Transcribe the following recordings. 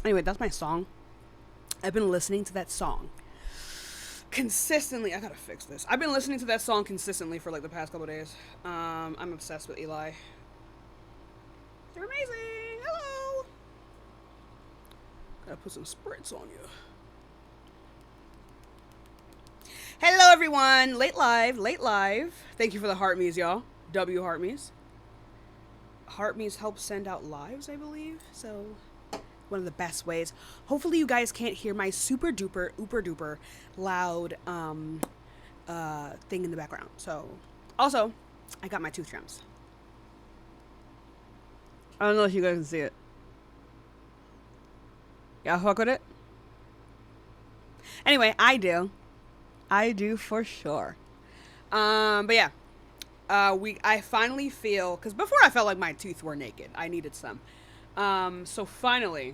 Anyway, that's my song. I've been listening to that song consistently. I gotta fix this. I've been listening to that song consistently for like the past couple of days. I'm obsessed with Eli. They're amazing. Hello. Gotta put some spritz on you. Hello, everyone. Late live. Thank you for the heart me's, y'all. W heart me's. Heart me's help send out lives, I believe. So, one of the best ways. Hopefully, you guys can't hear my super duper, ooper duper loud thing in the background. So, also, I got my tooth trims. I don't know if you guys can see it. Y'all fuck with it? Anyway, I do for sure. But yeah, I finally feel, because before I felt like my teeth were naked. I needed some. So finally,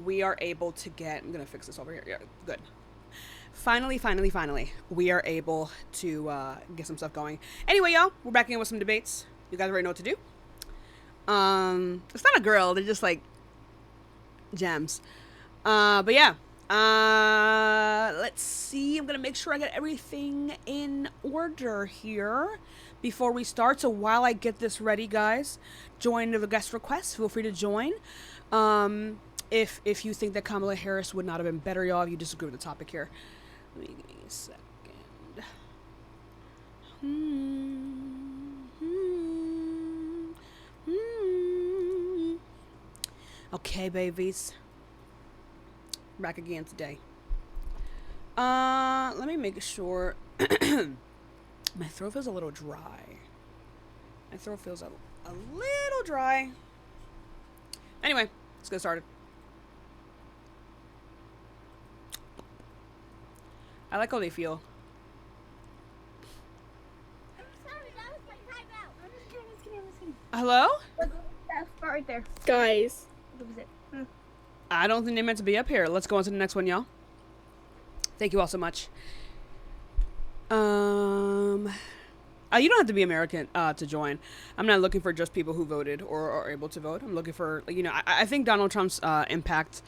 we are able to get, I'm gonna fix this over here. Yeah, good. Finally, we are able to get some stuff going. Anyway, y'all, we're back in with some debates. You guys already know what to do. It's not a girl, they're just like gems. But yeah. Let's see. I'm gonna make sure I get everything in order here before we start. So while I get this ready, guys, join the guest request. Feel free to join. If you think that Kamala Harris would not have been better, y'all, if you disagree with the topic here. Let me give me a second. Okay, babies. Back again today. Let me make sure. My throat feels a little dry. My throat feels a little dry. Anyway, let's get started. I like how they feel. I'm sorry, that was my timeout. I'm just kidding. Hello? That spot right there. Guys. What was it? I don't think they meant to be up here. Let's go on to the next one, y'all. Thank you all so much. You don't have to be American to join. I'm not looking for just people who voted or are able to vote. I'm looking for, I think Donald Trump's impact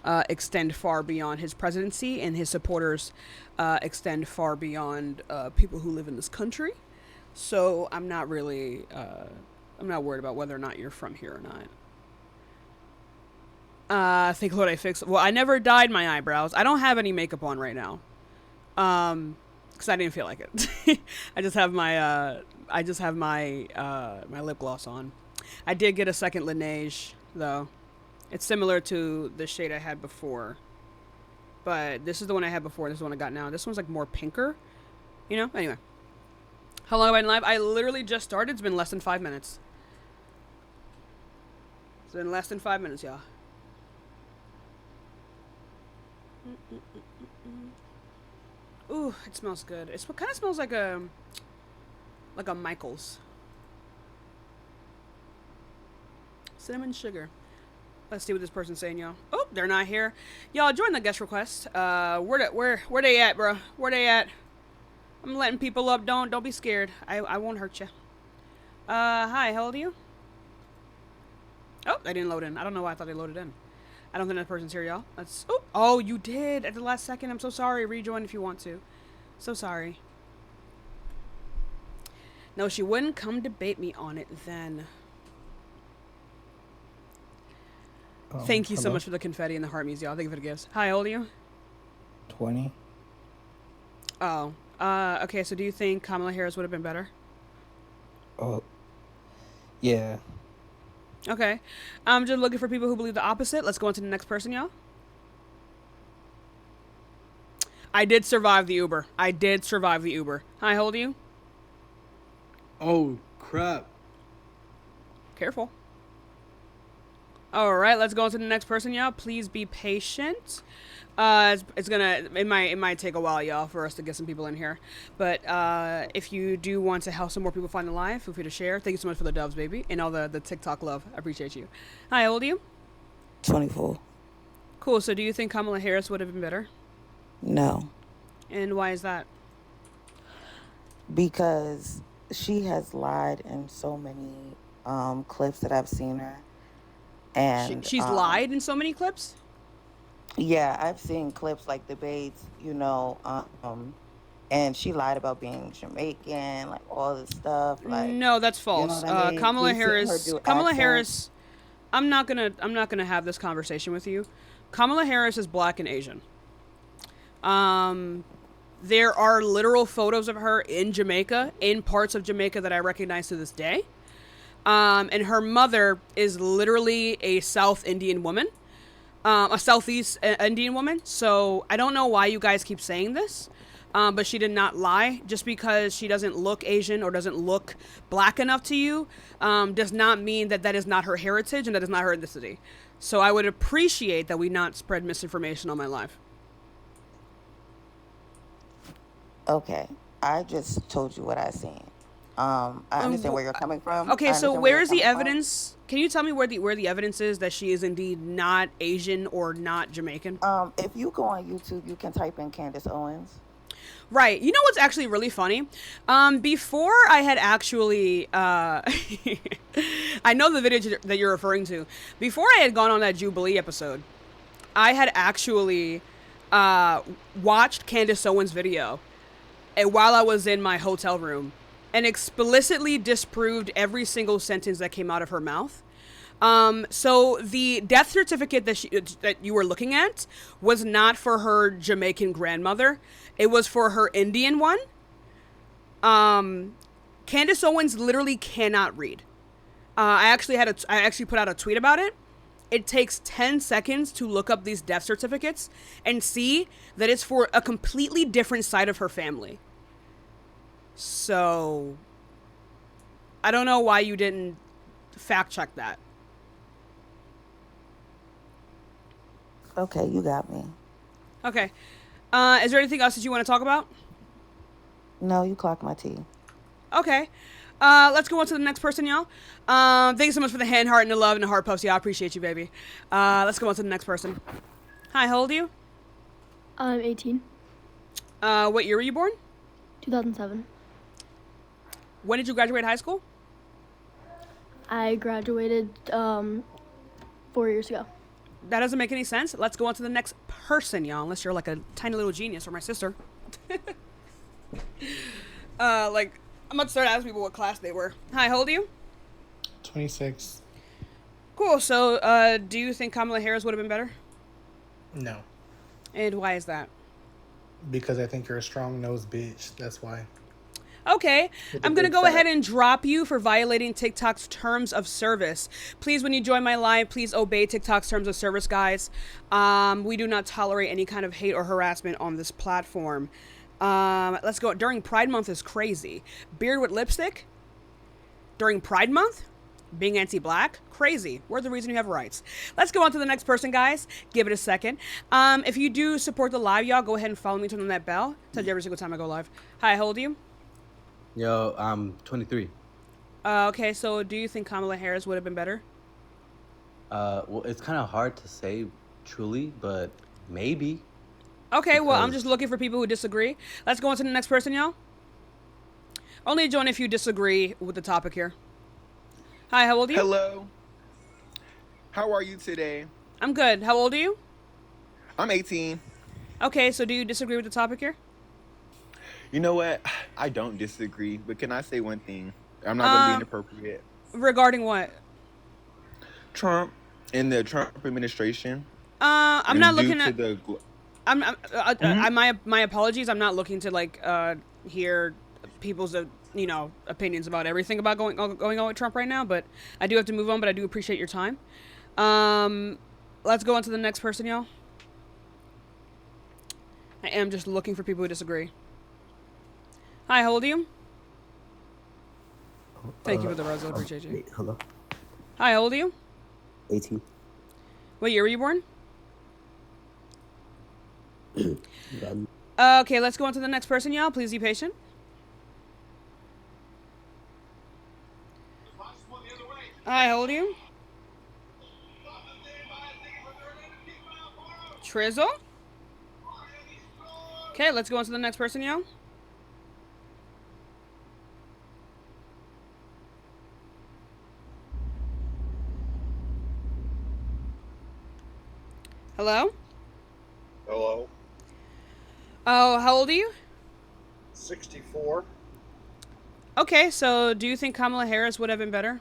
extend far beyond his presidency, and his supporters extend far beyond people who live in this country. So I'm not really, I'm not worried about whether or not you're from here or not. I think what I fixed. Well, I never dyed my eyebrows. I don't have any makeup on right now, because I didn't feel like it. I just have my my lip gloss on. I did get a second Laneige though. It's similar to the shade I had before, but this is the one I had before. This is the one I got now. This one's like more pinker, Anyway, how long have I been live? I literally just started. It's been less than 5 minutes. It's been less than 5 minutes, y'all. Ooh, it smells good. It kind of smells like a Michael's. Cinnamon sugar. Let's see what this person's saying, y'all. Oh, they're not here. Y'all, join the guest request. Where they at, bro? Where they at? I'm letting people up. Don't be scared. I won't hurt you. Hi, how old are you? Oh, they didn't load in. I don't know why I thought they loaded in. I don't think that person's here, y'all. Oh, you did at the last second. I'm so sorry. Rejoin if you want to. So sorry. No, she wouldn't come debate me on it then. Thank you so much for the confetti and the heart music, y'all. Thank you for the gifts. Hi, how old are you? 20. Oh. Okay, so do you think Kamala Harris would have been better? Oh. Yeah. Okay. I'm just looking for people who believe the opposite. Let's go on to the next person, y'all. I did survive the Uber. Hi, how old are you? Oh, crap. Careful. All right, let's go on to the next person, y'all. Please be patient. It might take a while, y'all, for us to get some people in here. But if you do want to help some more people find the live, feel free to share. Thank you so much for the doves, baby, and all the TikTok love. I appreciate you. Hi, how old are you? 24. Cool. So do you think Kamala Harris would have been better? No. And why is that? Because she has lied in so many clips that I've seen her. And She's lied in so many clips. yeah, I've seen clips like debates, and she lied about being Jamaican, like all this stuff, like, No, that's you know false. what I mean? Kamala We've seen her Harris. do Kamala accents. Harris. I'm not gonna have this conversation with you. Kamala Harris is black and Asian. Um, there are literal photos of her in Jamaica, in parts of Jamaica that I recognize to this day. And her mother is literally a South Indian woman, a Southeast Indian woman. So I don't know why you guys keep saying this, but she did not lie. Just because she doesn't look Asian or doesn't look black enough to you, does not mean that that is not her heritage and that is not her ethnicity. So I would appreciate that we not spread misinformation on my live. Okay, I just told you what I seen. I understand where you're coming from. Okay, I so understand where where you're is the coming from. evidence? Can you tell me where the evidence is that she is indeed not Asian or not Jamaican? If you go on YouTube, you can type in Candace Owens. Right. You know what's actually really funny? Before I had actually, I know the video that you're referring to. Before I had gone on that Jubilee episode, I had actually watched Candace Owens' video, and while I was in my hotel room, and explicitly disproved every single sentence that came out of her mouth. So the death certificate that you were looking at was not for her Jamaican grandmother. It was for her Indian one. Candace Owens literally cannot read. I actually put out a tweet about it. It takes 10 seconds to look up these death certificates and see that it's for a completely different side of her family. So I don't know why you didn't fact check that. Okay, you got me. Okay. Is there anything else that you want to talk about? No, you clocked my tea. Okay. Let's go on to the next person, y'all. Thank you so much for the hand, heart, and the love, and the heart puffs. Yeah, I appreciate you, baby. Let's go on to the next person. Hi, how old are you? I'm 18. What year were you born? 2007. When did you graduate high school? I graduated 4 years ago. That doesn't make any sense. Let's go on to the next person, y'all. Unless you're like a tiny little genius or my sister. I'm about to start asking people what class they were. Hi, how old are you? 26. Cool. So, do you think Kamala Harris would have been better? No. And why is that? Because I think you're a strong-nosed bitch. That's why. Okay, With the I'm going to big go fat. ahead and drop you for violating TikTok's terms of service. Please, when you join my live, please obey TikTok's terms of service, guys. We do not tolerate any kind of hate or harassment on this platform. Let's go. During Pride Month is crazy. Beard with lipstick? During Pride Month? Being anti-black? Crazy. We're the reason you have rights. Let's go on to the next person, guys. Give it a second. If you do support the live, y'all, go ahead and follow me, turn on that bell. Tell you every single time I go live. Hi, how old are you? Yo, I'm 23. Okay, so do you think Kamala Harris would have been better? Well, it's kind of hard to say truly, but maybe. Okay, well, I'm Because- just looking for people who disagree. Let's go on to the next person, y'all. Only join if you disagree with the topic here. Hi, how old are you? Hello. How are you today? I'm good. How old are you? I'm 18. Okay, so do you disagree with the topic here? You know what? I don't disagree, but can I say one thing? I'm not going to be inappropriate. Regarding what? Trump and the Trump administration. I'm and not due looking to at. the My apologies. I'm not looking to hear people's opinions about everything about going on with Trump right now. But I do have to move on. But I do appreciate your time. Let's go on to the next person, y'all. I am just looking for people who disagree. Hi, how old are you? Thank you for the rose. I appreciate you. Hello. Hi, how old are you? 18. What year were you born? Um, Okay, let's go on to the next person, y'all. Please be patient. Hi, how old are you? Trizzle? Okay, let's go on to the next person, y'all. Hello? Hello? Oh, how old are you? 64? Okay, so do you think Kamala Harris would have been better?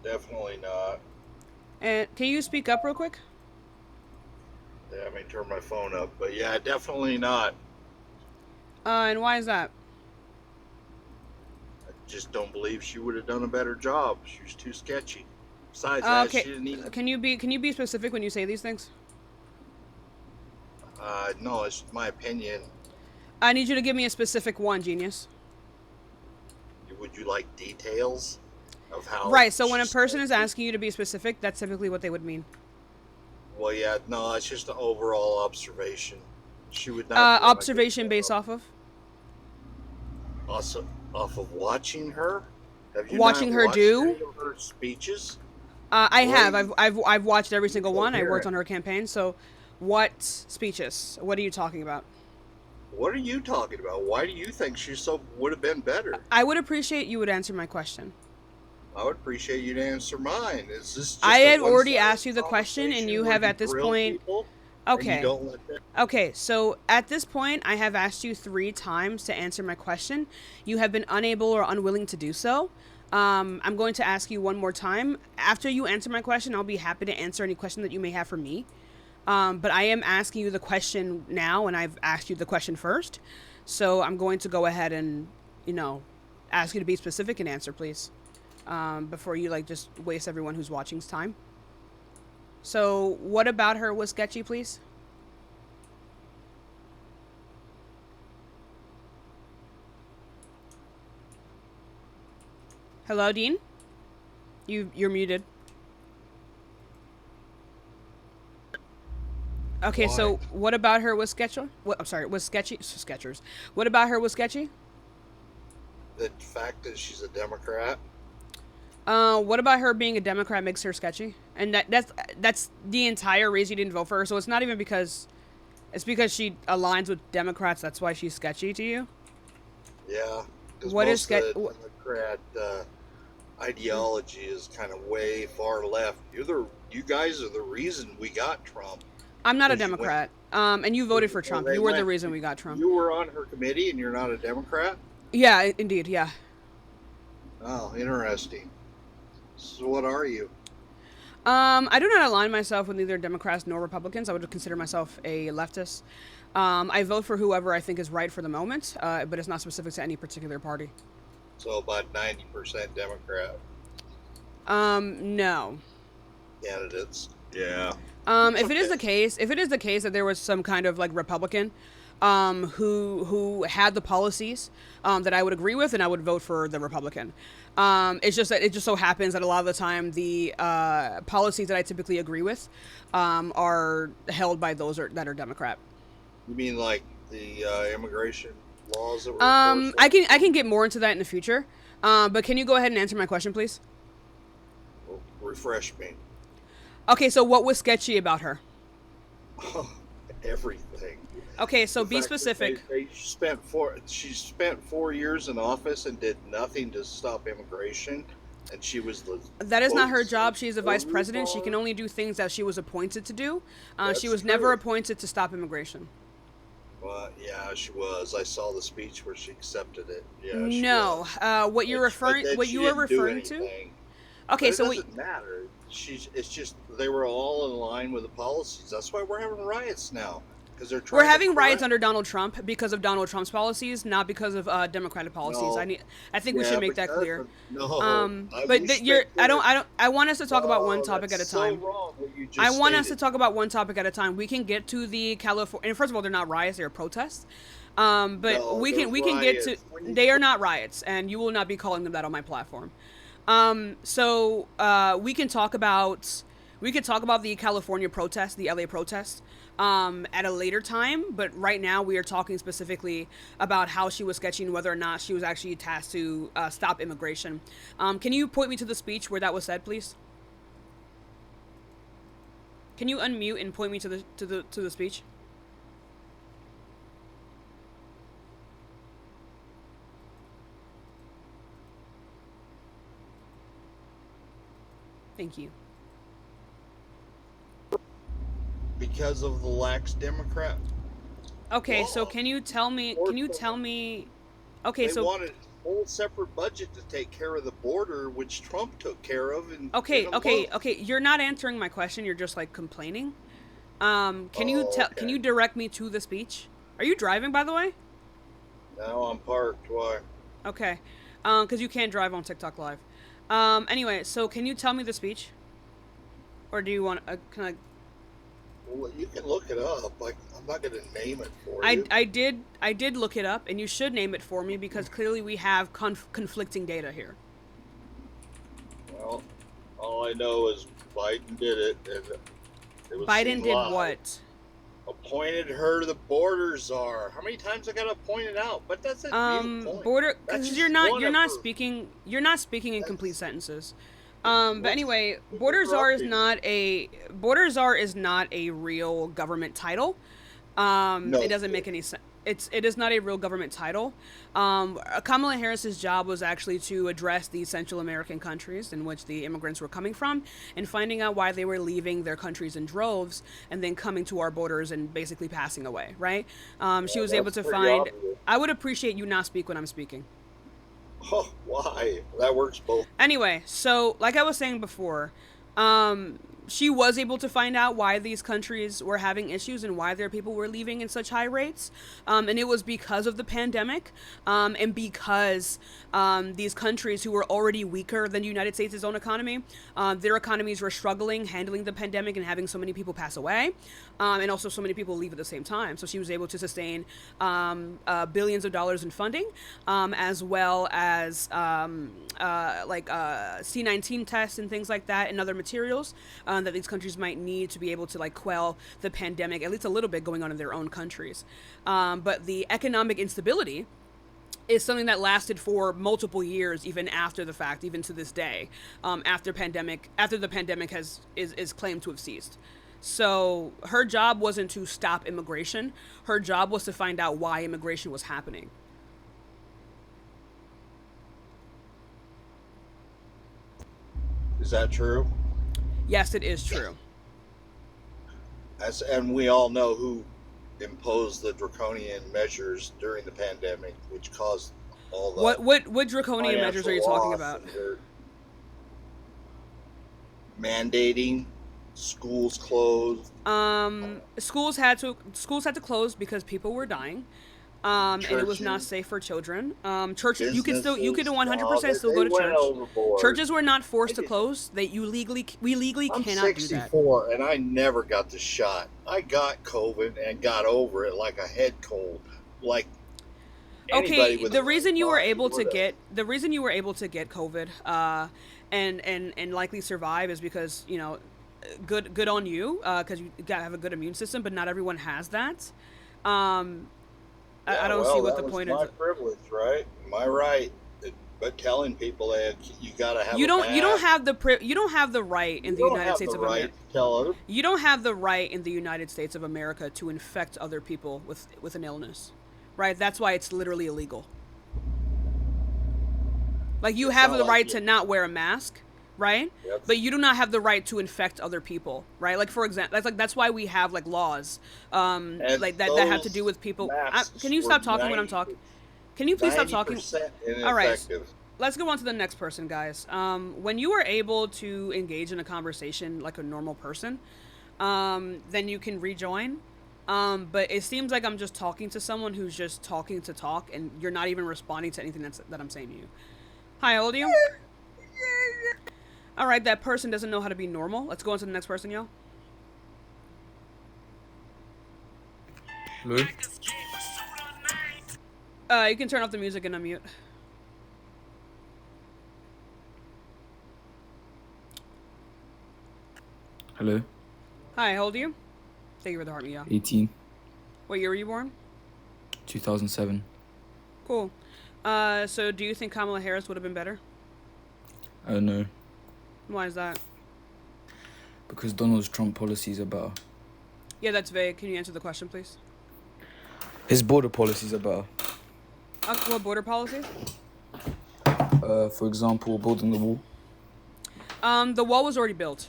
Definitely not. And can you speak up real quick? Yeah, I may turn my phone up, but yeah, definitely not. And why is that? I just don't believe she would have done a better job. She was too sketchy. Besides that, Okay, she didn't even. can you be specific when you say these things? No, it's my opinion. I need you to give me a specific one, genius. Would you like details of how? Right, so when a she's person is sketchy? asking you to be specific, that's typically what they would mean. Well, yeah, no, it's just an overall observation. She would not. have done a good Observation based job. off of? Also, off of watching her. Have you Watching not her watched do? any of her speeches? I What have. are you- I've watched every single one. I worked Coherent. on her campaign. So, what speeches? What are you talking about? What are you talking about? Why do you think she would have been better? I would appreciate you would answer my question. I would appreciate you to answer mine. Is this just I a had already one-sided asked you the question, and conversation you where have at this grill point. people and Okay. you don't let them? Okay, so at this point, I have asked you 3 times to answer my question. You have been unable or unwilling to do so. I'm going to ask you one more time. After you answer my question, I'll be happy to answer any question that you may have for me. But I am asking you the question now, and I've asked you the question first. So I'm going to go ahead and, ask you to be specific and answer, please. Before you, just waste everyone who's watching's time. So what about her was sketchy, please? Hello, Dean? You're muted. Okay, so what about her was sketchy? Was sketchy? Sketchers. What about her was sketchy? The fact that she's a Democrat. What about her being a Democrat makes her sketchy? And that's the entire reason you didn't vote for her. So it's not even because it's because she aligns with Democrats. That's why she's sketchy to you. Yeah. 'Cause What is most of the Democrat ideology is kind of way far left. You guys are the reason we got Trump. I'm not a 'Cause you went- Democrat. And you voted for Trump. They You were the went- reason we got Trump. You were on her committee and you're not a Democrat? Yeah, indeed. Yeah. Oh, interesting. So what are you? I do not align myself with neither Democrats nor Republicans. I would consider myself a leftist. I vote for whoever I think is right for the moment, but it's not specific to any particular party. So about 90% Democrat No. candidates. Yeah. If it is the case that there was some kind of Republican, who had the policies, that I would agree with, and I would vote for the Republican. It's just that it just so happens that a lot of the time the policies that I typically agree with, are held by those that are Democrat. You mean like the immigration laws that were enforced? I can get more into that in the future. But can you go ahead and answer my question, please? Refresh me. Okay, so what was sketchy about her? Everything. Okay, so The be fact that specific. She spent 4 years in office and did nothing to stop immigration, and she was the. That is not her quote, job. She's a vice overall- president. She can only do things that she was appointed to do. She That's was never true. appointed to stop immigration. Well, yeah, she was. I saw the speech where she accepted it. Yeah. She No, was. what you're But referring, then what she you were didn't do referring to. anything. Okay, But so it what, doesn't matter. It's just they were all in line with the policies. That's why we're having riots now, because they're trying. we're to having riots correct- under Donald Trump because of Donald Trump's policies, not because of Democratic policies. No. I think we Yeah, should make that because clear. of- No. But I want us to talk about one topic at a that's time. So wrong what you just I want us to stated. talk about one topic at a time. We can get to the California. And first of all, they're not riots; they're protests. But No, we they're can get to. riots. When you- They are not riots, and you will not be calling them that on my platform. So we can talk about the California protest, the LA protest, at a later time. But right now, we are talking specifically about how she was sketching, whether or not she was actually tasked to stop immigration. Can you point me to the speech where that was said, please? Can you unmute and point me to the speech? Thank you. because of the lax Democrat. Okay, so Well, can you tell me? Okay, they so wanted a whole separate budget to take care of the border, which Trump took care of. In okay, a okay, month. okay. You're not answering my question. You're just like complaining. Can you Oh, tell? Can okay. you direct me to the speech? Are you driving, by the way? Now I'm parked. Why? Okay, because you can't drive on TikTok Live. Anyway, so can you tell me the speech, or do you want? Can I? Well, you can look it up. Like, I'm not going to name it for I, you. I did look it up, and you should name it for me because clearly we have conflicting data here. Well, all I know is Biden did it, and it was Biden seen did live. what? Appointed her the border czar. How many times I got to point it out? But that's a mute point. Border, That's because just you're not one of her- speaking in complete That's- sentences. But What's- anyway, who's border czar is interrupting? border czar is not a real government title. No. It doesn't make any sense. It is not a real government title. Kamala Harris's job was actually to address the Central American countries in which the immigrants were coming from and finding out why they were leaving their countries in droves and then coming to our borders and basically passing away, right? She was able that's to pretty find... obvious. I would appreciate you not speak when I'm speaking. Oh, why? That works both. Anyway, so like I was saying before, she was able to find out why these countries were having issues and why their people were leaving in such high rates. And it was because of the pandemic, and because these countries who were already weaker than the United States' own economy, their economies were struggling handling the pandemic and having so many people pass away, and also so many people leave at the same time. So she was able to sustain billions of dollars in funding, as well as C-19 tests and things like that and other materials that these countries might need to be able to like quell the pandemic, at least a little bit going on in their own countries. But the economic instability is something that lasted for multiple years, even after the fact, even to this day, after the pandemic is claimed to have ceased. So her job wasn't to stop immigration. Her job was to find out why immigration was happening. Is that true? Yes, it is true. And we all know who imposed the draconian measures during the pandemic, which caused all the What draconian measures are you talking about? Mandating schools closed. Schools had to close because people were dying. And it was not Churches. safe for children. Churches, you could 100% Businesses, still go to they went church. overboard. Churches were not forced to They did. close. We legally I'm cannot do that. 64 and I never got the shot. I got COVID and got over it like a head cold. Like anybody Okay, with the a reason you were body able to would've. get COVID, and likely survive is because good on you, because you gotta have a good immune system, but not everyone has that. I don't see what the point is. My is. privilege, right? My right. But telling people that you gotta have You a don't mask, have the right in the you don't United have States the of right America. to tell other. You don't have the right in the United States of America to infect other people with an illness, right? That's why it's literally illegal. Like you have not the like right you- to not wear a mask, right? Yep. But you do not have the right to infect other people, right? Like for example, that's why we have like laws, like that have to do with people. masks Can you were stop talking when I'm talking? Can you please stop talking? 90% All right. ineffective. Let's go on to the next person, guys. When you are able to engage in a conversation like a normal person, then you can rejoin. But it seems like I'm just talking to someone who's just talking to talk, and you're not even responding to anything that I'm saying to you. Hi, how old are you? All right, that person doesn't know how to be normal. Let's go on to the next person, y'all. Hello? You can turn off the music and unmute. Hello? Hi, how old are you? Thank you for the heart, yeah. 18. What year were you born? 2007. Cool. So do you think Kamala Harris would have been better? I don't know. Why is that? Because Donald Trump policies are better. Yeah, that's vague. Can you answer the question, please? His border policies are better. What border policy? For example, building the wall. The wall was already built.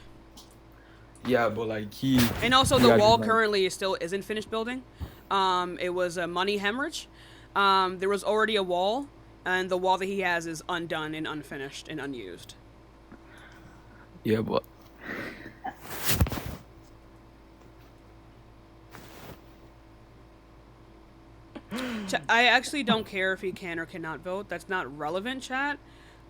Yeah, but like he. And also, he the had wall like, currently still isn't finished building. It was a money hemorrhage. There was already a wall, and the wall that he has is undone and unfinished and unused. Yeah, but I actually don't care if he can or cannot vote. That's not relevant, chat.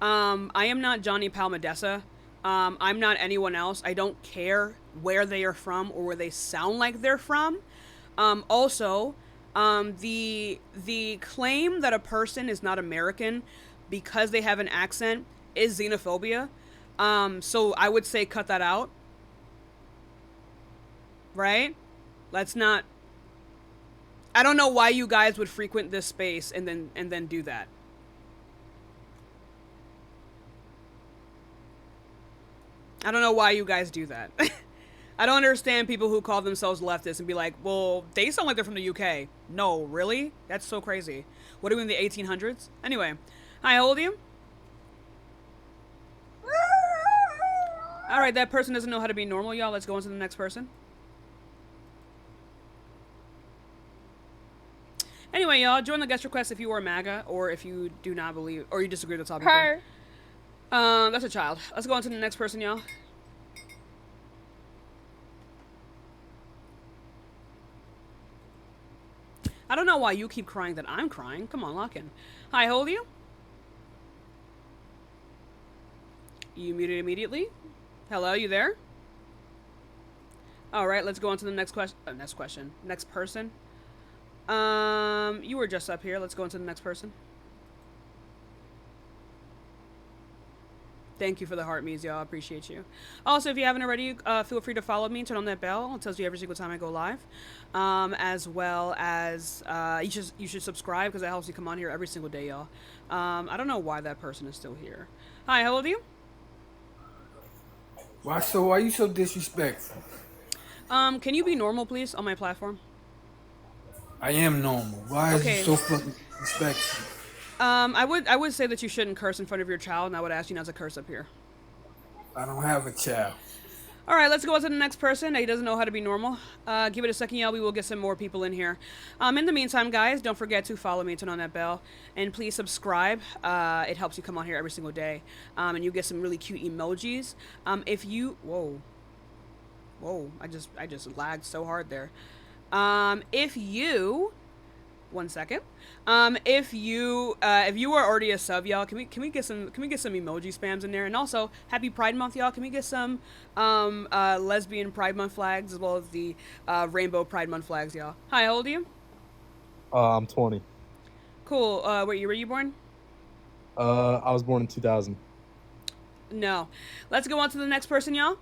I am not Johnny Palmadessa. I'm not anyone else. I don't care where they are from or where they sound like they're from. Also, the claim that a person is not American because they have an accent is xenophobia. So I would say cut that out. Right? Let's not. I don't know why you guys would frequent this space and then do that. I don't know why you guys do that. I don't understand people who call themselves leftists and be like, well, they sound like they're from the UK. No, really? That's so crazy. What are we in the 1800s? Anyway, hi, how old are you? All right, that person doesn't know how to be normal, y'all. Let's go on to the next person. Anyway, y'all, join the guest request if you are MAGA or if you do not believe or you disagree with the topic. Her. That's a child. Let's go on to the next person, y'all. I don't know why you keep crying that I'm crying. Come on, lock in. Hi, how old are you? You muted immediately. Hello, you there? All right, let's go on to the next question. Next person. You were just up here. Let's go on to the next person. Thank you for the heart me's, y'all. I appreciate you. Also, if you haven't already, feel free to follow me and turn on that bell. It tells you every single time I go live. As well as you should subscribe because it helps you come on here every single day, y'all. I don't know why that person is still here. Hi, how old are you? why you so disrespectful? Can you be normal, please, on my platform? I am normal. Why is Okay. you so fucking disrespectful? I would say that you shouldn't curse in front of your child, and I would ask you not to curse up here. I don't have a child. All right, let's go on to the next person. He doesn't know how to be normal. Give it a second, y'all. We will get some more people in here. In the meantime, guys, don't forget to follow me, turn on that bell, and please subscribe. It helps you come on here every single day, and you get some really cute emojis. If you, whoa, I just lagged so hard there. If you, one second. If you are already a sub, y'all, can we get some emoji spams in there? And also, happy Pride Month, y'all. Can we get some lesbian Pride Month flags as well as the rainbow Pride Month flags, y'all? Hi, how old are you? I'm 20. Cool. Where you born? I was born in 2000. No. Let's go on to the next person, y'all.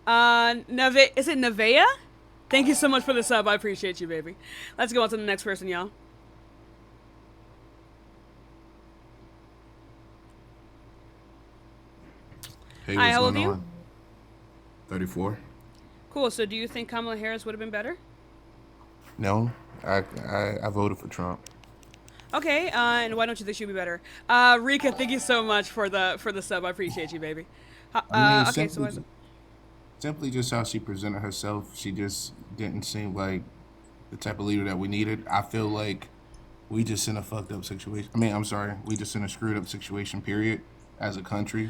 Is it Nevea? Thank you so much for the sub. I appreciate you, baby. Let's go on to the next person, y'all. Hey, Hi, what's how old going are you? on? 34. Cool. So do you think Kamala Harris would have been better? No, I voted for Trump. Okay, and why don't you think she'd be better? Rika, thank you so much for the sub. I appreciate you, baby. I mean, Okay, so simply just how she presented herself, she just didn't seem like the type of leader that we needed. I feel like we just in a fucked up situation. I mean, I'm sorry, we just in a screwed up situation, period, as a country.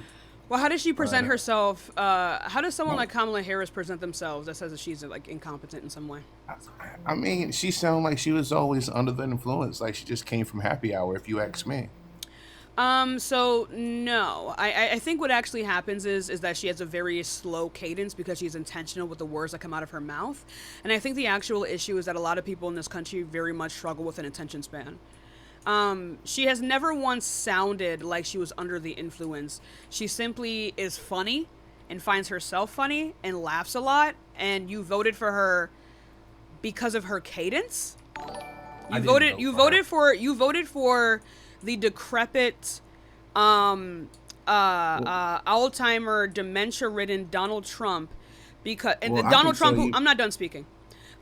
well, how does she present herself? How does someone like Kamala Harris present themselves that says that she's like incompetent in some way? I mean, she sounded like she was always under the influence, like she just came from happy hour, if you ask me. So no, I think what actually happens is that she has a very slow cadence because she's intentional with the words that come out of her mouth. And I think the actual issue is that a lot of people in this country very much struggle with an attention span. She has never once sounded like she was under the influence. She simply is funny and finds herself funny and laughs a lot. And you voted for her because of her cadence. You voted for the decrepit, Alzheimer, dementia-ridden Donald Trump, because Donald Trump, I'm not done speaking.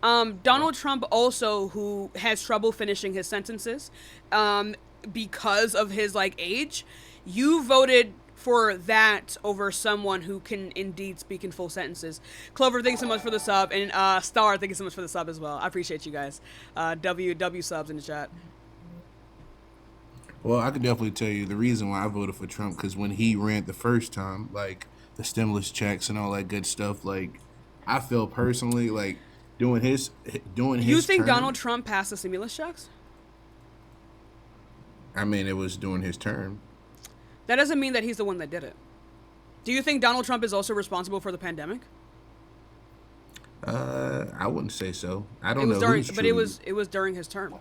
Donald Trump also, who has trouble finishing his sentences, because of his age. You voted for that over someone who can indeed speak in full sentences. Clover, thank you so much for the sub, and Star, thank you so much for the sub as well. I appreciate you guys. W subs in the chat. Well, I could definitely tell you the reason why I voted for Trump, because when he ran the first time, like the stimulus checks and all that good stuff, like I feel personally like doing his You think term, Donald Trump passed the stimulus checks? I mean, it was during his term. That doesn't mean that he's the one that did it. Do you think Donald Trump is also responsible for the pandemic? I wouldn't say so. I don't It was know. during, but it was during his term.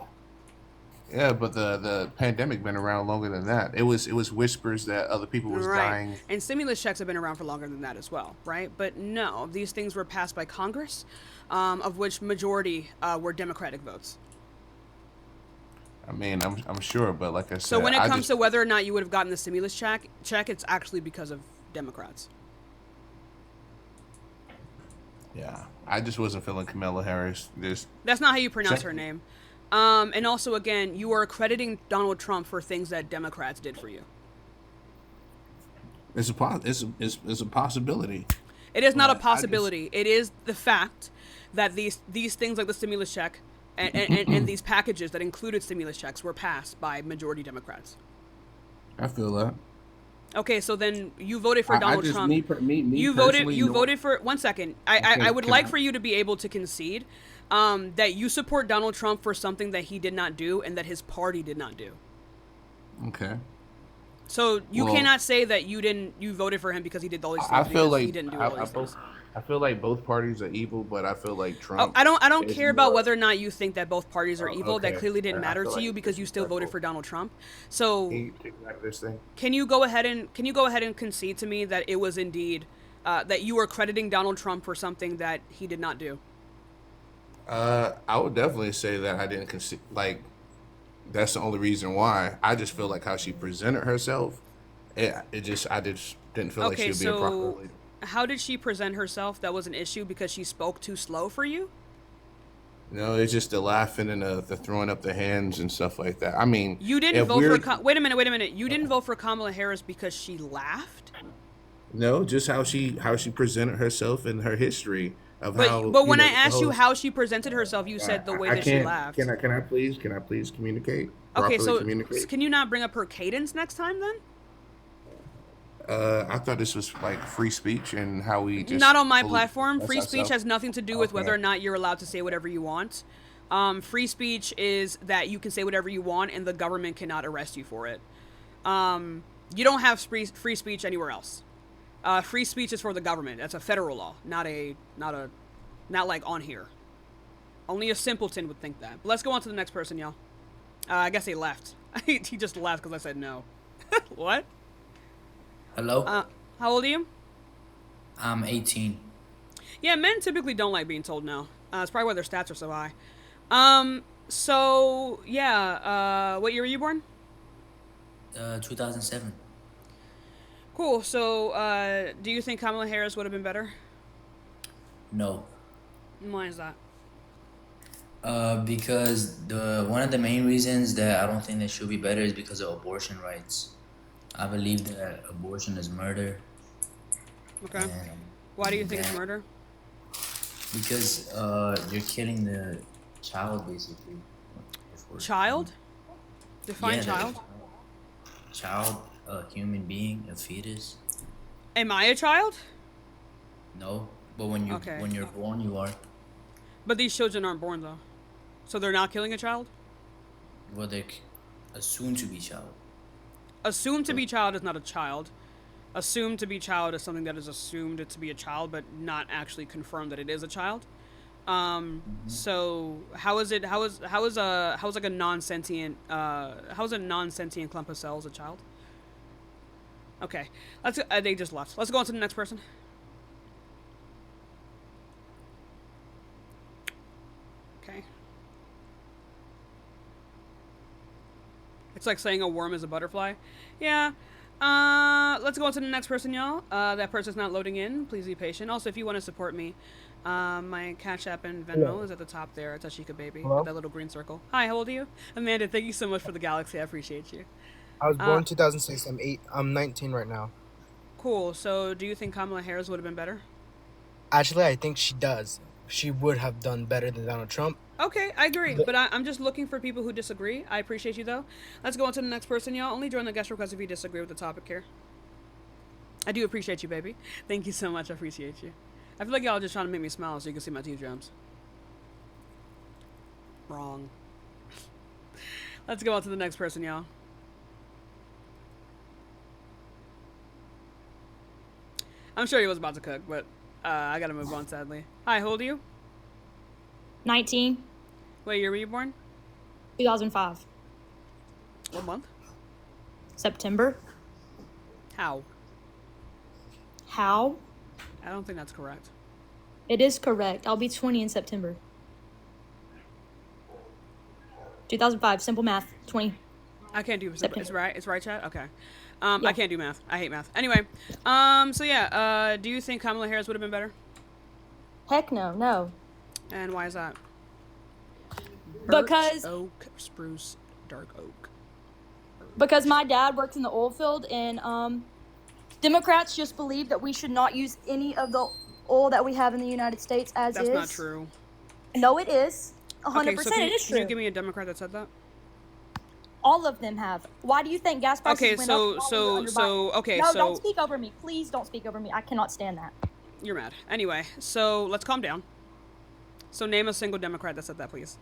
Yeah, but the pandemic been around longer than that. It was whispers that other people was dying. And stimulus checks have been around for longer than that as well, right? But no, these things were passed by Congress, of which majority were Democratic votes. I mean, I'm sure, but like I said, So when it comes to whether or not you would have gotten the stimulus check, it's actually because of Democrats. Yeah, I just wasn't feeling Kamala Harris. That's not how you pronounce her name. And also, again, you are crediting Donald Trump for things that Democrats did for you. It's a possibility. It is not a possibility. It is the fact that these things like the stimulus check and these packages that included stimulus checks were passed by majority Democrats. I feel that. Okay, so then you voted for Donald Trump. You voted for 1 second. I would like for you to be able to concede that you support Donald Trump for something that he did not do and that his party did not do. Okay. So you cannot say that you voted for him because he did all these things. I feel like he didn't do all these things. I feel like both parties are evil, but I feel like Trump. I don't care about whether or not you think that both parties are evil. Okay. That clearly didn't matter to you because you still voted for Donald Trump. So Can you take back this thing? can you go ahead and concede to me that it was indeed that you were crediting Donald Trump for something that he did not do? I would definitely say that I didn't concede. Like, that's the only reason why. I just feel like how she presented herself. I just didn't feel like she would be a proper leader. How did she present herself? That was an issue because she spoke too slow for you? No, it's just the laughing and the throwing up the hands and stuff like that. I mean, You didn't vote for wait a minute. You didn't vote for Kamala Harris because she laughed? No, just how she presented herself and her history of how. But when I asked you how she presented herself, you said the way that she laughed. Can I please communicate? Okay, so communicate? can you not bring up her cadence next time then? I thought this was like free speech and how we just. Not on my platform. Free speech has nothing to do with whether or not you're allowed to say whatever you want. Free speech is that you can say whatever you want and the government cannot arrest you for it. You don't have free speech anywhere else. Free speech is for the government. That's a federal law, not like on here. Only a simpleton would think that. But let's go on to the next person, y'all. I guess he left. He just left because I said no. What? Hello? How old are you? I'm 18. Yeah, men typically don't like being told no. It's probably why their stats are so high. So, yeah, what year were you born? 2007. Cool. So, do you think Kamala Harris would have been better? No. Why is that? Because one of the main reasons that I don't think that she'll be better is because of abortion rights. I believe that abortion is murder. Okay. Why do you think it's murder? Because you're killing the child, basically. Child? Define Yeah, child. Child, a human being, a fetus. Am I a child? No, but when you're born, you are. But these children aren't born though, so they're not killing a child. Well, they're assumed to be child. Assumed to be child is not a child. Assumed to be child is something that is assumed to be a child, but not actually confirmed that it is a child. So how is like a non-sentient how is a non-sentient clump of cells a child? Okay, they just left. Let's go on to the next person. Okay. It's like saying a worm is a butterfly. Yeah. Let's go on to the next person, y'all. That person's not loading in. Please be patient. Also, if you want to support me, my Cash App and Venmo is at the top there. Tashika Baby. That little green circle. Hi, how old are you? Amanda, thank you so much for the galaxy. I appreciate you. I was born 2006. I'm 19 right now. Cool. So, do you think Kamala Harris would have been better? Actually, I think she does. She would have done better than Donald Trump. Okay, I agree, but I'm just looking for people who disagree. I appreciate you, though. Let's go on to the next person, y'all. Only join the guest request if you disagree with the topic here. I do appreciate you, baby. Thank you so much. I appreciate you. I feel like y'all are just trying to make me smile so you can see my teeth drums. Wrong. Let's go on to the next person, y'all. I'm sure he was about to cook, but I gotta move on, sadly. Hi, how old are you? 19. What year were you born? 2005. What month? September. How? How? I don't think that's correct. It is correct. I'll be 20 in September. 2005. Simple math. 20. I can't do September. It's right. It's right, chat. Okay. Yeah. I can't do math. I hate math. Anyway, so yeah. Do you think Kamala Harris would have been better? Heck no. No. And why is that? Because Birch, oak, spruce, dark oak. because my dad works in the oil field, and Democrats just believe that we should not use any of the oil that we have in the United States as That's is. not true. No, it is. 100%. Okay, so It is can you true. give me a Democrat that said that? All of them have. Why do you think gas prices Okay, went so- up? so- under so- Biden? okay, No, so- don't speak over me. Please don't speak over me. I cannot stand that. You're mad. Anyway, so let's calm down. So name a single Democrat that said that, please.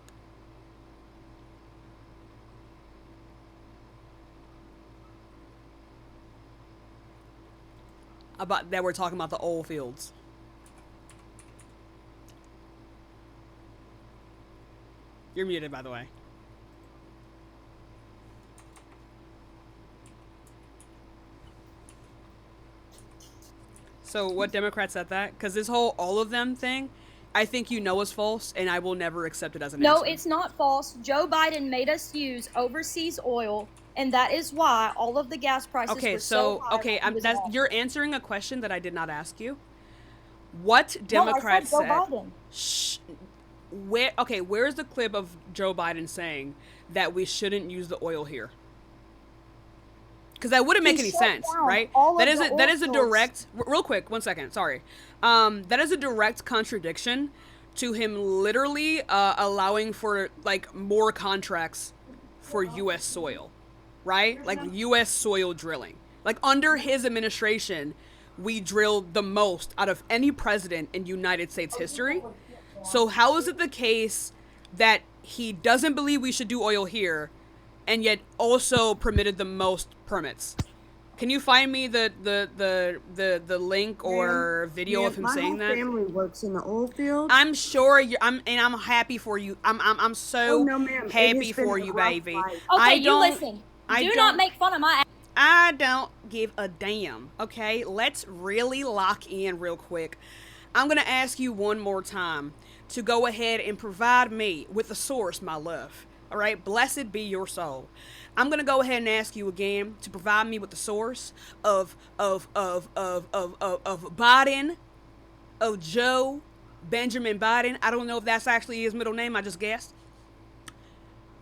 About that we're talking about the oil fields. You're muted, by the way. So what Democrat said that? Because this whole all of them thing, I think you know is false, and I will never accept it as an No, answer. it's not false. Joe Biden made us use overseas oil, and that is why all of the gas prices Okay, were so high okay, when he was that's in office. you're answering a question that I did not ask you. What No, I Democrat said Joe said? Biden. Shh. Where? Okay, where's the clip of Joe Biden saying that we shouldn't use the oil here? Because that wouldn't make He any shut sense, down right? all That of is the that oil is a fields. direct. Real quick, 1 second. Sorry. That is a direct contradiction to him literally allowing for like more contracts for U.S. soil, right? Like U.S. soil drilling. Like under his administration, we drilled the most out of any president in United States history. So how is it the case that he doesn't believe we should do oil here, and yet also permitted the most permits? Can you find me the link or video of him saying that? My whole family works in the oil field. I'm sure you. I'm happy for you. I'm so Oh, no, ma'am. It happy has been for a you, rough baby. life. Okay, I you don't. listen. I Do don't, not make fun of my. I don't give a damn. Okay, let's really lock in real quick. I'm gonna ask you one more time to go ahead and provide me with the source, my love. All right, blessed be your soul. I'm gonna go ahead and ask you again to provide me with the source of Biden, of Joe Benjamin Biden. I don't know if that's actually his middle name. I just guessed.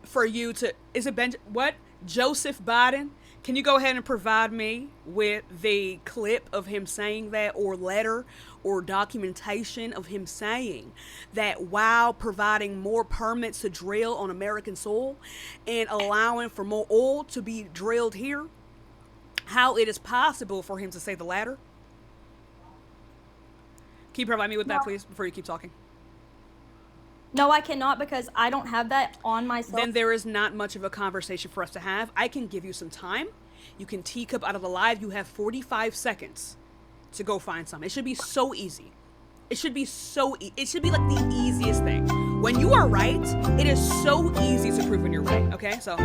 For you to, is it Joseph Biden? Can you go ahead and provide me with the clip of him saying that, or letter or documentation of him saying that while providing more permits to drill on American soil and allowing for more oil to be drilled here, how it is possible for him to say the latter? Can you provide me with that, please, before you keep talking? No, I cannot, because I don't have that on myself. Then there is not much of a conversation for us to have. I can give you some time. You can teacup out of the live. You have 45 seconds to go find some. It should be so easy. It should be it should be like the easiest thing. When you are right, it is so easy to prove when you're right. Okay, so.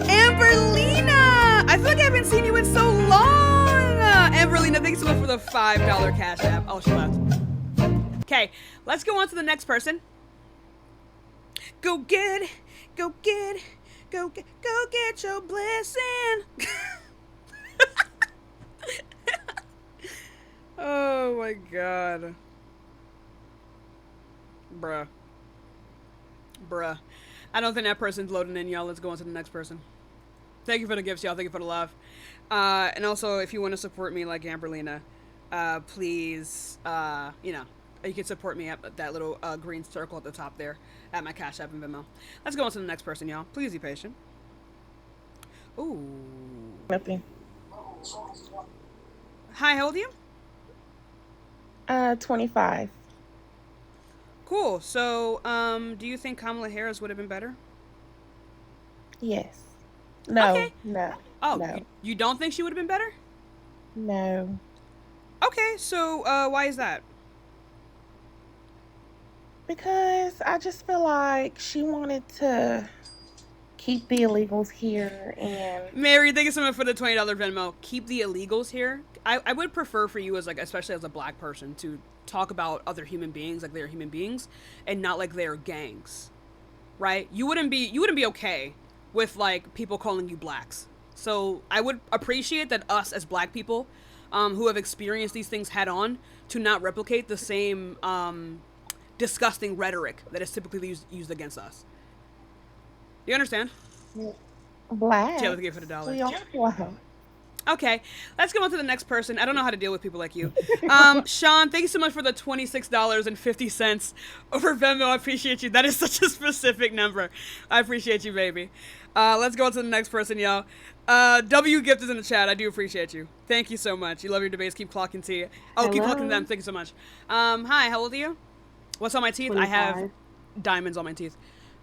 Amberlina! I feel like I haven't seen you in so long! Amberlina, thanks so much for the $5 cash app. Oh, she left. Okay, let's go on to the next person. Go get your blessing. Oh my god. Bruh. Bruh. I don't think that person's loading in, y'all. Let's go on to the next person. Thank you for the gifts, y'all. Thank you for the love. And also, if you want to support me like Amberlina, please, you can support me at that little green circle at the top there at my Cash App and Venmo. Let's go on to the next person, y'all. Please be patient. Ooh. Nothing. Hi, how old are you? 25. Cool. So, do you think Kamala Harris would have been better? Yes. No. Okay. No. Oh, no. You don't think she would have been better? No. Okay, so why is that? Because I just feel like she wanted to keep the illegals here and Mary, thank you so much for the $20 Venmo. Keep the illegals here. I would prefer for you as like, especially as a black person, to talk about other human beings like they're human beings and not like they're gangs. Right? You wouldn't be okay with like people calling you blacks. So I would appreciate that us as black people who have experienced these things head on to not replicate the same disgusting rhetoric that is typically used against us. Do you understand? black. Yeah, let's give it $1. We are black. Okay, let's go on to the next person. I don't know how to deal with people like you. Sean, thank you so much for the $26.50 over Venmo. I appreciate you. That is such a specific number. I appreciate you, baby. Let's go on to the next person, y'all. W Gift is in the chat. I do appreciate you. Thank you so much. You love your debates. Keep clocking T. Oh, keep clocking them. Thank you so much. Hi, how old are you? What's on my teeth? 25. I have diamonds on my teeth.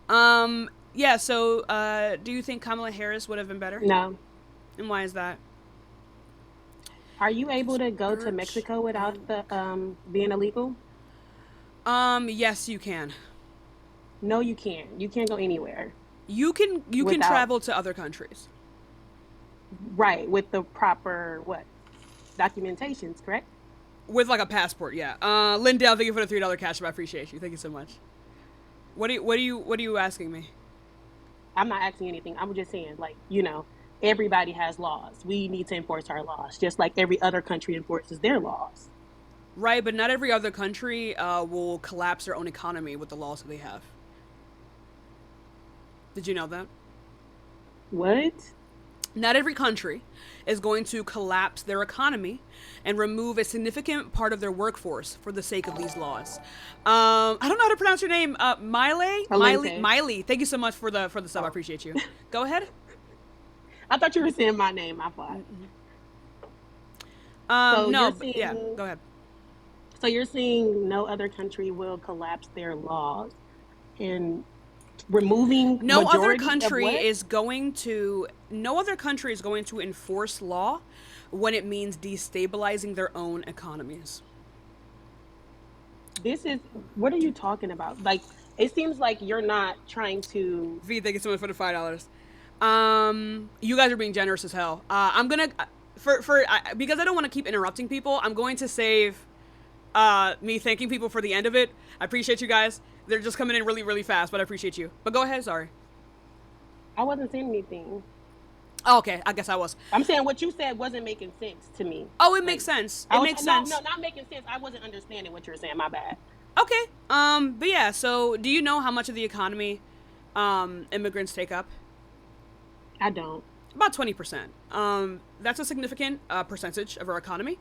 Yeah, so do you think Kamala Harris would have been better? No. And why is that? Are you able to go to Mexico without the being illegal? Yes, you can. No, you can't. You can't go anywhere. You can travel to other countries. Right, with the proper documentations, correct? With like a passport, yeah. Lindell, thank you for the $3 cash. I appreciate you. Thank you so much. What are you asking me? I'm not asking anything. I'm just saying, everybody has laws. We need to enforce our laws, just like every other country enforces their laws. Right, but not every other country will collapse their own economy with the laws that they have. Did you know that? What? Not every country is going to collapse their economy and remove a significant part of their workforce for the sake of these laws. I don't know how to pronounce your name. Miley. Thank you so much for the sub. I appreciate you. Go ahead. I thought you were saying my name. I thought. Yeah. Go ahead. So you're saying no other country will collapse their laws and removing no other country is going to enforce law when it means destabilizing their own economies. What are you talking about? It seems like you're not trying to. V, thank you so much for the $5. You guys are being generous as hell. I'm gonna because I don't want to keep interrupting people. I'm going to save me thanking people for the end of it. I appreciate you guys. They're just coming in really, really fast, but I appreciate you. But go ahead, sorry. I wasn't saying anything. Oh, okay, I guess I was. I'm saying what you said wasn't making sense to me. Oh, it makes sense. It makes sense. No, not making sense. I wasn't understanding what you were saying. My bad. Okay. But yeah, so do you know how much of the economy immigrants take up? I don't. About 20%. That's a significant percentage of our economy.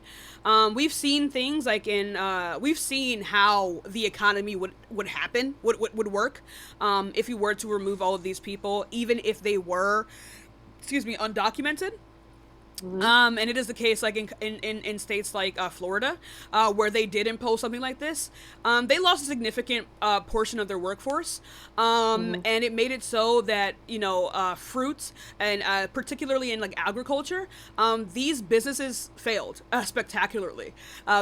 We've seen things like we've seen how the economy would work if you were to remove all of these people, even if they were, undocumented. Mm-hmm. And it is the case like in states like Florida, where they did impose something like this. They lost a significant portion of their workforce, and it made it so that fruits and particularly in like agriculture, these businesses failed spectacularly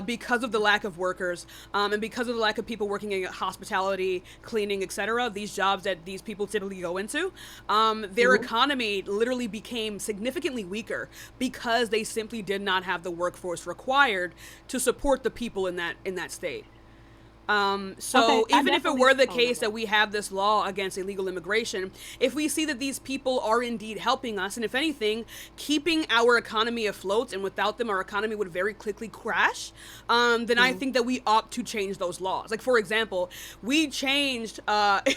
because of the lack of workers and because of the lack of people working in hospitality, cleaning, etc. These jobs that these people typically go into, their economy literally became significantly weaker because they simply did not have the workforce required to support the people in that state. So Okay, I even if it definitely were the own case that. that we have this law against illegal immigration, if we see that these people are indeed helping us, and if anything, keeping our economy afloat, and without them, our economy would very quickly crash, then I think that we ought to change those laws. Like, for example, we changed,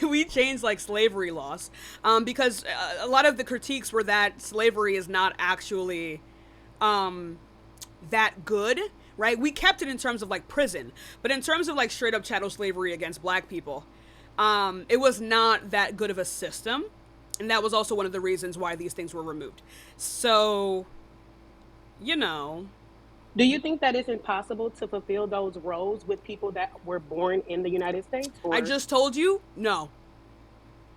we changed like slavery laws, because a lot of the critiques were that slavery is not actually, that good, right? We kept it in terms of like prison, but in terms of like straight up chattel slavery against black people, it was not that good of a system, and that was also one of the reasons why these things were removed. So, you know, Do you think that it's impossible to fulfill those roles with people that were born in the United States? I Or just told you no.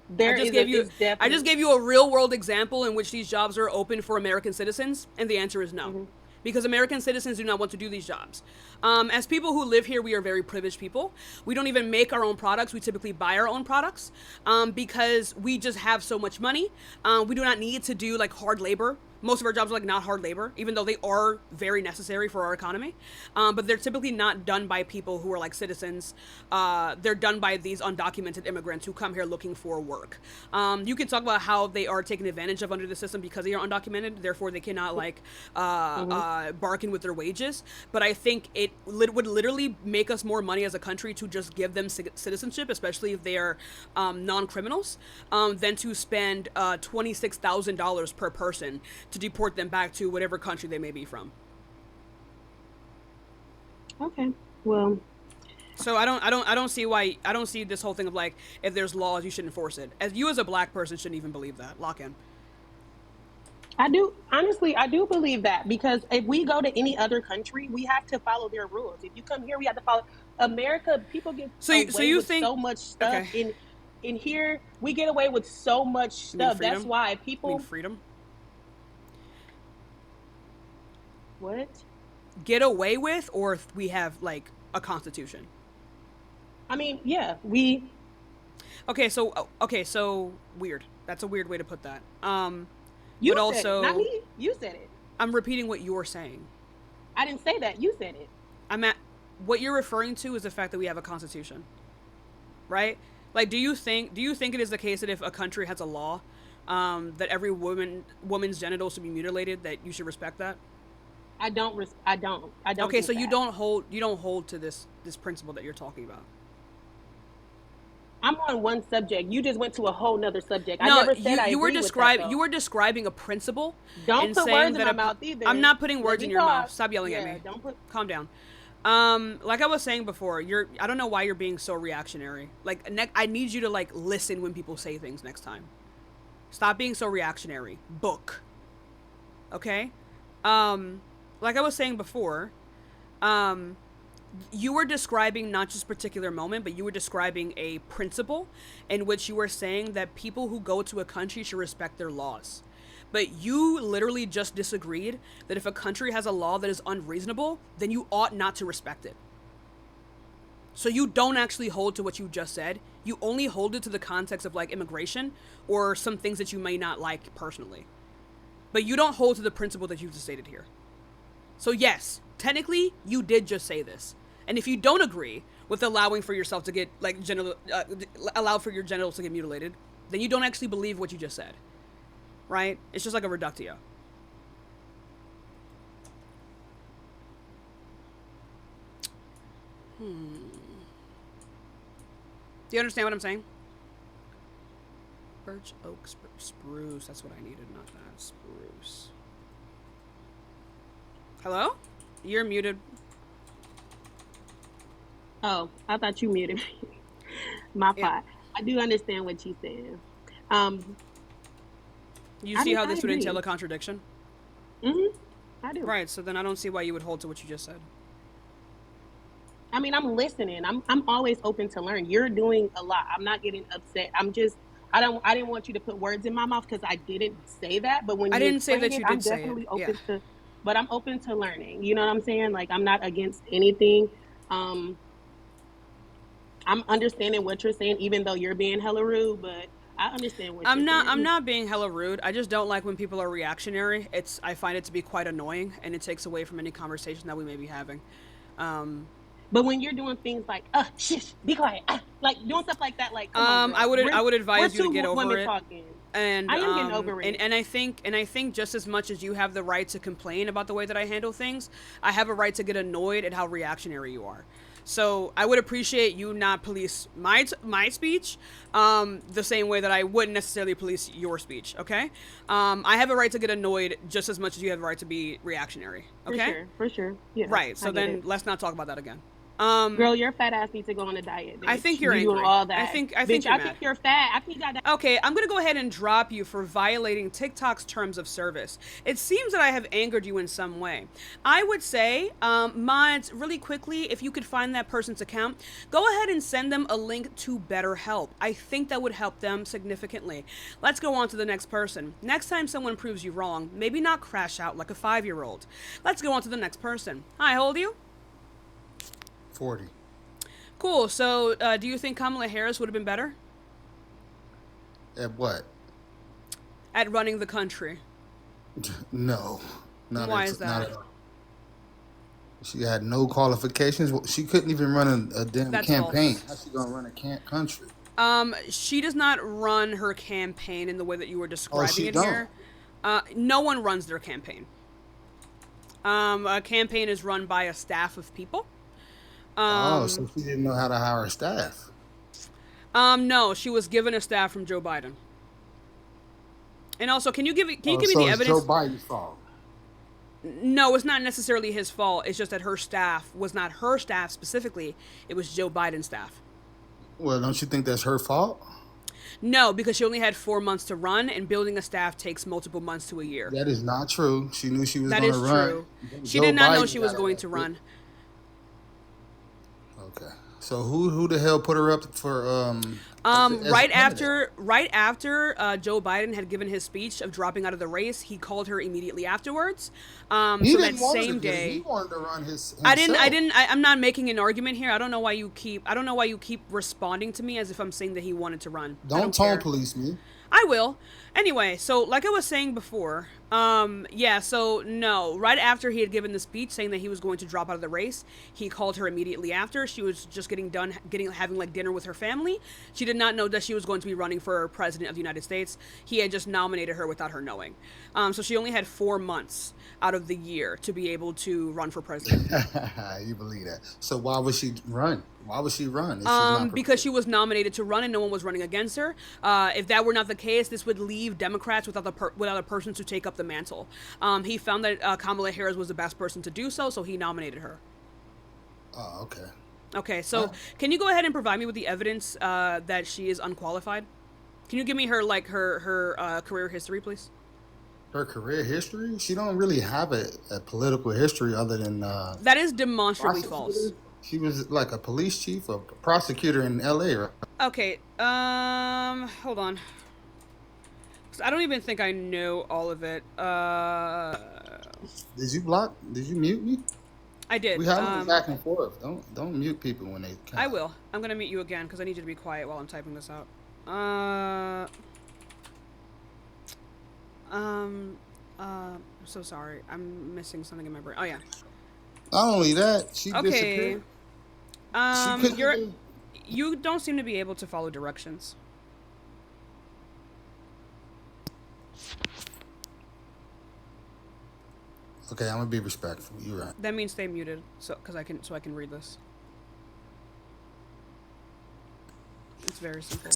there is a, it's I definitely just gave you a real world example in which these jobs are open for American citizens, and the answer is no. Because American citizens do not want to do these jobs. As people who live here, we are very privileged people. We don't even make our own products. We typically buy our own products, because we just have so much money. We do not need to do like hard labor. Most of our jobs are like not hard labor, even though they are very necessary for our economy. But they're typically not done by people who are like citizens. They're done by these undocumented immigrants who come here looking for work. You can talk about how they are taken advantage of under the system because they are undocumented, therefore they cannot like bargain with their wages. But I think it would literally make us more money as a country to just give them citizenship, especially if they are non-criminals, than to spend $26,000 per person to deport them back to whatever country they may be from. Okay. Well, so I don't see this whole thing of like, if there's laws you should enforce it. As you as a black person shouldn't even believe that. Lock in. I do believe that, because if we go to any other country, we have to follow their rules. If you come here, we have to follow America. People get away with so much stuff in here. We get away with so much stuff. That's why people freedom. What? Get away with, or if we have like a constitution? I mean, yeah, we. Okay, so weird. That's a weird way to put that. You but said also, it, not me. You said it. I'm repeating what you're saying. I didn't say that. You said it. What you're referring to is the fact that we have a constitution, right? Like, do you think it is the case that if a country has a law, that every woman's genitals should be mutilated, that you should respect that? I don't. Okay, so you don't hold to this principle that you're talking about. I'm on one subject. You just went to a whole nother subject. No, I never said you were describing. You were describing a principle. Don't put words in my mouth either. I'm not putting words in your mouth. Stop yelling at me. Calm down. Like I was saying before, I don't know why you're being so reactionary. Like, I need you to like listen when people say things next time. Stop being so reactionary. Book. Okay? Like I was saying before, you were describing not just a particular moment, but you were describing a principle in which you were saying that people who go to a country should respect their laws. But you literally just disagreed that if a country has a law that is unreasonable, then you ought not to respect it. So you don't actually hold to what you just said. You only hold it to the context of like immigration or some things that you may not like personally. But you don't hold to the principle that you've just stated here. So yes, technically you did just say this. And if you don't agree with allowing for yourself to get like allow for your genitals to get mutilated, then you don't actually believe what you just said. Right? It's just like a reductio. Do you understand what I'm saying? Birch, oak, spruce. That's what I needed, not that. Spruce. Hello? You're muted. Oh, I thought you muted me. My fault. I do understand what you said. You see how this would entail a contradiction? Mm-hmm. I do. Right, so then I don't see why you would hold to what you just said. I mean, I'm listening. I'm always open to learn. You're doing a lot. I'm not getting upset. I didn't want you to put words in my mouth because I didn't say that. But when I didn't say that you did say it. I'm definitely open to, but I'm open to learning. You know what I'm saying? Like, I'm not against anything. I'm understanding what you're saying, even though you're being hella rude, but I understand what you're saying. I'm not being hella rude. I just don't like when people are reactionary. I find it to be quite annoying, and it takes away from any conversation that we may be having. But when you're doing things like, shush, be quiet, like doing stuff like that, like, come on, girl. I would advise you to get over women it. Talking. And I am getting over it. And I think just as much as you have the right to complain about the way that I handle things, I have a right to get annoyed at how reactionary you are. So I would appreciate you not police my speech the same way that I wouldn't necessarily police your speech, okay? I have a right to get annoyed just as much as you have a right to be reactionary, okay? For sure. Yeah, right, so then let's not talk about that again. Girl, your fat ass needs to go on a diet. Bitch. I think you're angry. Doing all that. I think bitch, you're I mad. think you're fat. I think you got that. Okay, I'm gonna go ahead and drop you for violating TikTok's terms of service. It seems that I have angered you in some way. I would say, mods, really quickly, if you could find that person's account, go ahead and send them a link to BetterHelp. I think that would help them significantly. Let's go on to the next person. Next time someone proves you wrong, maybe not crash out like a 5-year-old. Let's go on to the next person. Hi, how old are you? 40. Cool. So, do you think Kamala Harris would have been better? At what? At running the country. No. Why is that? Not at all. She had no qualifications. She couldn't even run a damn campaign. False. How's she gonna run a country? She does not run her campaign in the way that you were describing it don't. here. No one runs their campaign. A campaign is run by a staff of people. So she didn't know how to hire staff. No, she was given a staff from Joe Biden. And also, can you give me the evidence? Joe Biden's fault. No, it's not necessarily his fault. It's just that her staff was not her staff specifically. It was Joe Biden's staff. Well, don't you think that's her fault? No, because she only had 4 months to run, and building a staff takes multiple months to a year. That is not true. She knew she was going to run. That is true. She did not know she was going to run. Okay. So who the hell put her up for right after Joe Biden had given his speech of dropping out of the race, he called her immediately afterwards. He so didn't that want same to day, he wanted to run himself. I'm not making an argument here. I don't know why you keep responding to me as if I'm saying that he wanted to run. Don't tone police me. I will. Anyway, so like I was saying before, so no, right after he had given the speech saying that he was going to drop out of the race, he called her immediately after. She was just having like dinner with her family. She did not know that she was going to be running for president of the United States. He had just nominated her without her knowing. So she only had 4 months out of the year to be able to run for president. You believe that? So why would she run? Why would she run? Because she was nominated to run and no one was running against her. If that were not the case, this would leave Democrats without a person to take up the mantle. He found that Kamala Harris was the best person to do so, so he nominated her. Oh, okay. Okay, so can you go ahead and provide me with the evidence that she is unqualified? Can you give me her career history, please? Her career history? She don't really have a political history other than that is demonstrably false. She was like a police chief or prosecutor in LA, right? Okay, hold on. I don't even think I know all of it. Did you mute me? I did. We have back and forth. Don't mute people when they can. I will. I'm gonna mute you again because I need you to be quiet while I'm typing this out. I'm so sorry. I'm missing something in my brain. Oh yeah. Not only that, she disappeared. You don't seem to be able to follow directions. Okay, I'm gonna be respectful. You're right. That means stay muted, so I can read this. It's very simple.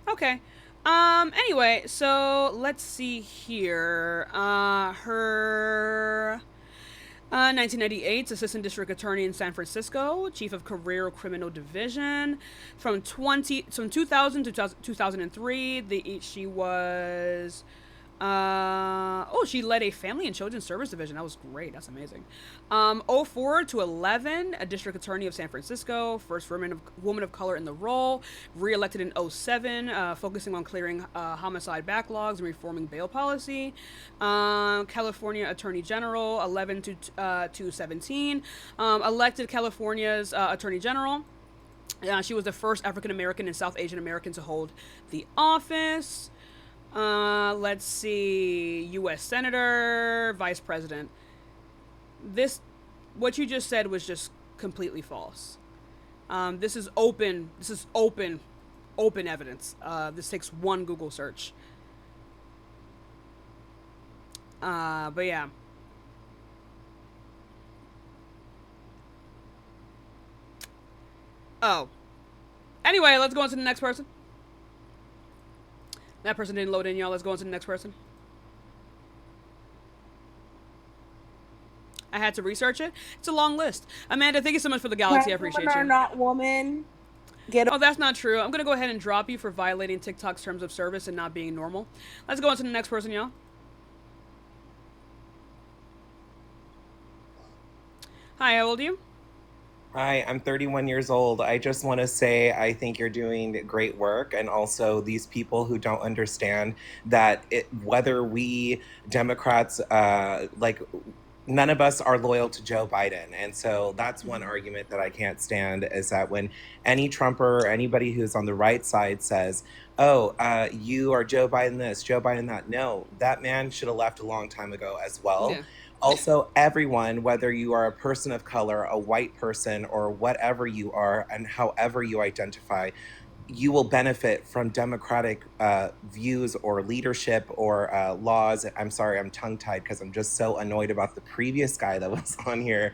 Okay. Anyway, so let's see here. Her 1998, assistant district attorney in San Francisco, chief of career criminal division. From 2000 to 2003, she was. She led a family and children's service division. That was great. That's amazing. 04 to 11, a district attorney of San Francisco, first woman of color in the role, re-elected in 07, focusing on clearing homicide backlogs and reforming bail policy. California Attorney General, 11 to 17, elected California's Attorney General. She was the first African American and South Asian American to hold the office. Let's see, U.S. Senator, Vice President. What you just said was just completely false. This is open evidence. This takes one Google search. But yeah. Oh. Anyway, let's go on to the next person. That person didn't load in, y'all. Let's go on to the next person. I had to research it. It's a long list. Amanda, thank you so much for the galaxy. I appreciate Women you. are not woman. Oh, that's not true. I'm going to go ahead and drop you for violating TikTok's terms of service and not being normal. Let's go on to the next person, y'all. Hi, how old are you? Hi, I'm 31 years old. I just want to say I think you're doing great work, and also these people who don't understand that whether we Democrats, none of us are loyal to Joe Biden. And so that's one argument that I can't stand, is that when any Trumper or anybody who's on the right side says, oh, you are Joe Biden this, Joe Biden that. No, that man should have left a long time ago as well. Yeah. Also, everyone, whether you are a person of color, a white person, or whatever you are, and however you identify, you will benefit from democratic views or leadership or laws. I'm sorry, I'm tongue-tied because I'm just so annoyed about the previous guy that was on here.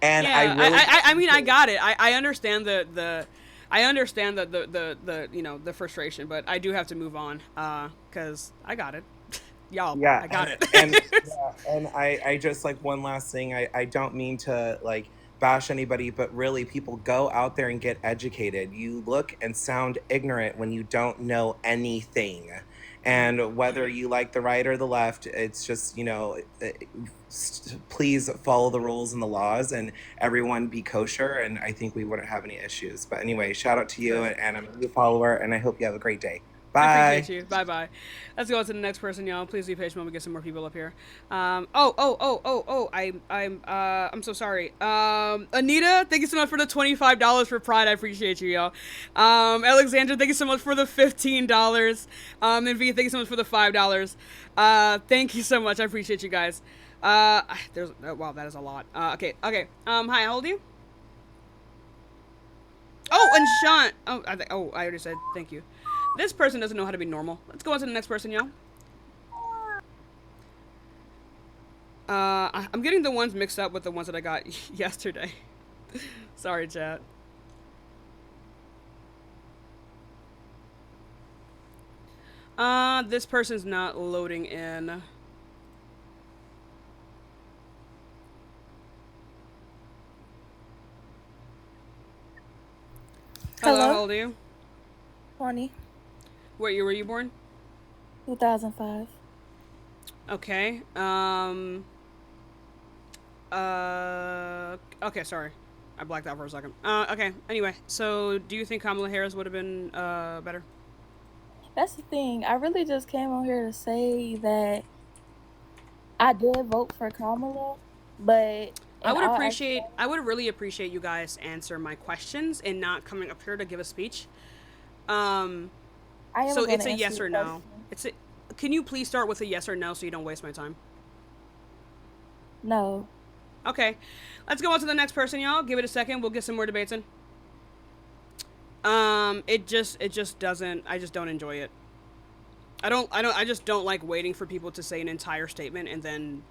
And yeah, I mean, I got it. I understand the the frustration, but I do have to move on because I got it. Y'all, yeah, I got it. And I just, like, one last thing. I don't mean to, like, bash anybody, but really, people go out there and get educated. You look and sound ignorant when you don't know anything. And whether you like the right or the left, it's just, please follow the rules and the laws, and everyone be kosher, and I think we wouldn't have any issues. But anyway, shout out to you, and I'm a new follower, and I hope you have a great day. Bye. I appreciate you. Bye. Let's go on to the next person, y'all. Please be patient while we get some more people up here. I'm so sorry. Anita, thank you so much for the $25 for Pride. I appreciate you, y'all. Alexandra, thank you so much for the $15. And V, thank you so much for the $5. Thank you so much. I appreciate you guys. Wow, that is a lot. Okay. Hi, how old are you? Oh, and Sean. I already said thank you. This person doesn't know how to be normal. Let's go on to the next person, y'all. I'm getting the ones mixed up with the ones that I got yesterday. Sorry, chat. This person's not loading in. Hello, how old are you? 20. What year were you born? 2005. Okay. Okay, sorry. I blacked out for a second. Okay. Anyway, so do you think Kamala Harris would have been better? That's the thing. I really just came on here to say that I did vote for Kamala, but I would really appreciate you guys answer my questions and not coming up here to give a speech. So it's a yes or no. Can you please start with a yes or no so you don't waste my time? No. Okay. Let's go on to the next person, y'all. Give it a second. We'll get some more debates in. It just doesn't, I just don't enjoy it. I just don't like waiting for people to say an entire statement and then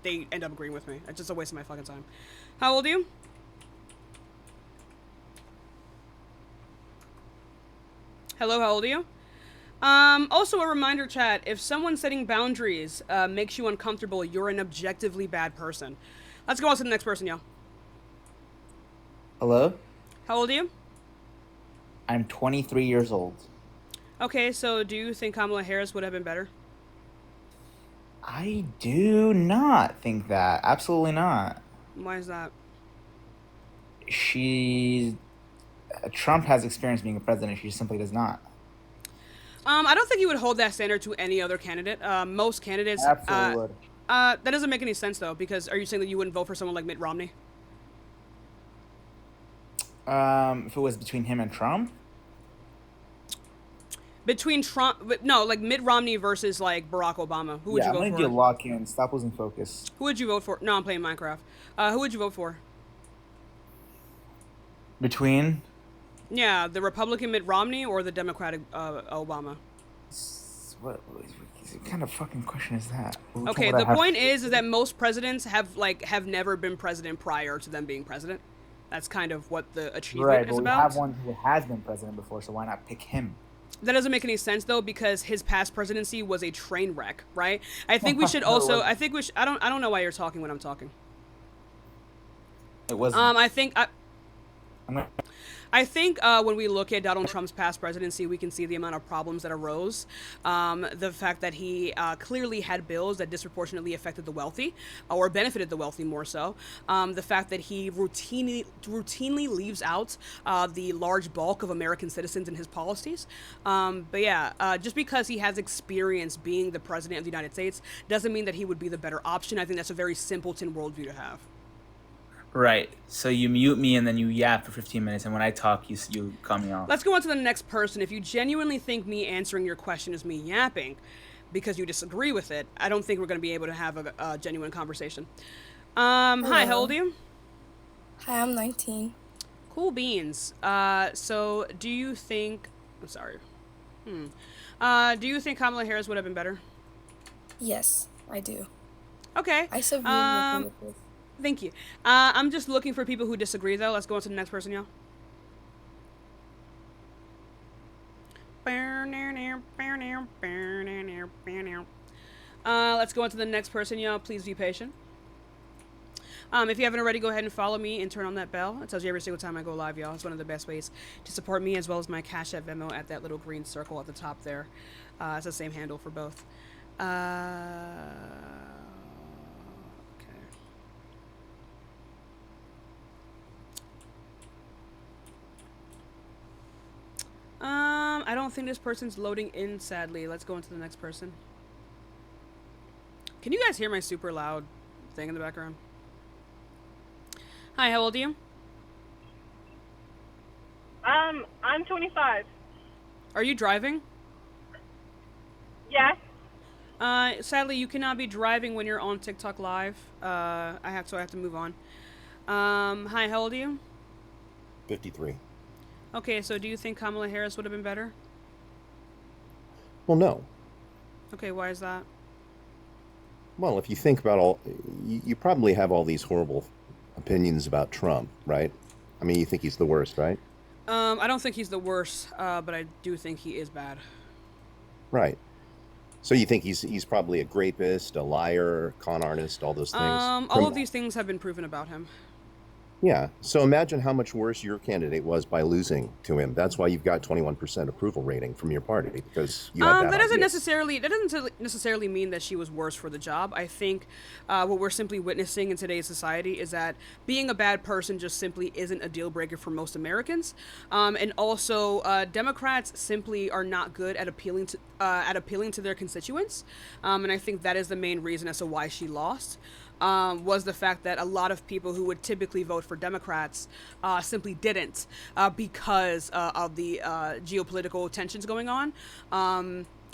they end up agreeing with me. It's just a waste of my fucking time. How old are you? Hello, how old are you? Also a reminder, chat, if someone setting boundaries makes you uncomfortable, you're an objectively bad person. Let's go on to the next person, y'all. Hello? How old are you? I'm 23 years old. Okay, so do you think Kamala Harris would have been better? I do not think that. Absolutely not. Why is that? Trump has experience being a president. She simply does not. I don't think you would hold that standard to any other candidate. Most candidates... Absolutely would. That doesn't make any sense, though, because are you saying that you wouldn't vote for someone like Mitt Romney? If it was between him and Trump? Between Trump... No, like Mitt Romney versus, like, Barack Obama. Who would you vote for? I'm going to lock in. Stop losing focus. Who would you vote for? No, I'm playing Minecraft. Who would you vote for? Between? Yeah, the Republican Mitt Romney or the Democratic Obama. What kind of fucking question is that? Okay, the point is that most presidents have never been president prior to them being president. That's kind of what the achievement is about. We have one who has been president before, so why not pick him? That doesn't make any sense though, because his past presidency was a train wreck, right? I think we should also. I think we should. I don't know why you're talking when I'm talking. It wasn't. I think when we look at Donald Trump's past presidency, we can see the amount of problems that arose. The fact that he clearly had bills that disproportionately affected the wealthy, or benefited the wealthy more so. The fact that he routinely leaves out the large bulk of American citizens in his policies. But yeah, just because he has experience being the president of the United States doesn't mean that he would be the better option. I think that's a very simpleton worldview to have. Right. So you mute me and then you yap for 15 minutes, and when I talk, you cut me off. Let's go on to the next person. If you genuinely think me answering your question is me yapping because you disagree with it, I don't think we're going to be able to have a genuine conversation. Hi, how old are you? Hi, I'm 19. Cool beans. So do you think... I'm sorry. Do you think Kamala Harris would have been better? Yes, I do. Okay. I severely agree with this. Thank you. I'm just looking for people who disagree, though. Let's go on to the next person, y'all. Let's go on to the next person, y'all. Please be patient. If you haven't already, go ahead and follow me and turn on that bell. It tells you every single time I go live, y'all. It's one of the best ways to support me, as well as my Cash App Venmo at that little green circle at the top there. It's the same handle for both. I don't think this person's loading in, sadly. Let's go into the next person. Can you guys hear my super loud thing in the background? Hi, how old are you? I'm 25. Are you driving? Yes. Sadly, you cannot be driving when you're on TikTok Live. I have to move on. Hi, how old are you? 53. Okay, so do you think Kamala Harris would have been better? Well, no. Okay, why is that? Well, if you think about you probably have all these horrible opinions about Trump, right? I mean, you think he's the worst, right? I don't think he's the worst, but I do think he is bad. Right. So you think he's probably a rapist, a liar, con artist, all those things? All of these things have been proven about him. Yeah. So imagine how much worse your candidate was by losing to him. That's why you've got 21% approval rating from your party, because you had that doesn't necessarily mean that she was worse for the job. I think what we're simply witnessing in today's society is that being a bad person just simply isn't a deal breaker for most Americans. And also, Democrats simply are not good at appealing to their constituents. And I think that is the main reason as to why she lost. Was the fact that a lot of people who would typically vote for Democrats simply didn't because of the geopolitical tensions going on,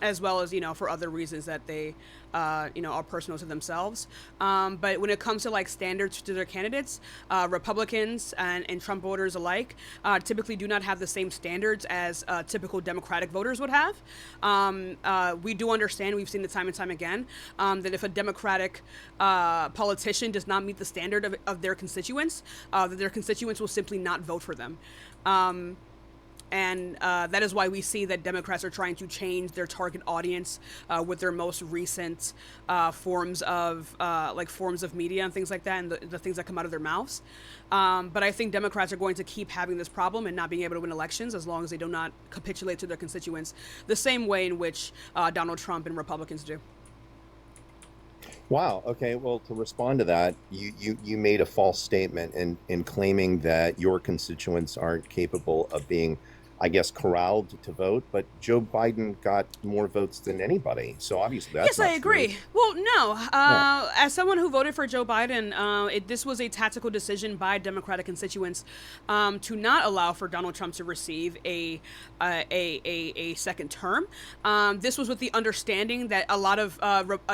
as well as, for other reasons that they, are personal to themselves. But when it comes to standards to their candidates, Republicans and Trump voters alike typically do not have the same standards as typical Democratic voters would have. We do understand, we've seen it time and time again, that if a Democratic politician does not meet the standard of their constituents, that their constituents will simply not vote for them. And that is why we see that Democrats are trying to change their target audience with their most recent forms of media and things like that, and the things that come out of their mouths. But I think Democrats are going to keep having this problem and not being able to win elections as long as they do not capitulate to their constituents the same way in which Donald Trump and Republicans do. Wow. Okay. Well, to respond to that, you made a false statement in claiming that your constituents aren't capable of being, I guess, corralled to vote, but Joe Biden got more votes than anybody. So obviously that's yes, I agree. True. Well, no. As someone who voted for Joe Biden, this was a tactical decision by Democratic constituents to not allow for Donald Trump to receive a second term. This was with the understanding that a lot of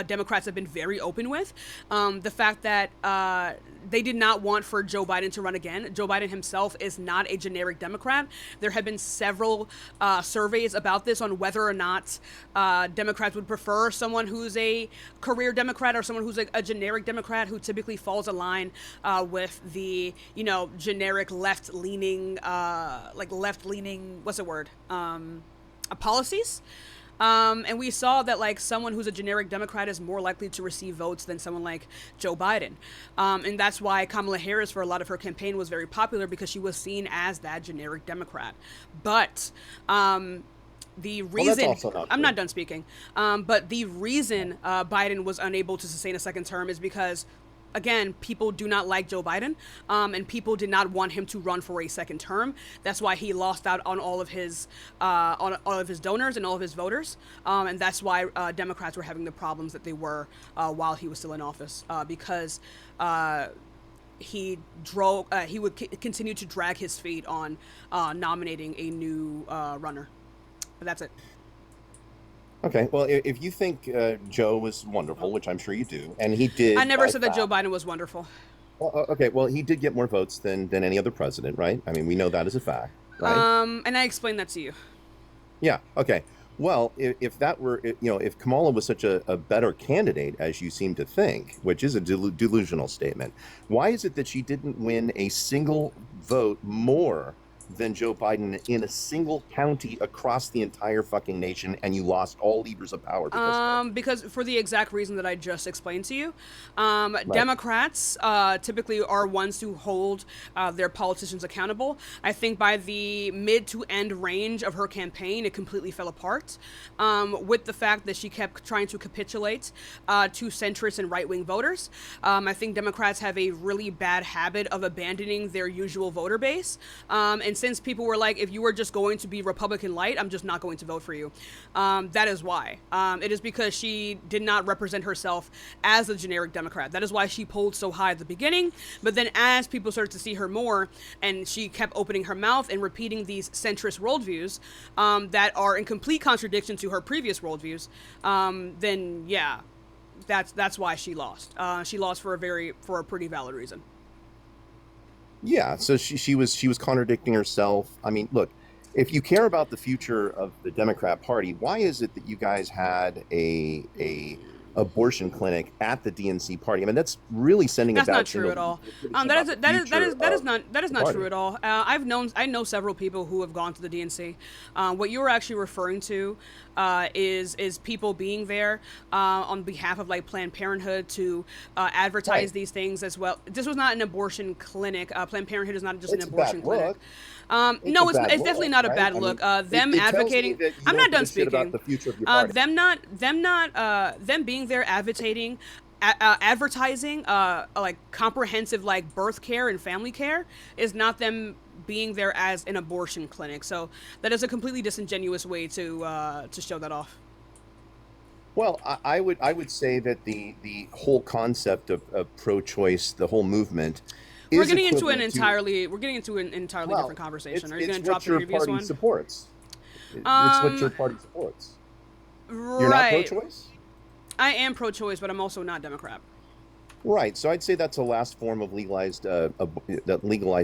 Democrats have been very open with. The fact that they did not want for Joe Biden to run again. Joe Biden himself is not a generic Democrat. There have been several surveys about this on whether or not Democrats would prefer someone who's a career Democrat or someone who's a generic Democrat who typically falls in line with the, generic left-leaning, what's the word? Policies. And we saw that like someone who's a generic Democrat is more likely to receive votes than someone like Joe Biden. And that's why Kamala Harris for a lot of her campaign was very popular, because she was seen as that generic Democrat. But the reason I'm not done speaking. But the reason Biden was unable to sustain a second term is because, again, people do not like Joe Biden, and people did not want him to run for a second term. That's why he lost out on all of his donors and all of his voters, and that's why Democrats were having the problems that they were while he was still in office, because he would continue to drag his feet on nominating a new runner. But that's it. Okay, well, if you think Joe was wonderful, which I'm sure you do, and he did... I never said that Joe Biden was wonderful. Well, okay, well, he did get more votes than any other president, right? I mean, we know that as a fact, right? And I explained that to you. Yeah, okay. Well, if that were, if Kamala was such a better candidate, as you seem to think, which is a delusional statement, why is it that she didn't win a single vote more than Joe Biden in a single county across the entire fucking nation, and you lost all levers of power because for the exact reason that I just explained to you. Right. Democrats typically are ones who hold their politicians accountable. I think by the mid to end range of her campaign, it completely fell apart with the fact that she kept trying to capitulate to centrist and right-wing voters. I think Democrats have a really bad habit of abandoning their usual voter base, and since people were like, if you were just going to be Republican light, I'm just not going to vote for you. That is why. It is because she did not represent herself as a generic Democrat. That is why she polled so high at the beginning. But then as people started to see her more, and she kept opening her mouth and repeating these centrist worldviews that are in complete contradiction to her previous worldviews, then yeah, that's why she lost. She lost for a pretty valid reason. Yeah, so she was contradicting herself. I mean, look, if you care about the future of the Democrat Party, why is it that you guys had a abortion clinic at the DNC party? I mean, that's really sending that's a bad not true at all. That is not true at all. I know several people who have gone to the DNC. What you were actually referring to is people being there on behalf of like Planned Parenthood to advertise these things as well. This was not an abortion clinic. Planned Parenthood is not just an abortion clinic. No, it's definitely not a bad look. Them advocating. I'm not done speaking. Them being there advocating, advertising like comprehensive like birth care and family care is not them being there as an abortion clinic. So that is a completely disingenuous way to show that off. Well, I would say that the whole concept of pro-choice, the whole movement. We're getting into an entirely different conversation. Are you going to drop the previous one? Supports. It's what your party supports. You're not pro-choice? I am pro-choice, but I'm also not Democrat. Right. So I'd say that's a last form of legalized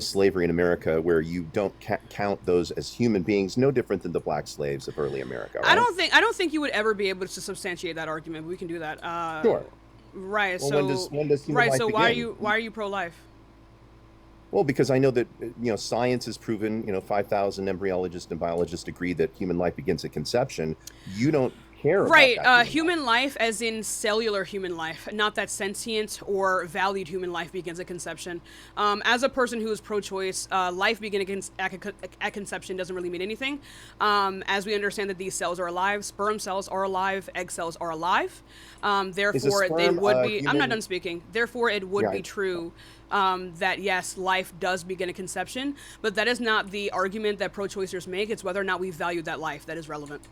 slavery in America, where you don't count those as human beings, no different than the black slaves of early America. Right? I don't think you would ever be able to substantiate that argument, but we can do that. Sure. Right. Well, so when does human life begin? why are you pro-life? Well, because I know that science has proven, 5,000 embryologists and biologists agree that human life begins at conception. You don't care about that human life as in cellular human life, not that sentient or valued human life begins at conception. As a person who is pro-choice, life beginning at conception doesn't really mean anything. As we understand that these cells are alive, sperm cells are alive, egg cells are alive. Therefore, it would be. I'm not done speaking. Therefore, it would be true that yes, life does begin at conception, but that is not the argument that pro-choicers make. It's whether or not we value that life that is relevant.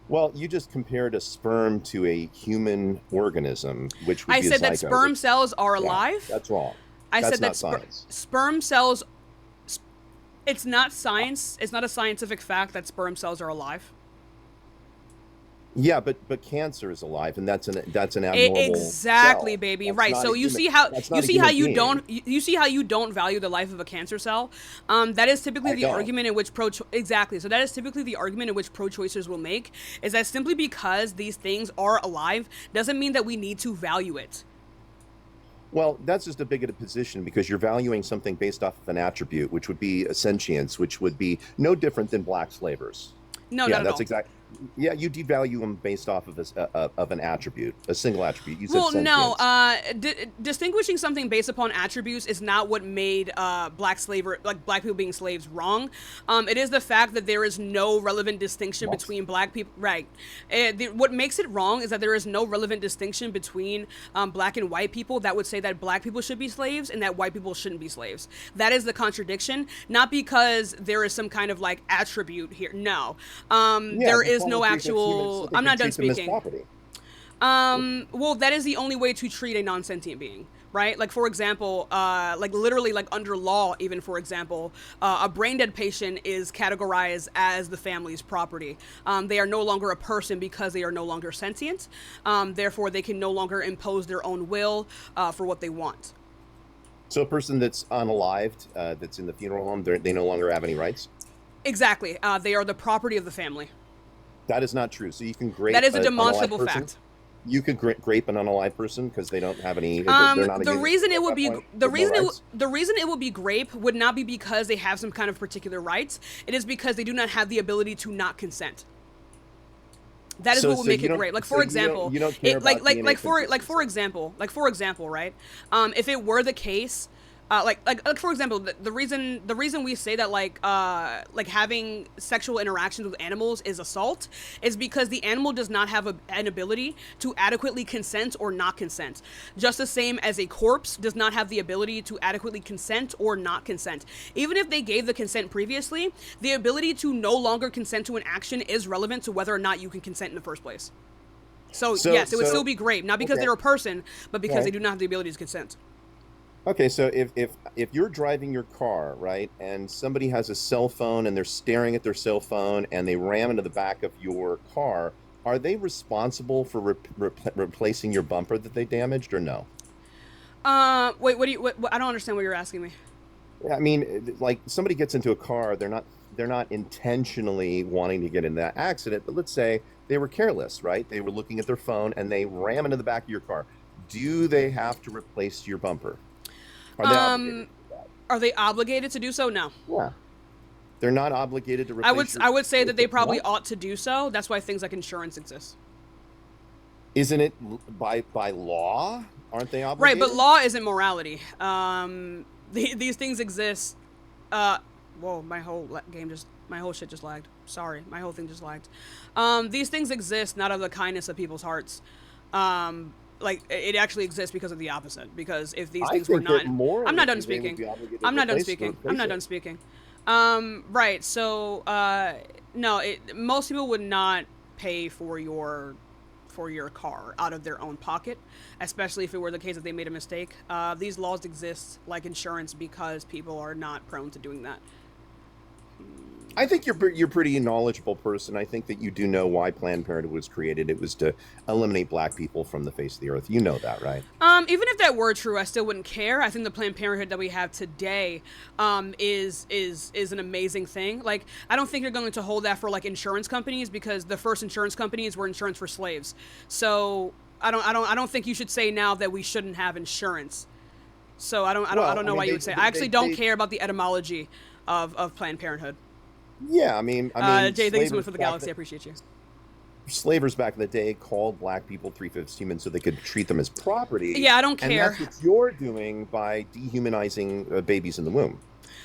Well, you just compared a sperm to a human organism, which would I be a said that zygote. sperm cells are Yeah, alive. that's wrong. I That's said not that science. sperm cells. It's not science. It's not a scientific fact that sperm cells are alive. Yeah, but cancer is alive, and that's an abnormal Exactly, cell. baby. That's Right. not So a you human- see how that's you not a see how human you being. don't you see how you don't value the life of a cancer cell. That is typically I the don't. argument in which exactly. So that is typically the argument in which pro-choicers will make, is that simply because these things are alive doesn't mean that we need to value it. Well, that's just a bigoted position because you're valuing something based off of an attribute, which would be a sentience, which would be no different than black slavers. No, Yeah, not at that's all. exactly. Yeah, you devalue them based off of of an attribute, a single attribute. You said Well, no. sentience. Distinguishing something based upon attributes is not what made black people being slaves wrong. It is the fact that there is no relevant distinction between black people. Right. What makes it wrong is that there is no relevant distinction between black and white people that would say that black people should be slaves and that white people shouldn't be slaves. That is the contradiction. Not because there is some kind of like attribute here. No. There is no actual. I'm not done speaking. Well, that is the only way to treat a non-sentient being, right? Like, for example, like literally, like under law, even for example, a brain dead patient is categorized as the family's property. They are no longer a person because they are no longer sentient. Therefore, they can no longer impose their own will for what they want. So a person that's unalived, that's in the funeral home, they no longer have any rights? Exactly. They are the property of the family. That is not true. So you can grape. That is a an demonstrable unalive person? fact. You could grape an unalive person because they don't have any. They're not a The unit reason it at would that be point, the with no reason rights? the reason it would be grape would not be because they have some kind of particular rights. It is because they do not have the ability to not consent. That is So- what would so make you it don't- great. Like so for you example, don't- you don't care about DNA for example, right? If it were the case, like for example, the reason we say that like having sexual interactions with animals is assault is because the animal does not have an ability to adequately consent or not consent. Just the same as a corpse does not have the ability to adequately consent or not consent. Even if they gave the consent previously, the ability to no longer consent to an action is relevant to whether or not you can consent in the first place. So yes, it would still be grape, not because okay. they're a person, but because Okay. they do not have the ability to consent. Okay, so if you're driving your car, right, and somebody has a cell phone and they're staring at their cell phone and they ram into the back of your car, are they responsible for replacing your bumper that they damaged or no? Wait, what I don't understand what you're asking me. I mean, like somebody gets into a car, they're not intentionally wanting to get in that accident, but let's say they were careless, right? They were looking at their phone and they ram into the back of your car. Do they have to replace your bumper? Are they obligated? Are they obligated to do so? No. Yeah. They're not obligated to replace I would say that they probably What? ought to do so. That's why things like insurance exist. Isn't it by law? Aren't they Right, obligated? but law isn't morality. These things exist. Whoa, my whole shit just lagged. Sorry, my whole thing just lagged. These things exist not out of the kindness of people's hearts. Like it actually exists because of the opposite. Because if these things were not, I'm not done speaking. I'm not done speaking. I'm not done speaking. Right. So no, most people would not pay for your car out of their own pocket, especially if it were the case that they made a mistake. These laws exist like insurance because people are not prone to doing that. I think you're pretty knowledgeable person. I think that you do know why Planned Parenthood was created. It was to eliminate black people from the face of the earth. You know that, right? Even if that were true, I still wouldn't care. I think the Planned Parenthood that we have today is an amazing thing. Like, I don't think you're going to hold that for like insurance companies because the first insurance companies were insurance for slaves. So I don't think you should say now that we shouldn't have insurance. So I don't know why you would say. I actually don't care about the etymology of Planned Parenthood. Yeah, I mean, Jay, thank you so much for the galaxy. I appreciate you. Slavers back in the day called black people 3/5 humans so they could treat them as property. Yeah, I don't care. And that's what you're doing by dehumanizing babies in the womb.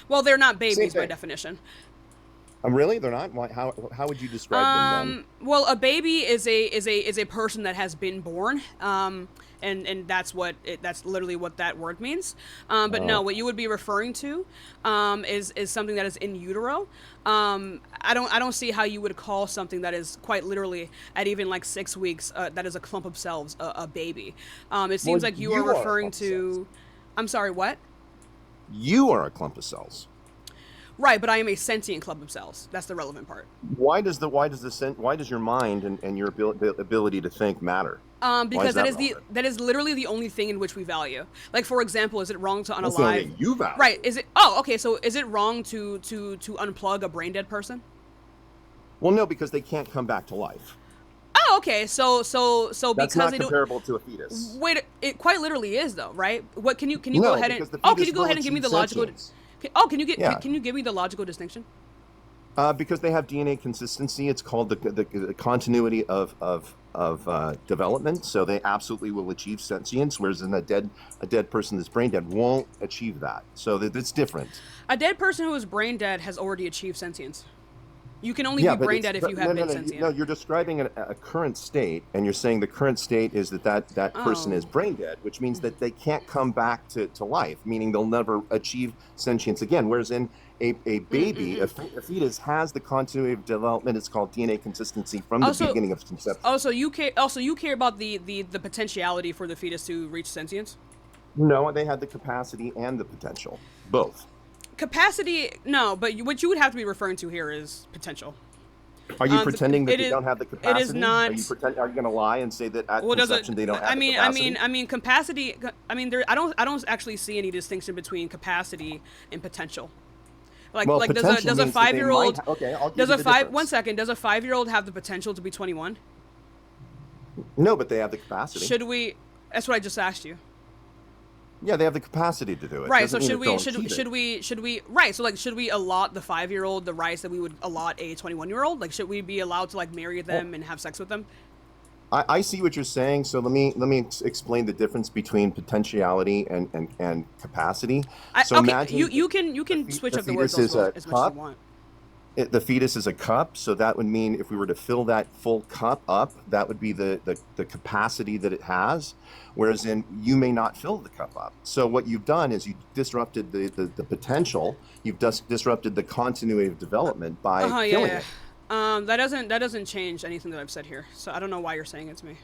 Well, they're not babies by definition. Really? They're not? Why, how would you describe them then? Well, a baby is a person that has been born. And that's that's literally what that word means. But no, what you would be referring to is something that is in utero. I don't see how you would call something that is quite literally at even like 6 weeks that is a clump of cells a baby. It seems like you are referring to. I'm sorry, what? You are a clump of cells. Right, but I am a sentient clump of cells. That's the relevant part. Why does your mind and your ability to think matter? Because that is literally the only thing in which we value. Like, for example, is it wrong to unalive? That's the only thing you value. Right? Is it? Oh, okay. So is it wrong to unplug a brain dead person? Well, no, because they can't come back to life. Oh, okay. So That's because not they comparable to a fetus. Wait, it quite literally is though, right? What can you No, go ahead and because the can fetus you go will ahead and give me the achieve logical? sentience. Can you give me the logical distinction? Because they have DNA consistency. It's called the continuity of development. So they absolutely will achieve sentience, whereas a dead person that's brain dead won't achieve that. So it's different. A dead person who is brain dead has already achieved sentience. You can only be brain dead if you have been sentient. No, you're describing a current state, and you're saying the current state is that person is brain dead, which means that they can't come back to life, meaning they'll never achieve sentience again. Whereas in a baby, a fetus has the continuity of development. It's called DNA consistency from the beginning of conception. Also, you care about the potentiality for the fetus to reach sentience? No, they had the capacity and the potential, both. Capacity, no, but what you would have to be referring to here is potential. Are you pretending that they don't have the capacity? It is not. Are you going to lie and say that at conception they don't have the capacity? I mean, capacity. I mean, I don't actually see any distinction between capacity and potential. Like, well, does a 5-year-old? Okay, I'll give you the difference. 1 second. Does a 5-year-old have the potential to be 21? No, but they have the capacity. Should we? That's what I just asked you. Yeah, they have the capacity to do it. Right. So should we? Right. So like, should we allot the 5-year-old the rights that we would allot a 21-year-old? Like, should we be allowed to like marry them and have sex with them? I see what you're saying. So let me explain the difference between potentiality and capacity. So okay, imagine you can switch up the words as much as you want. The fetus is a cup, so that would mean if we were to fill that full cup up, that would be the capacity that it has, whereas you may not fill the cup up. So what you've done is you disrupted the potential, you've disrupted the continuity of development by killing it. That doesn't change anything that I've said here, so I don't know why you're saying it to me.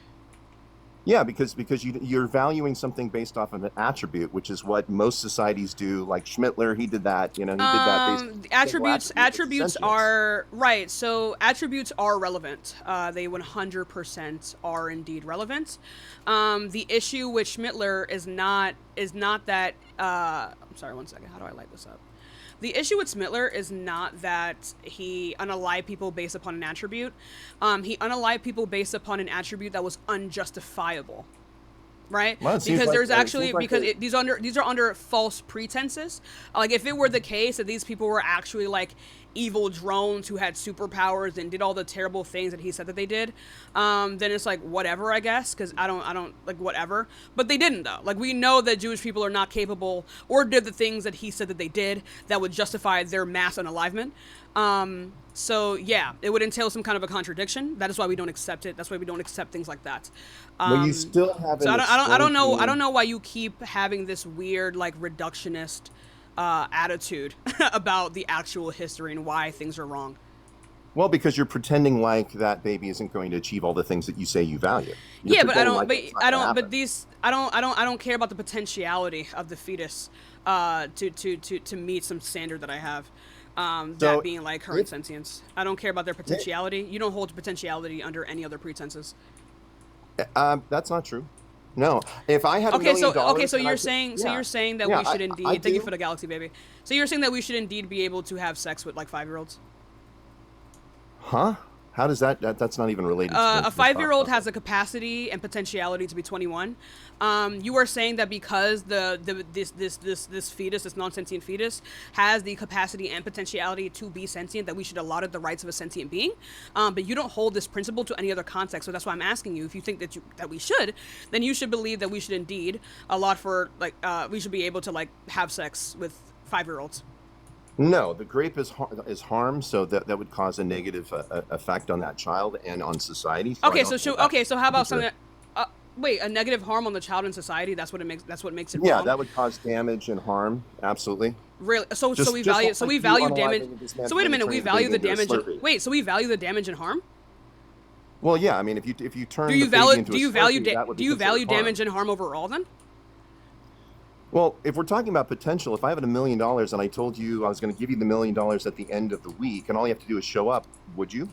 Yeah, because you're valuing something based off of an attribute, which is what most societies do. Like Schmittler, he did that. He did that. Attributes are right. So attributes are relevant. They 100% are indeed relevant. The issue with Schmittler is not that. I'm sorry. 1 second. How do I light this up? The issue with Schmittler is not that he unalived people based upon an attribute. He unalived people based upon an attribute that was unjustifiable, right? Well, because there's actually these are under false pretenses. Like if it were the case that these people were actually like evil drones who had superpowers and did all the terrible things that he said that they did, then it's like whatever, I guess, because I don't like whatever. But they didn't though. Like we know that Jewish people are not capable or did the things that he said that they did that would justify their mass unalivement. So yeah, it would entail some kind of a contradiction. That is why we don't accept it. That's why we don't accept things like that. Well, you still have. So I don't know why you keep having this weird like reductionist attitude about the actual history and why things are wrong. Well, because you're pretending like that baby isn't going to achieve all the things that you say you value. Yeah, but I don't care about the potentiality of the fetus to meet some standard that I have. That being like current sentience. I don't care about their potentiality. You don't hold potentiality under any other pretenses. That's not true. No, if I had $1 million, so you're saying that we should indeed. Thank you for the galaxy, baby. So you're saying that we should indeed be able to have sex with like 5-year-olds? Huh? How does that's not even related to a 5-year-old has the capacity and potentiality to be 21. You are saying that because this fetus, this non-sentient fetus, has the capacity and potentiality to be sentient, that we should allot it the rights of a sentient being. But you don't hold this principle to any other context, so that's why I'm asking you. If you think that we should, then you should believe that we should indeed allot for we should be able to like have sex with 5-year-olds. No, the grape is harm, so that would cause a negative effect on that child and on society. So Okay, so how about something? Wait, a negative harm on the child and society? That's what makes it Yeah, wrong? that would cause damage and harm. Absolutely. Really? So we value damage. So wait a minute, we value the damage. Wait, so we value the damage and harm? Well, yeah. I mean, if you turn Do you value harm. damage and harm overall then? Well, if we're talking about potential, if I had $1 million and I told you I was going to give you the $1 million at the end of the week, and all you have to do is show up, would you?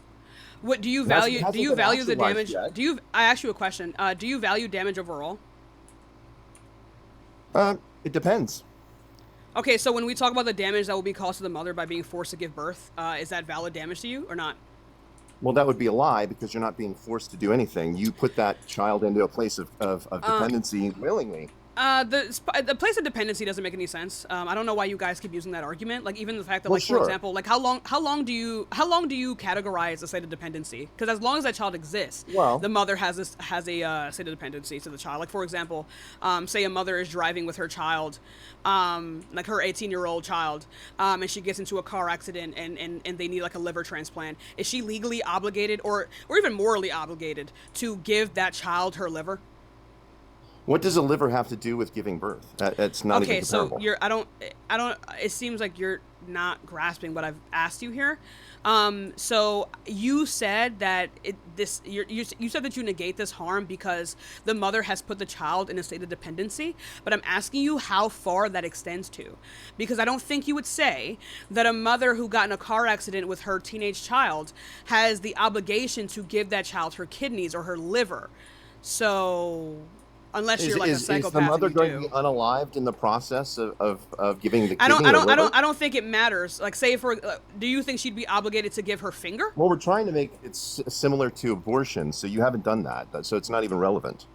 What do you value? Do you value the damage? Yet. I asked you a question. Do you value damage overall? It depends. Okay, so when we talk about the damage that will be caused to the mother by being forced to give birth, is that valid damage to you or not? Well, that would be a lie because you're not being forced to do anything. You put that child into a place of dependency willingly. The place of dependency doesn't make any sense. I don't know why you guys keep using that argument. Like even the fact that, like, for example, like how long do you categorize a state of dependency? Because as long as that child exists, the mother has a state of dependency to the child. Like for example, say a mother is driving with her child, like her 18-year-old child, and she gets into a car accident and they need like a liver transplant. Is she legally obligated or even morally obligated to give that child her liver? What does a liver have to do with giving birth? It's not even comparable. So I don't. It seems like you're not grasping what I've asked you here. So you said that you said that you negate this harm because the mother has put the child in a state of dependency. But I'm asking you how far that extends to, because I don't think you would say that a mother who got in a car accident with her teenage child has the obligation to give that child her kidneys or her liver. So. Unless you're like a psychopath. Is the mother going to be unalived in the process of giving the kidney I don't think it matters. Like, say do you think she'd be obligated to give her finger? Well, we're trying to make it similar to abortion, so you haven't done that, so it's not even relevant.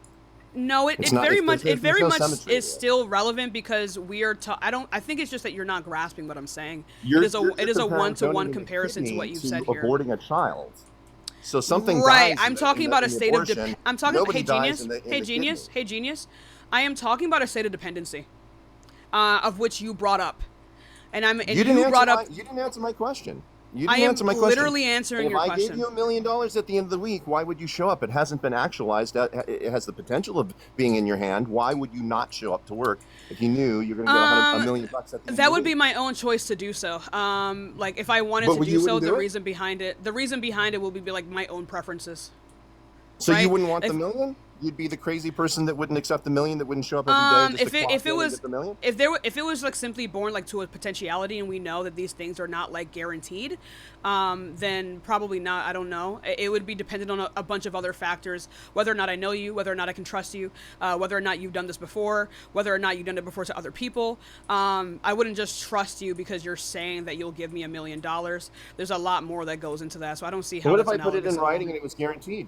No, it very much is still relevant because we are. I think it's just that you're not grasping what I'm saying. It is a one-to-one comparison to what you've said here. Aborting a child. So something right. dies I'm talking about a state of I'm talking. Nobody Hey genius. dies Hey genius. Hey genius. I am talking about a state of dependency, of which you brought up, and I'm. And you didn't answer my question. You didn't answer my question. I am literally answering your question. If I gave you $1 million at the end of the week, why would you show up? It hasn't been actualized. It has the potential of being in your hand. Why would you not show up to work if you knew you're going to get $1 million at the end of the week? That would be my own choice to do so. Like if I wanted to do so, the reason behind it will be like my own preferences. So you wouldn't want the $1 million? You'd be the crazy person that wouldn't accept the $1 million, that wouldn't show up every day. If it was like simply born like to a potentiality, and we know that these things are not like guaranteed, then probably not. I don't know. It would be dependent on a bunch of other factors, whether or not I know you, whether or not I can trust you, whether or not you've done this before, whether or not you've done it before to other people. I wouldn't just trust you because you're saying that you'll give me $1 million. There's a lot more that goes into that, so I don't see how. What if I put it in writing and it was guaranteed?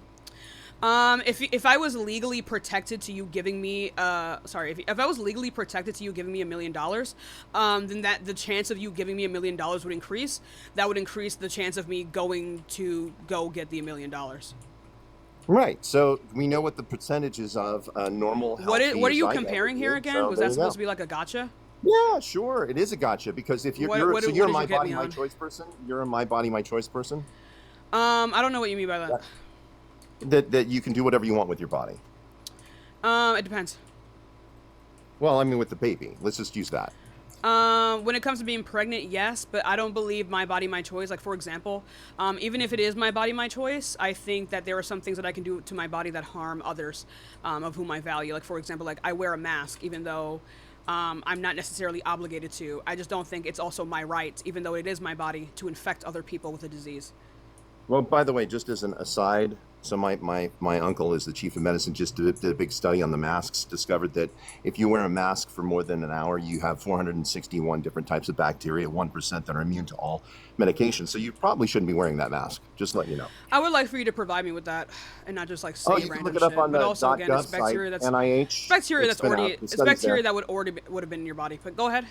If I was legally protected to you giving me, if I was legally protected to you giving me $1 million, then the chance of you giving me $1 million would increase. That would increase the chance of me going to go get the $1 million. Right. So we know what the percentages of normal. What are you comparing here again? So was that supposed to be like a gotcha? Yeah, sure. It is a gotcha because if you're a my body, my choice person, you're a my body, my choice person. I don't know what you mean by that. That you can do whatever you want with your body. It depends. Well, I mean, with the baby, let's just use that. When it comes to being pregnant, yes, but I don't believe my body, my choice. Like, for example, even if it is my body, my choice, I think that there are some things that I can do to my body that harm others, of whom I value. Like, for example, like I wear a mask, even though I'm not necessarily obligated to. I just don't think it's also my right, even though it is my body, to infect other people with a disease. Well, by the way, just as an aside, so my uncle is the chief of medicine, just did a big study on the masks, discovered that if you wear a mask for more than an hour, you have 461 different types of bacteria, 1% that are immune to all medications. So you probably shouldn't be wearing that mask, just to let you know. I would like for you to provide me with that and not just like say you random can look it up shit. on but the also, again, it's .gov bacteria site, that's NIH. bacteria that's already it's bacteria there. that would have been in your body. But go ahead.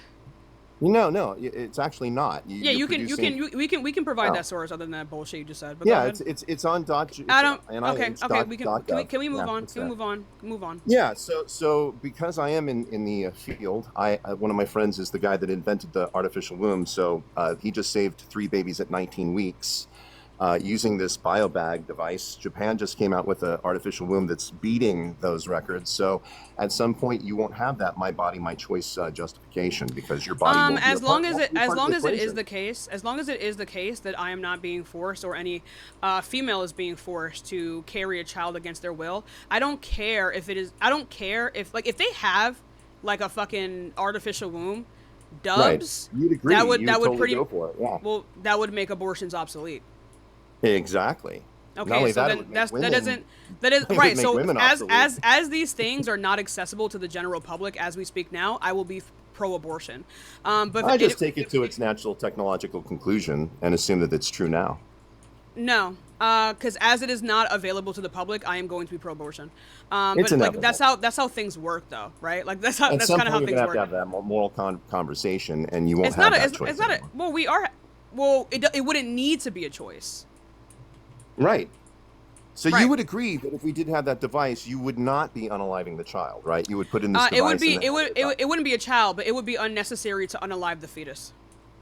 No, it's actually not. Yeah, You're you producing- can we can provide Oh. that source other than that bullshit you just said. But go Yeah, ahead. it's on dot. I don't. NIH Okay, dot- we dot can gov. can we move Yeah, on? it's Can we there. move on? Move on. Yeah, so because I am in the field, I one of my friends is the guy that invented the artificial womb. So he just saved 3 babies at 19 weeks using this biobag device. Japan just came out with an artificial womb that's beating those records. So at some point, you won't have that "my body, my choice" justification because your body. Won't be As a long part- as won't it be as part of long the as it is equation. the case, as long as it is the case that I am not being forced or any female is being forced to carry a child against their will, I don't care if it is. I don't care if if they have like a fucking artificial womb, dubs. Right. You'd agree. That would You'd that would totally pretty go for it. Yeah. well that would make abortions obsolete. Exactly. Not Okay, only so that, it then would make that women- doesn't that is it would right. make So women as obsolete. these things are not accessible to the general public as we speak now, I will be pro-abortion. But I just it, take it to its natural technological conclusion and assume that it's true now. no, because as it is not available to the public, I am going to be pro-abortion. It's But like inevitable. that's how things work, though, right? Like that's how At that's some kind of point, how you're things gonna have work. to have that moral conversation, and you won't It's have not a, that it's, choice it's not a, anymore. well, we are, well, it wouldn't need to be a choice. Right. So Right. you would agree that if we did have that device, you would not be unaliving the child, right? You would put in this device. It would be and then- it wouldn't be a child, but it would be unnecessary to unalive the fetus.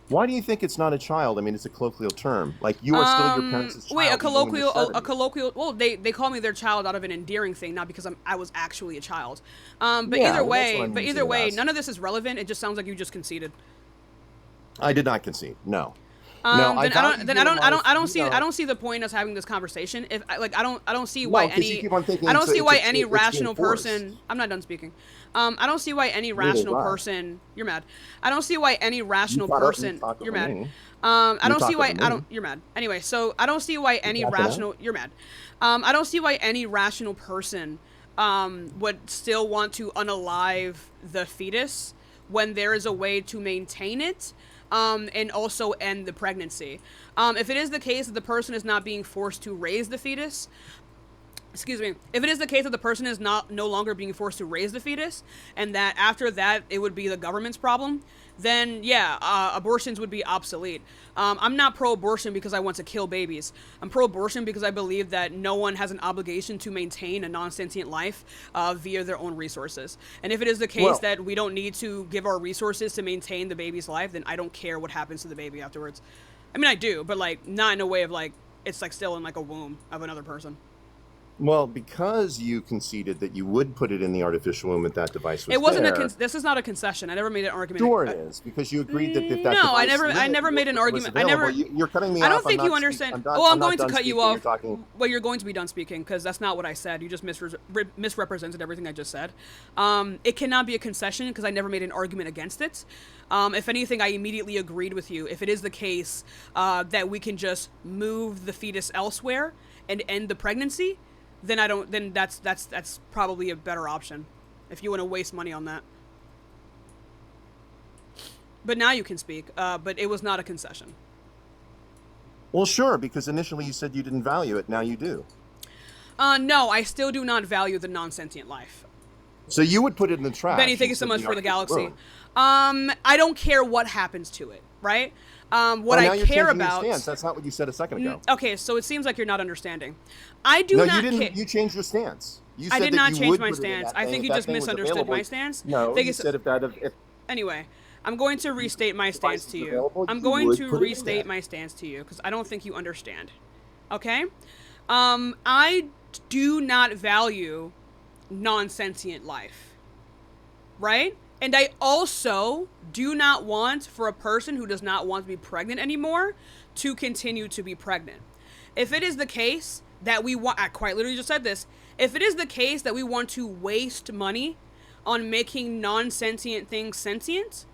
Why do you think it's not a child? I mean, it's a colloquial term. Like you are still your parents' child. Wait, a even when you're colloquial, a 70. colloquial. Well, they call me their child out of an endearing thing, not because I was actually a child. But Yeah, either well, that's what I'm using it as. none of this is relevant. It just sounds like you just conceded. I did not concede. No. Then no, I don't see you know- I don't see the point of us having this conversation. If I don't see why No, 'cause you any keep on thinking I don't it's- see why it's- any it's being rational forced. person. I'm not done speaking. I don't see why any rational am I. person. You're mad. I don't see why any rational caught up- you person. talked You're over mad. me. I You don't see talked why over I me. don't. You're mad. Anyway, so I don't see why any backing out? rational. You're mad. I don't see why any rational person would still want to unalive the fetus when there is a way to maintain it. And also end the pregnancy. If it is the case that the person is not being forced to raise the fetus, excuse me, if it is the case that the person is no longer being forced to raise the fetus, and that after that it would be the government's problem, then yeah, abortions would be obsolete. I'm not pro-abortion because I want to kill babies. I'm pro-abortion because I believe that no one has an obligation to maintain a non-sentient life via their own resources. And if it is the case Well- that we don't need to give our resources to maintain the baby's life, then I don't care what happens to the baby afterwards. I mean, I do, but like not in a way of like it's like still in like a womb of another person. Well, because you conceded that you would put it in the artificial womb if that device was It wasn't there. this is not a concession. I never made an argument. Sure it is, because you agreed that if that No, I device never made an was argument. I available- never. You're cutting me off. I don't I'm think not you speak- understand. I'm not- Well, I'm I'm not going to done cut you speaking. You're off. talking- Well, you're going to be done speaking because that's not what I said. You just misrepresented everything I just said. It cannot be a concession because I never made an argument against it. If anything, I immediately agreed with you. If it is the case that we can just move the fetus elsewhere and end the pregnancy, then I don't. Then that's probably a better option. If you want to waste money on that. But now you can speak. But it was not a concession. Well, sure, because initially you said you didn't value it. Now you do. No, I still do not value the non-sentient life. So you would put it in the trash. Benny, thank you so much for the galaxy. I don't care what happens to it, right? What now I you're care changing your about. stance. That's not what you said a second ago. Okay, so it seems like you're not understanding. I do No, not you didn't. care. You changed your stance. You I said did that not you change would my put it in stance. that I thing think if you that just thing was misunderstood available. my stance. No, Thank you so- said if that if Anyway, I'm going to restate my stance to you. available, I'm you going would to put it in restate there. my stance to you because I don't think you understand. Okay? I do not value non-sentient life. Right? And I also do not want for a person who does not want to be pregnant anymore to continue to be pregnant. If it is the case that we want, I quite literally just said this, if it is the case that we want to waste money on making non-sentient things sentient,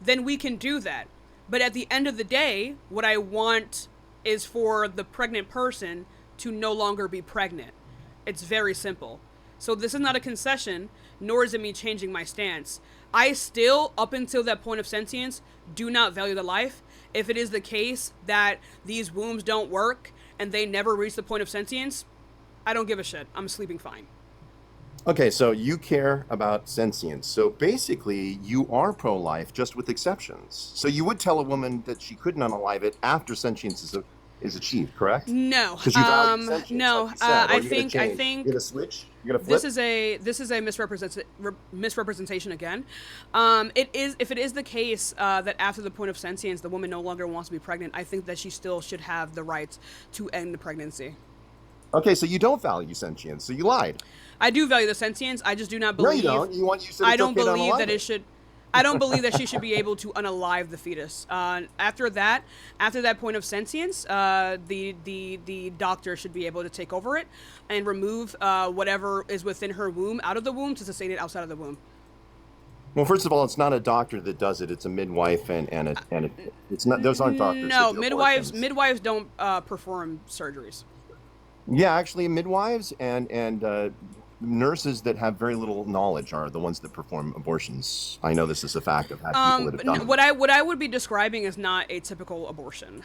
then we can do that. But at the end of the day, what I want is for the pregnant person to no longer be pregnant. It's very simple. So this is not a concession, nor is it me changing my stance. I still, up until that point of sentience, do not value the life. If it is the case that these wombs don't work and they never reach the point of sentience, I don't give a shit. I'm sleeping fine. Okay, so you care about sentience. So basically, you are pro-life, just with exceptions. So you would tell a woman that she couldn't unalive it after sentience is achieved, correct? No. Because you value sentience, No. like you said. Or I you're going to think change. You're going to switch? You're going to flip? this is a misrepresentation again. It is, if it is the case that after the point of sentience the woman no longer wants to be pregnant, I think that she still should have the right to end the pregnancy. Okay, so you don't value sentience, so you lied. I do value the sentience. I just do not believe. No, you don't. You said I it's don't okay to believe unalive that it should. I don't believe that she should be able to unalive the fetus. After that point of sentience, the doctor should be able to take over it and remove whatever is within her womb out of the womb to sustain it outside of the womb. Well, first of all, it's not a doctor that does it. It's a midwife, and it's not. Those aren't doctors. No, midwives don't perform surgeries. Yeah, actually, midwives and nurses that have very little knowledge are the ones that perform abortions. I know this is a fact. I've had people that have done it. What I would be describing is not a typical abortion.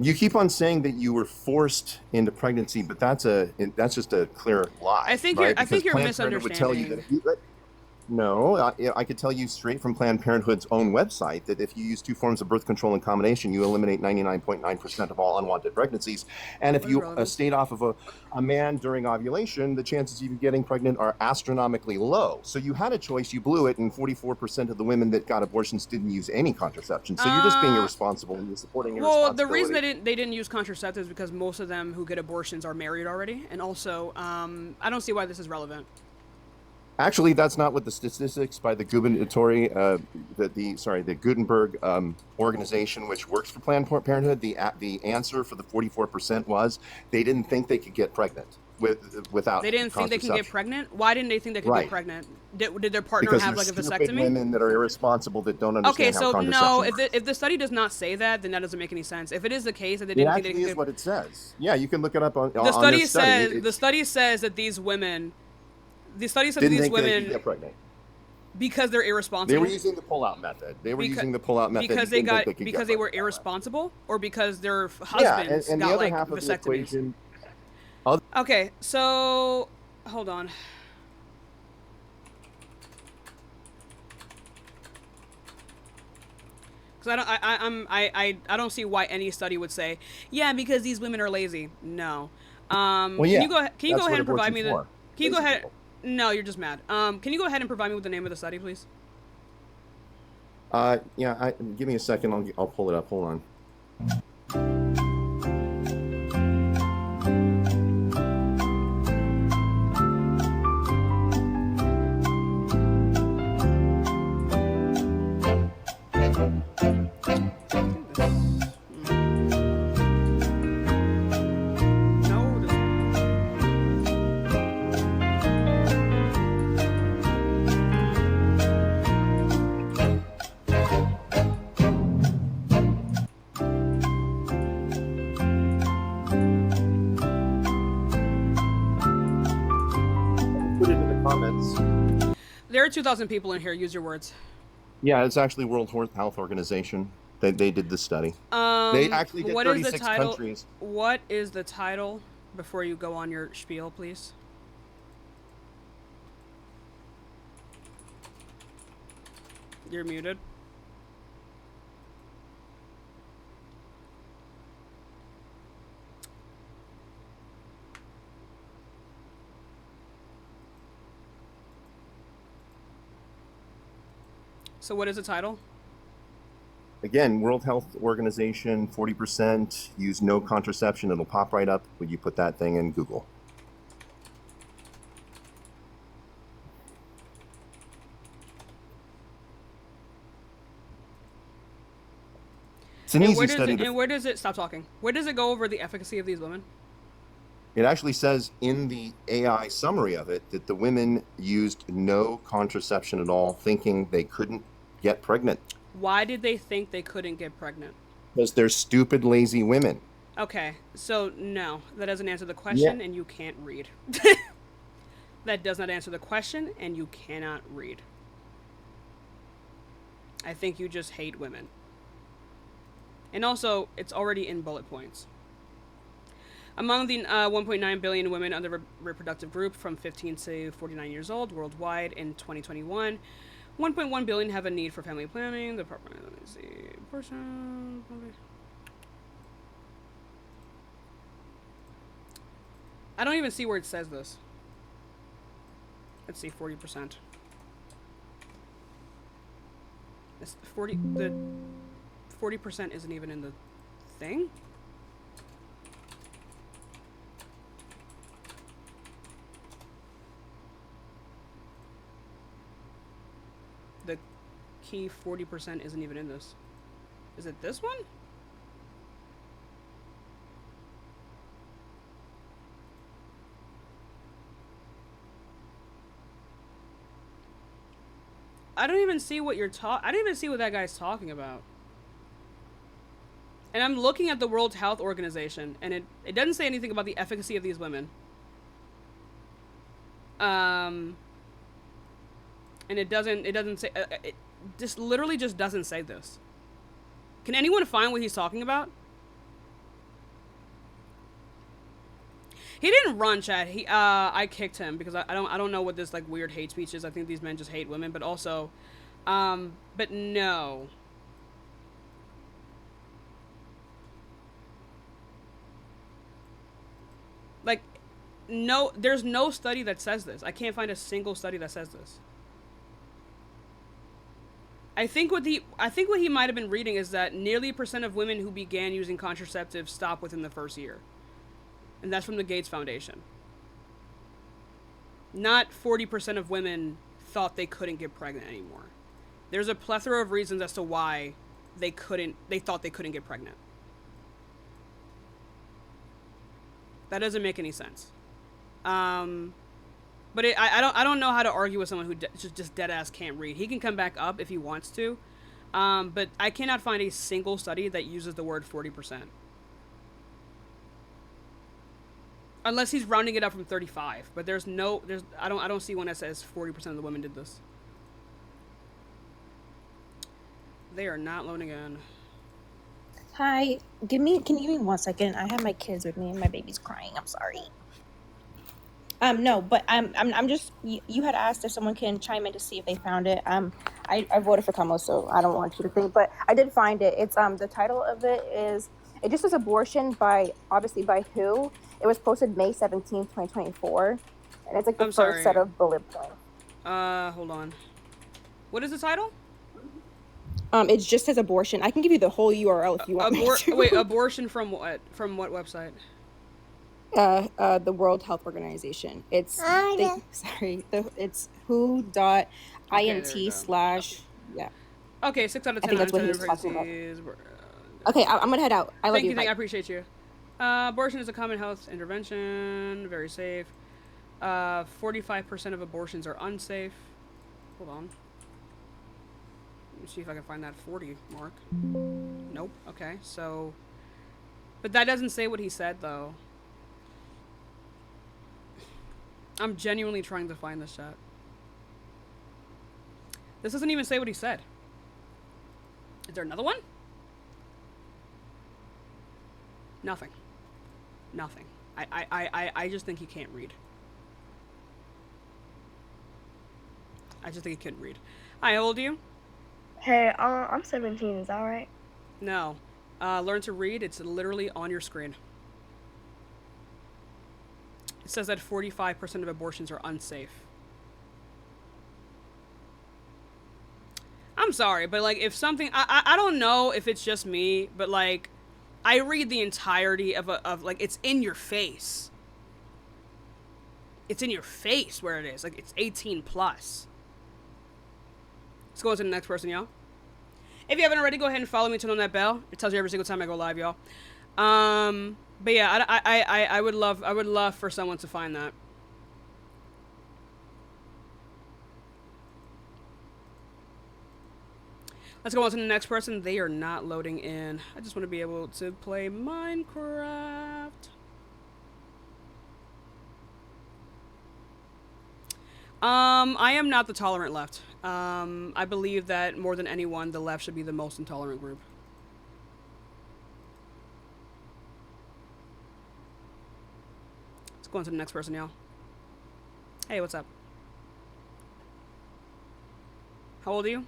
You keep on saying that you were forced into pregnancy, but that's just a clear lie. I think right? you're Planned misunderstanding. Parenthood would tell you that if you, no, I could tell you straight from Planned Parenthood's own website that if you use two forms of birth control in combination, you eliminate 99.9% of all unwanted pregnancies. And if you stayed off of a man during ovulation, the chances of you getting pregnant are astronomically low. So you had a choice, you blew it, and 44% of the women that got abortions didn't use any contraception. So you're just being irresponsible and you're supporting irresponsibility. Well, the reason they didn't use contraceptives is because most of them who get abortions are married already, and also I don't see why this is relevant. Actually, that's not what the statistics by the the Gutenberg organization, which works for Planned Parenthood, the answer for the 44% was they didn't think they could get pregnant without. They didn't think they can get pregnant. Why didn't they think they could get pregnant? Did their partner because have like a vasectomy? Women that are irresponsible that don't understand how contraception no, works. if the study does not say that, then that doesn't make any sense. If it is the case that they didn't think they could, is what it says. Yeah, you can look it up on. The study says that these women. The study says these women get pregnant because they're irresponsible. They were using the pull-out method. Because they were irresponsible, or because their husbands and got the other like half of the vasectomies. equation. Okay, so hold on. Because I don't see why any study would say, yeah, because these women are lazy. No. Can you go ahead and provide me the? Can you go ahead? No, you're just mad. Can you go ahead and provide me with the name of the study, please? Give me a second. I'll pull it up. Hold on. There are 2,000 people in here. Use your words. Yeah, it's actually World Health Organization. They did the study. They actually did 36 countries. What is the title before you go on your spiel, please? You're muted. So what is the title? Again, World Health Organization, 40%, use no contraception. It'll pop right up when you put that thing in Google. It's an easy study. And where does it, stop talking, where does it go over the efficacy of these women? It actually says in the AI summary of it that the women used no contraception at all, thinking they couldn't get pregnant. Why did they think they couldn't get pregnant? Because they're stupid, lazy women. Okay, so no, that doesn't answer the question, and you can't read. That does not answer the question, and you cannot read. I think you just hate women. And also, it's already in bullet points. Among the 1.9 billion women under the reproductive group from 15 to 49 years old worldwide in 2021, 1.1 billion have a need for family planning. The Department, let me see, person. I don't even see where it says this. Let's see, 40%. It's 40. The 40% isn't even in the thing. The key 40% isn't even in this. Is it this one? I don't even see what I don't even see what that guy's talking about. And I'm looking at the World Health Organization, and it doesn't say anything about the efficacy of these women. And it doesn't say, it just literally just doesn't say this. Can anyone find what he's talking about? He didn't run, chat. I kicked him because I don't know what this like weird hate speech is. I think these men just hate women, but also, but no. Like, no, there's no study that says this. I can't find a single study that says this. I think what he might have been reading is that nearly % of women who began using contraceptives stop within the first year. And that's from the Gates Foundation. Not 40% of women thought they couldn't get pregnant anymore. There's a plethora of reasons as to why they thought they couldn't get pregnant. That doesn't make any sense. But I don't know how to argue with someone who just dead ass can't read. He can come back up if he wants to. But I cannot find a single study that uses the word 40%. Unless he's rounding it up from 35, but I don't see one that says 40% of the women did this. They are not loading in. Hi, can you give me 1 second? I have my kids with me and my baby's crying. I'm sorry. No, but I'm just, you had asked if someone can chime in to see if they found it. I voted for Kamala, so I don't want you to think, but I did find it. It's the title of it just says abortion by who. It was posted May 17th, 2024, and it's like the first set of bullet points. Hold on. What is the title? It just says abortion. I can give you the whole URL if you want me to. Wait, abortion from what? From what website? The World Health Organization. It's it's who.int/ yeah. Okay, 6 out of 10. I think that's what he was talking about. Okay, I'm gonna head out. I love you. Thank you. I appreciate you. Abortion is a common health intervention. Very safe. 45% of abortions are unsafe. Hold on. Let me see if I can find that 40 mark. Nope. Okay, so... But that doesn't say what he said, though. I'm genuinely trying to find this chat. This doesn't even say what he said. Is there another one? Nothing. Nothing. I just think he can't read. I just think he couldn't read. Hi, how old are you? Hey, I'm 17. Is that right? No. Learn to read. It's literally on your screen. It says that 45% of abortions are unsafe. I'm sorry, but like if something... I don't know if it's just me, but like... I read the entirety of like, it's in your face. It's in your face where it is. Like, it's 18 plus. Let's go on to the next person, y'all. If you haven't already, go ahead and follow me, turn on that bell. It tells you every single time I go live, y'all. But yeah, I would love for someone to find that. Let's go on to the next person. They are not loading in. I just want to be able to play Minecraft. I am not the tolerant left. I believe that more than anyone, the left should be the most intolerant group. Go on to the next person, y'all. Hey, what's up? How old are you?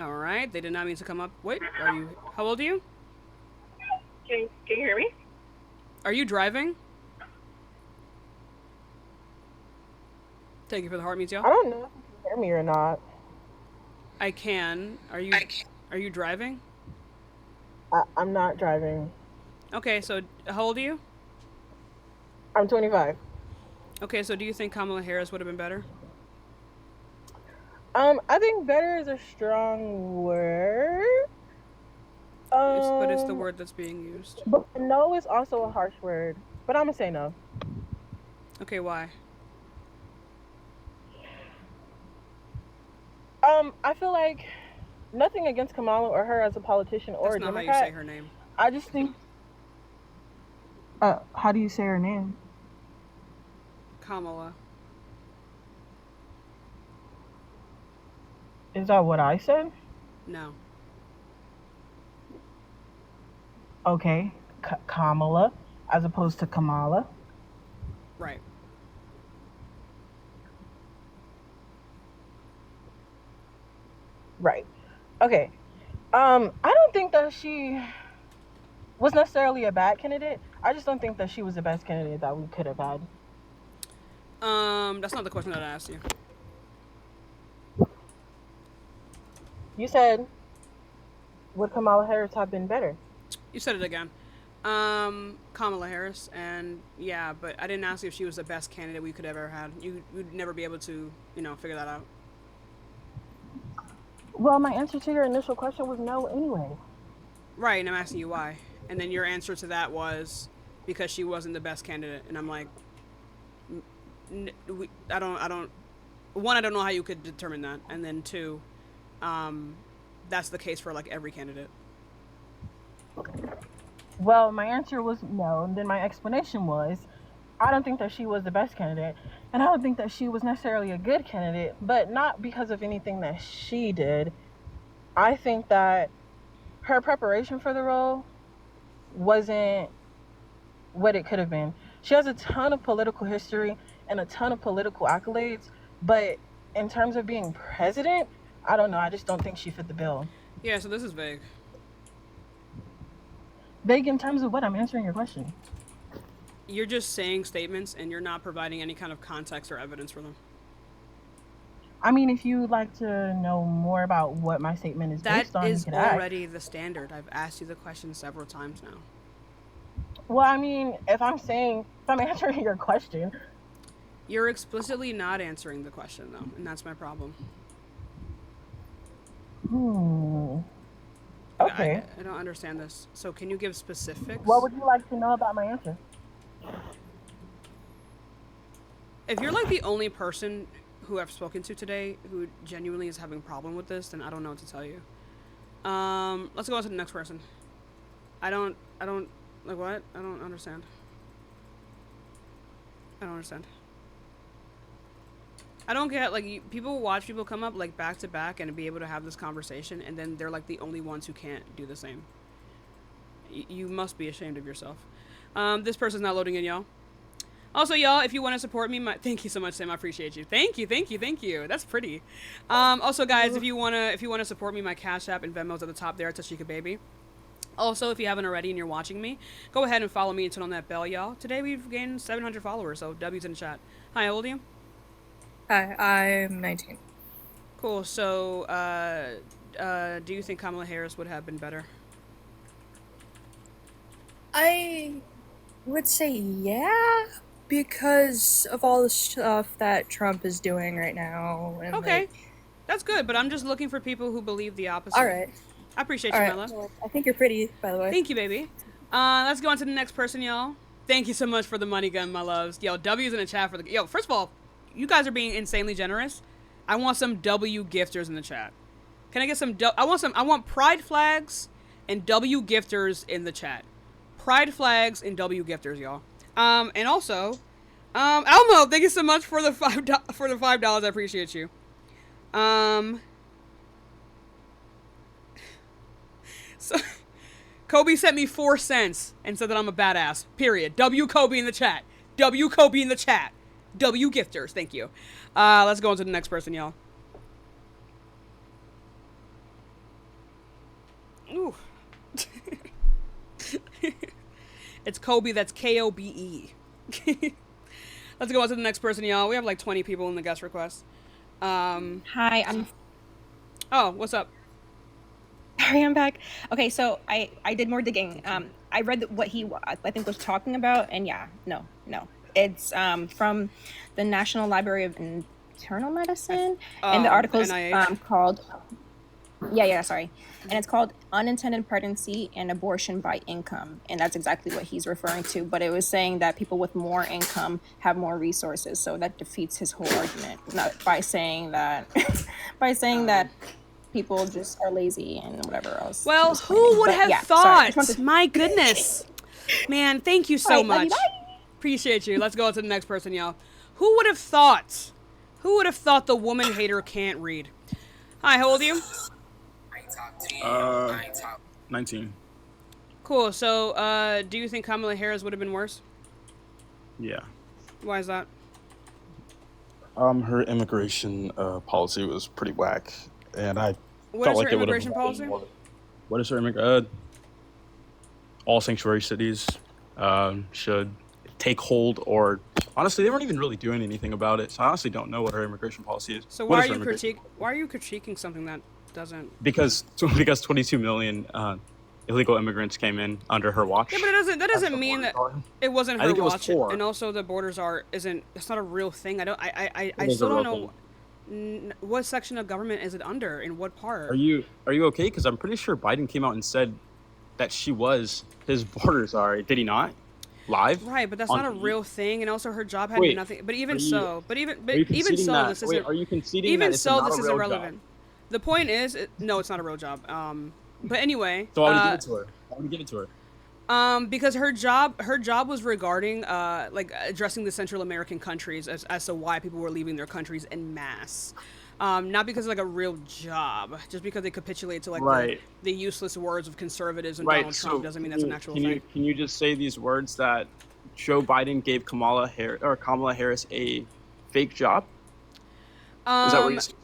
All right. They did not mean to come up. Wait, are you? How old are you? Can you hear me? Are you driving? Thank you for the heart meets, y'all. I don't know if you can hear me or not. I can. Are you? Are you driving? I'm not driving. Okay, so how old are you? I'm 25. Okay, so do you think Kamala Harris would have been better? I think better is a strong word. But it's the word that's being used. But no is also a harsh word. But I'm gonna say no. Okay, why? I feel like nothing against Kamala or her as a politician or That's a not Democrat. how you say her name. I just think. How do you say her name? Kamala. Is that what I said? No. Okay, Kamala as opposed to Kamala. Right. Right. Okay. I don't think that she was necessarily a bad candidate. I just don't think that she was the best candidate that we could have had. That's not the question that I asked you. You said, would Kamala Harris have been better? You said it again. Kamala Harris, and yeah, but I didn't ask you if she was the best candidate we could have ever had. You'd never be able to, figure that out. Well, my answer to your initial question was no anyway. Right, and I'm asking you why. And then your answer to that was because she wasn't the best candidate, and I'm like, I don't. One, I don't know how you could determine that, and then two, that's the case for like every candidate. Well, my answer was no, and then my explanation was, I don't think that she was the best candidate, and I don't think that she was necessarily a good candidate, but not because of anything that she did. I think that her preparation for the role wasn't what it could have been. She has a ton of political history and a ton of political accolades, but in terms of being president, I don't know. I just don't think she fit the bill. Yeah, so this is vague. Vague in terms of what? I'm answering your question. You're just saying statements and you're not providing any kind of context or evidence for them. I mean, if you'd like to know more about what my statement is based on, that is you could ask. already the standard. I've asked you the question several times now. Well, I mean, if I'm answering your question. You're explicitly not answering the question, though, and that's my problem. Okay. I don't understand this. So can you give specifics? What would you like to know about my answer? If you're like the only person who I've spoken to today who genuinely is having a problem with this, then I don't know what to tell you. Let's go on to the next person. I don't, like what? I don't understand. I don't understand. I don't get, like, people watch people come up, like, back to back and be able to have this conversation, and then they're, like, the only ones who can't do the same. You must be ashamed of yourself. This person's not loading in, y'all. Also, y'all, if you want to support me, thank you so much, Sam. I appreciate you. Thank you. That's pretty. Also, guys, if you wanna support me, my Cash App and Venmo's at the top there, Tashika Baby. Also, if you haven't already and you're watching me, go ahead and follow me and turn on that bell, y'all. Today we've gained 700 followers, so W's in the chat. Hi, how old are you? Hi, I'm 19. Cool. So, do you think Kamala Harris would have been better? I would say yeah, because of all the stuff that Trump is doing right now. And okay, that's good, but I'm just looking for people who believe the opposite. All right. I appreciate you, Mela. Well, I think you're pretty, by the way. Thank you, baby. Let's go on to the next person, y'all. Thank you so much for the money gun, my loves. Yo, W's in the chat for the... Yo, first of all, you guys are being insanely generous. I want some W gifters in the chat. Can I get some... I want pride flags and W gifters in the chat. Pride flags and W gifters, y'all. And also, Elmo, thank you so much for the $5. I appreciate you. So, Kobe sent me 4 cents and said that I'm a badass. Period. W Kobe in the chat. W Kobe in the chat. W gifters. Thank you. Let's go on to the next person, y'all. Ooh. It's Kobe. That's Kobe. Let's go on to the next person, y'all. We have like 20 people in the guest request. Hi, I'm. Oh, what's up? Sorry, I'm back. Okay, so I did more digging. I read what he I think was talking about, and yeah, no, it's from the National Library of Internal Medicine, and the article is called. Sorry, and it's called "Unintended Pregnancy and Abortion by Income," and that's exactly what he's referring to. But it was saying that people with more income have more resources, so that defeats his whole argument. Not by saying that, people just are lazy and whatever else. Well, who would have thought? My goodness. Man, thank you so much. Appreciate you. Let's go on to the next person, y'all. Who would have thought? Who would have thought the woman hater can't read? Hi, how old are you? 19. Cool. So, do you think Kamala Harris would have been worse? Yeah. Why is that? Her immigration policy was pretty whack, and I felt like it would have. What is her immigration policy? What is her immigration? All sanctuary cities should take hold, or honestly, they weren't even really doing anything about it. So I honestly don't know what her immigration policy is. So why are you critiquing something that doesn't? Because 22 million illegal immigrants came in under her watch. Yeah, but that doesn't mean that it wasn't her watch. And also the borders that's not a real thing. I still don't know what section of government is it under, in what part. Are you okay? Because I'm pretty sure Biden came out and said that his borders are. Did he not? Live? Right, but that's not a real thing, and also her job had nothing. But even so, this isn't. Are you conceding even that so, it's this not is a real irrelevant. job? The point is, no, it's not a real job. But anyway. So why would you give it to her? Why would you give it to her? Because her job was regarding addressing the Central American countries as to why people were leaving their countries en masse. Not because of a real job, just because they capitulate to the useless words of conservatives and Donald Trump doesn't mean that's an actual thing. Can you just say these words that Joe Biden gave Kamala Harris a fake job? Is that what you're saying?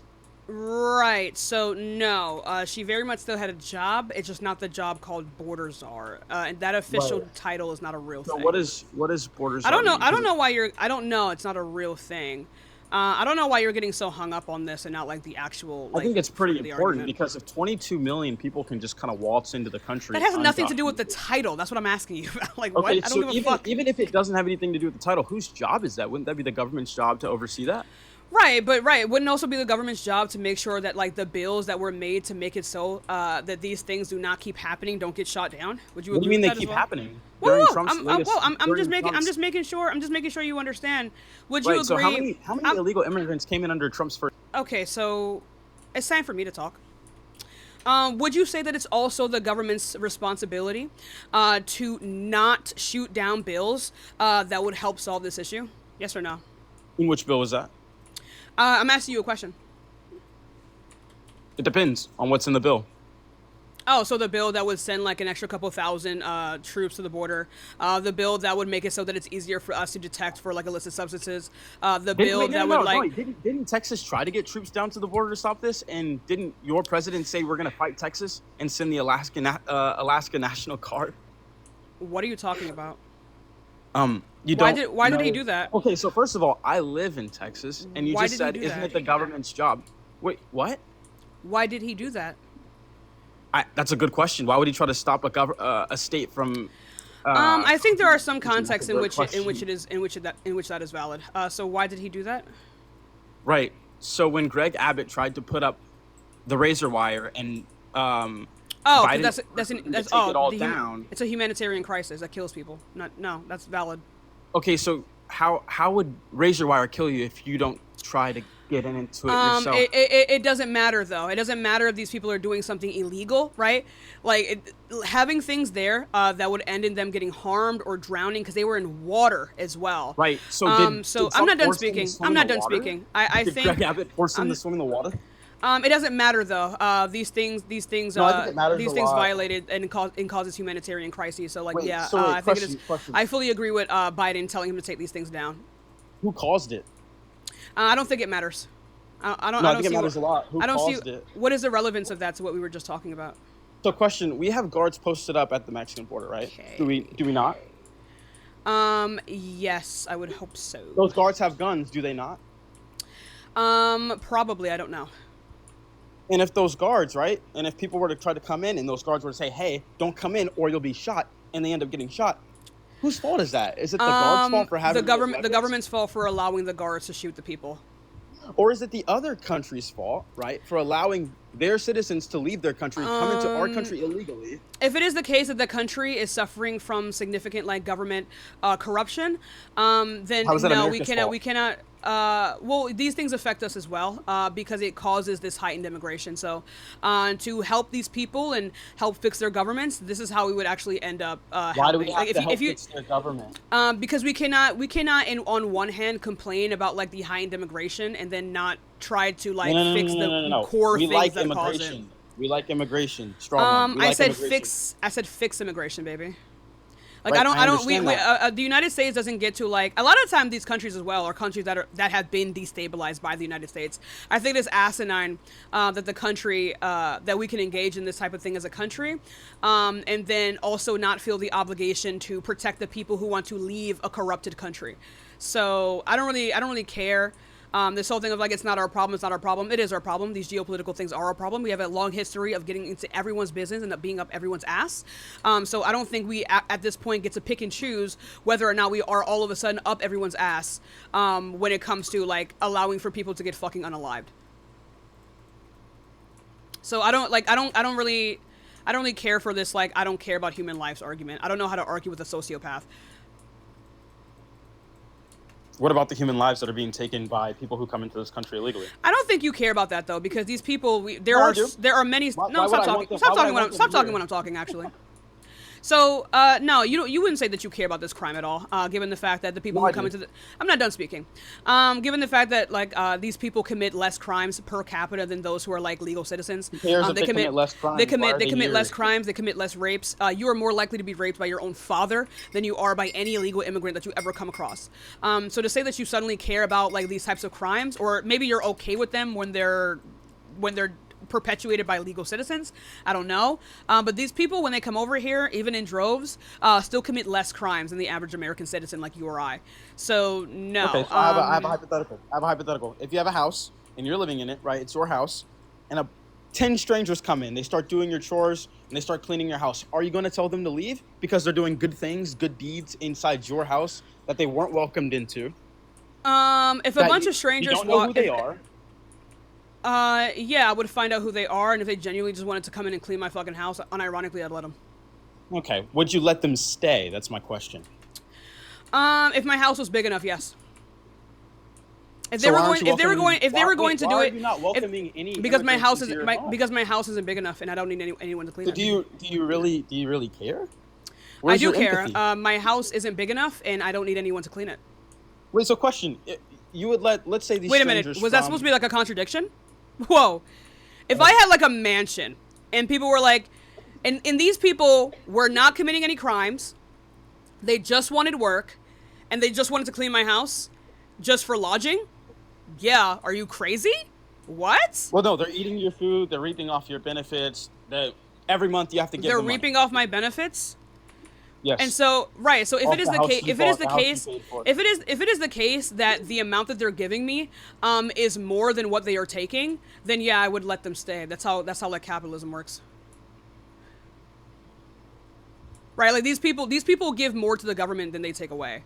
Right. So no, she very much still had a job. It's just not the job called border czar, and that official title is not a real thing. So what is border czar? I don't know. I don't know why you're. I don't know. It's not a real thing. I don't know why you're getting so hung up on this and not the actual. I think it's pretty important because if 22 million people can just kind of waltz into the country, that has nothing to do with the title. That's what I'm asking you about. Okay, what? I don't give a fuck. Even if it doesn't have anything to do with the title, whose job is that? Wouldn't that be the government's job to oversee that? Right, but it wouldn't also be the government's job to make sure that the bills that were made to make it so that these things do not keep happening don't get shot down. Would you agree? What do you mean with they that keep as well? happening? I'm just making sure you understand. Would you agree? So how many illegal immigrants came in under Trump's first? Okay, so it's time for me to talk. Would you say that it's also the government's responsibility to not shoot down bills that would help solve this issue? Yes or no? And which bill was that? I'm asking you a question. It depends on what's in the bill. Oh, so the bill that would send an extra couple thousand troops to the border, the bill that would make it so that it's easier for us to detect for illicit substances, Didn't Texas try to get troops down to the border to stop this? And didn't your president say we're going to fight Texas and send the Alaska National Guard? What are you talking about? Why did he do that? Okay, so first of all, I live in Texas, and you just said, isn't it the government's job? Wait, what? Why did he do that? That's a good question. Why would he try to stop a state from? I think there are some contexts in which that is valid. So why did he do that? Right. So when Greg Abbott tried to put up the razor wire and it's a humanitarian crisis that kills people. No, that's valid. Okay, so how would razor wire kill you if you don't try to get into it yourself? It doesn't matter though. It doesn't matter if these people are doing something illegal, right? Having things there that would end in them getting harmed or drowning because they were in water as well. Right. So I'm not done speaking. I think Greg Abbott force them to swim in the water? It doesn't matter though. These things No, I think it matters these a things lot. violated and causes humanitarian crises. So like, Wait, yeah, so wait, I think it is. question. I fully agree with Biden telling him to take these things down. Who caused it? I don't think it matters. I don't. No, I I don't think it see matters a lot. Who I don't caused see it? what is the relevance of that to what we were just talking about. So, question: we have guards posted up at the Mexican border, right? Okay. Do we not? Yes, I would hope so. Those guards have guns, do they not? Probably. I don't know. And if those guards, right? And if people were to try to come in and those guards were to say, hey, don't come in or you'll be shot, and they end up getting shot, whose fault is that? Is it the guards' fault for having the government's fault for allowing the guards to shoot the people? Or is it the other country's fault, right, for allowing their citizens to leave their country, come into our country illegally? If it is the case that the country is suffering from significant like government corruption, then How is that no, America's fault? we cannot. Well, these things affect us as well because it causes this heightened immigration. So, to help these people and help fix their governments, this is how we would actually end up. Why do we have like, to help fix their government? Because we cannot, on one hand, complain about like the heightened immigration and then not try to like fix the core things like that cause it. immigration. We like immigration. Strong. I said fix immigration, baby. Like Right, I don't. understand The United States doesn't get to like a lot of time. These countries as well are countries that have been destabilized by the United States. I think it's asinine that the country that we can engage in this type of thing as a country, and then also not feel the obligation to protect the people who want to leave a corrupted country. So I don't really care. This whole thing of like, it's not our problem, it's not our problem. It is our problem. These geopolitical things are our problem. We have a long history of getting into everyone's business and being up everyone's ass. So I don't think we at this point get to pick and choose whether or not we are all of a sudden up everyone's ass when it comes to like allowing for people to get fucking unalived. So I don't really care for this like I don't care about human lives argument. I don't know how to argue with a sociopath. What about the human lives that are being taken by people who come into this country illegally? I don't think you care about that though, because these people, there are many. Why Stop talking when I'm talking. Actually. So no, you wouldn't say that you care about this crime at all, given the fact that the people who come into the. I'm not done speaking. Given the fact that like these people commit less crimes per capita than those who are like legal citizens. They commit less crimes. They commit less crimes. They commit less rapes. You are more likely to be raped by your own father than you are by any illegal immigrant that you ever come across. So to say that you suddenly care about like these types of crimes, or maybe you're okay with them when they're perpetuated by legal citizens, I don't know, but these people, when they come over here, even in droves, still commit less crimes than the average American citizen like you or I. So no. Okay, so I have a hypothetical. If you have a house and you're living in it, right, it's your house, and 10 strangers come in, they start doing your chores and they start cleaning your house, are you going to tell them to leave because they're doing good things, good deeds inside your house that they weren't welcomed into? If a bunch of strangers you don't know who they are. Yeah, I would find out who they are, and if they genuinely just wanted to come in and clean my fucking house, unironically, I'd let them. Okay, would you let them stay? That's my question. If my house was big enough, yes. If they were going to do it, because my house isn't big enough, and I don't need anyone to clean it. So do you really care? I do care. My house isn't big enough, and I don't need anyone to clean it. Wait, so question: you would let's say these. Wait a minute, was that supposed to be like a contradiction? Whoa! If I had like a mansion, and people were like, and these people were not committing any crimes, they just wanted work, and they just wanted to clean my house, just for lodging. Yeah, are you crazy? What? Well, no, they're eating your food. They're reaping off your benefits. Every month you have to give them money. They're reaping off my benefits. Yes. And so, right. So if it is the case that the amount that they're giving me, is more than what they are taking, then yeah, I would let them stay. That's how like capitalism works. Right. Like these people give more to the government than they take away.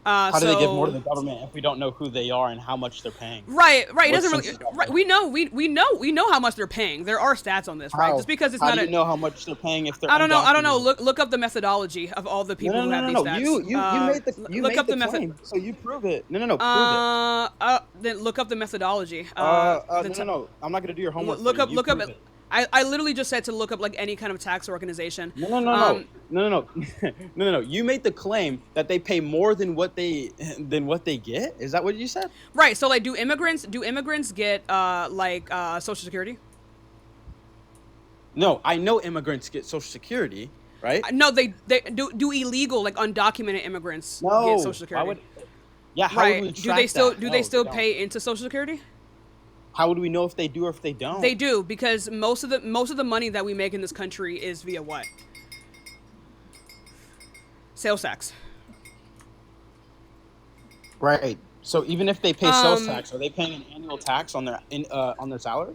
How do they give more to the government if we don't know who they are and how much they're paying? Right. It doesn't really. Right, we know how much they're paying. There are stats on this, right? Just because it's how not. do you know how much they're paying if they're? I don't know. Look up the methodology of all the people who have these stats. You made the claim, so you prove it. Prove it. Then look up the methodology. No. I'm not gonna do your homework. Look up I literally just said to look up like any kind of tax organization. No. You made the claim that they pay more than what they get. Is that what you said? Right. So like, do immigrants get Social Security? No, I know immigrants get Social Security, right? No, they do illegal, like undocumented immigrants get Social Security. How would we track do they still pay into Social Security? How would we know if they do or if they don't? They do, because most of the money that we make in this country is via what? Sales tax. Right. So even if they pay sales tax, are they paying an annual tax on their salary?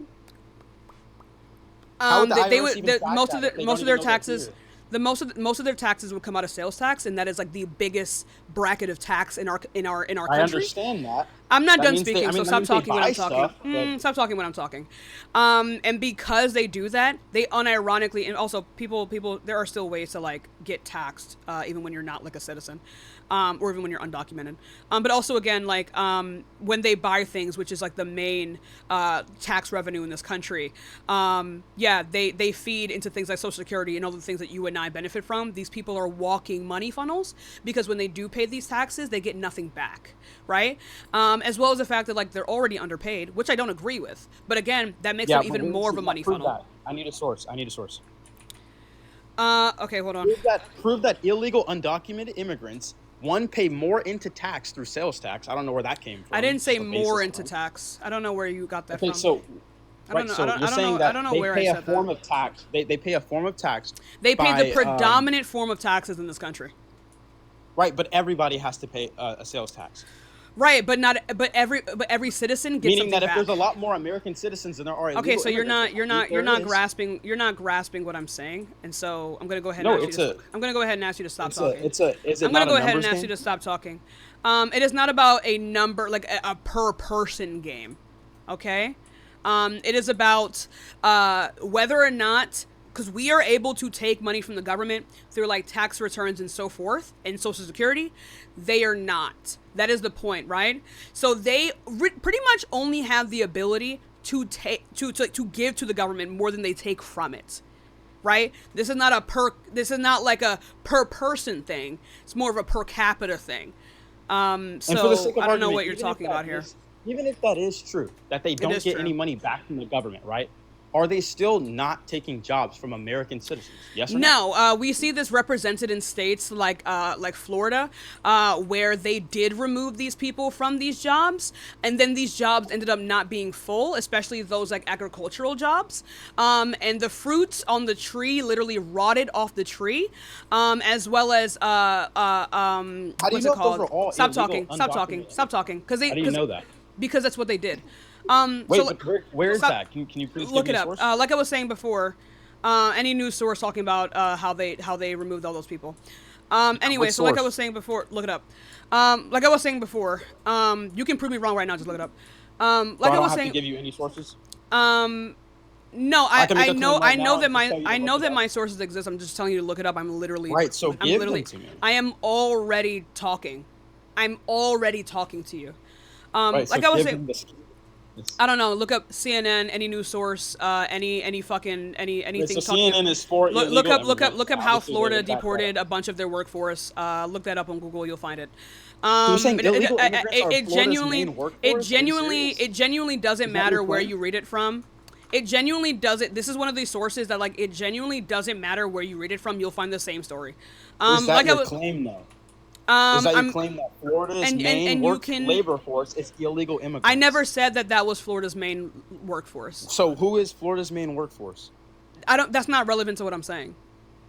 Most of their taxes. Most of their taxes would come out of sales tax, and that is like the biggest bracket of tax in our country. I understand that. I'm not done speaking, so stop talking when I'm talking. Stop talking when I'm talking. And because they do that, they unironically, and also people, there are still ways to like get taxed, even when you're not like a citizen, or even when you're undocumented. But also again, like when they buy things, which is like the main tax revenue in this country, they feed into things like Social Security and all the things that you and I benefit from. These people are walking money funnels, because when they do pay these taxes, they get nothing back, right? As well as the fact that like they're already underpaid, which I don't agree with. But again, that makes them even more of a money funnel. That. I need a source. Okay, hold on. Prove that illegal undocumented immigrants, one, pay more into tax through sales tax. I don't know where that came from. I didn't say more into tax. I don't know where you got that from. So you're saying that they pay a form of tax. They pay a form of tax. They pay the predominant form of taxes in this country. Right, but everybody has to pay a sales tax. Right, but every citizen gets meaning that if back. there's a lot more American citizens than there are illegal okay, so you're not grasping what I'm saying, and so I'm gonna go ahead and ask you to stop talking. I'm gonna go ahead and ask you to stop talking. It is not about a number, like a per person game, okay? It is about whether or not, because we are able to take money from the government through like tax returns and so forth and Social Security. They are not. That is the point, right? So they pretty much only have the ability to give to the government more than they take from it, right? This is not like a per person thing. It's more of a per capita thing. So I don't know what you're talking about here. Even if that is true, that they don't get any money back from the government, right? Are they still not taking jobs from American citizens? Yes or no? No, we see this represented in states like Florida, where they did remove these people from these jobs, and then these jobs ended up not being full, especially those like agricultural jobs, and the fruits on the tree literally rotted off the tree, as well as how do you what's know it called? Those are all Stop illegal, talking, because How do you know that? Because that's what they did. Wait, but where is that? Can you please look give it me up? a source? Like I was saying before, any news source talking about how they removed all those people. Anyway, so like I was saying before, look it up. Like I was saying before, you can prove me wrong right now. Just look it up. Like I was saying, have to give you any sources. No, I know that my sources exist. I'm just telling you to look it up. I'm literally right. So give them to me. I am already talking. I'm already talking to you. Right, like so I was saying. I don't know. Look up CNN, any news source, anything. So CNN is for look up how Florida deported a bunch of their workforce. Look that up on Google. You'll find it. It genuinely doesn't matter where you read it from. It genuinely doesn't. This is one of these sources that like it genuinely doesn't matter where you read it from. You'll find the same story. Is that your claim though? Is that your claim that Florida's main labor force is illegal immigrants? I never said that was Florida's main workforce. So who is Florida's main workforce? That's not relevant to what I'm saying.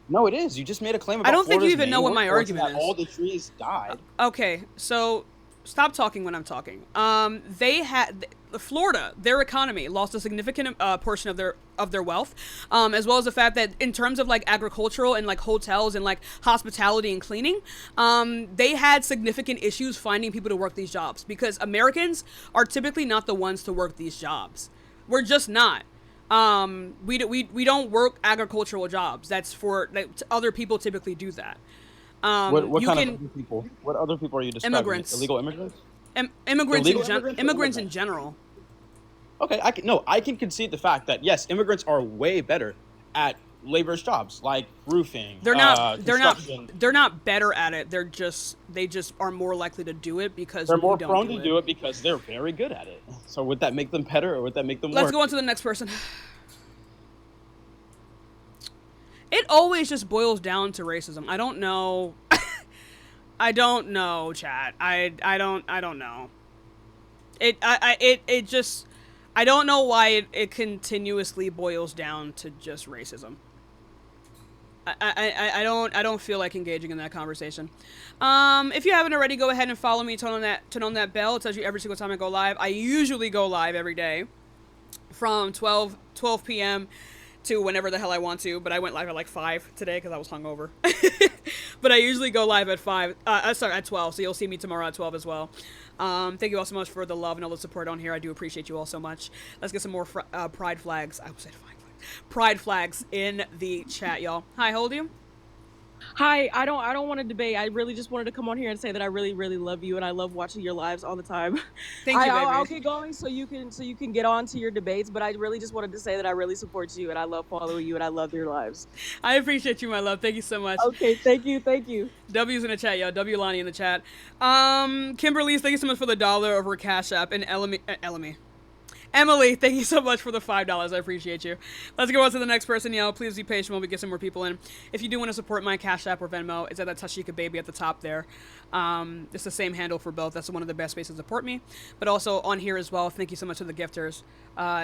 No, it is. You just made a claim about I don't think you Florida's even know what my argument is. All the trees died. Okay, so stop talking when I'm talking. They had Florida, their economy lost a significant portion of their wealth, as well as the fact that in terms of like agricultural and like hotels and like hospitality and cleaning, they had significant issues finding people to work these jobs because Americans are typically not the ones to work these jobs. We're just not. We don't work agricultural jobs. That's for like, other people typically do that. What kind of other people? What other people are you describing? Immigrants. Illegal immigrants? Immigrants in general. Okay, I can concede the fact that yes, immigrants are way better at labor's jobs like roofing. They're not construction. they're not better at it. They just are more likely to do it because they're more don't prone to do it because they're very good at it. So would that make them better or would that make them worse? Let's go on to the next person. It always just boils down to racism. I don't know. I don't know, chat. I don't know. It just I don't know why it continuously boils down to just racism. I don't feel like engaging in that conversation. If you haven't already, go ahead and follow me. Turn on that bell. It tells you every single time I go live. I usually go live every day from 12 p.m. to whenever the hell I want to, but I went live at like 5 today because I was hungover. But I usually go live at 12, so you'll see me tomorrow at 12 as well. Thank you all so much for the love and all the support on here. I do appreciate you all so much. Let's get some more pride flags. I said pride flags in the chat, y'all. Hi, how old are you? Hi, I don't want to debate. I really just wanted to come on here and say that I really, really love you and I love watching your lives all the time. Thank you, baby. I'll keep going so you can get on to your debates, but I really just wanted to say that I really support you and I love following you and I love your lives. I appreciate you, my love. Thank you so much. Okay, thank you. W's in the chat, y'all. W Lonnie in the chat. Kimberly, thank you so much for the $1 over Cash App. And Emily, thank you so much for the $5. I appreciate you. Let's go on to the next person, y'all. Please be patient while we get some more people in. If you do want to support my Cash App or Venmo, it's at that Tashika Baby at the top there. It's the same handle for both. That's one of the best ways to support me. But also on here as well, thank you so much to the gifters.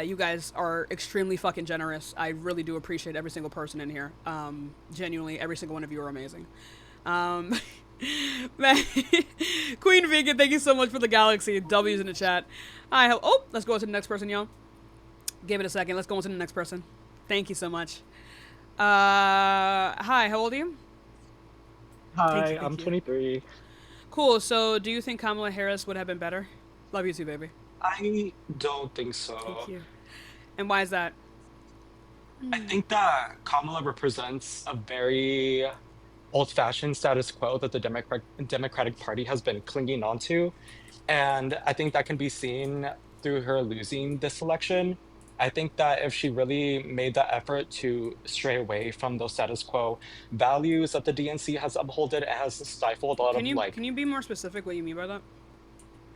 You guys are extremely fucking generous. I really do appreciate every single person in here. Genuinely, every single one of you are amazing. Queen Vegan, thank you so much for the galaxy. W's in the chat. Let's go on to the next person, y'all. Give it a second. Let's go on to the next person. Thank you so much. Hi, how old are you? Hi, I'm 23. Cool. So, do you think Kamala Harris would have been better? Love you too, baby. I don't think so. Thank you. And why is that? I think that Kamala represents a very old-fashioned status quo that the Democratic Party has been clinging onto. And I think that can be seen through her losing this election. I think that if she really made the effort to stray away from those status quo values that the DNC has upholded, it has stifled a lot of like... Can you be more specific what you mean by that?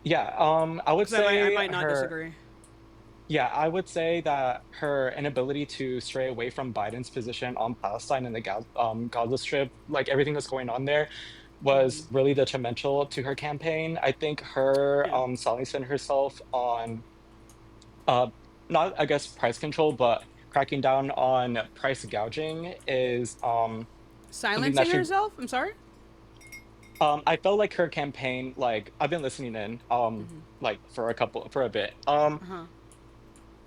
Yeah, I would say I might not disagree. Yeah, I would say that her inability to stray away from Biden's position on Palestine and the Gaza Strip, like everything that's going on there, was really detrimental to her campaign. I think her silencing herself on, not I guess price control, but cracking down on price gouging is silencing herself. I'm sorry. I felt like her campaign, like I've been listening in, like for a bit.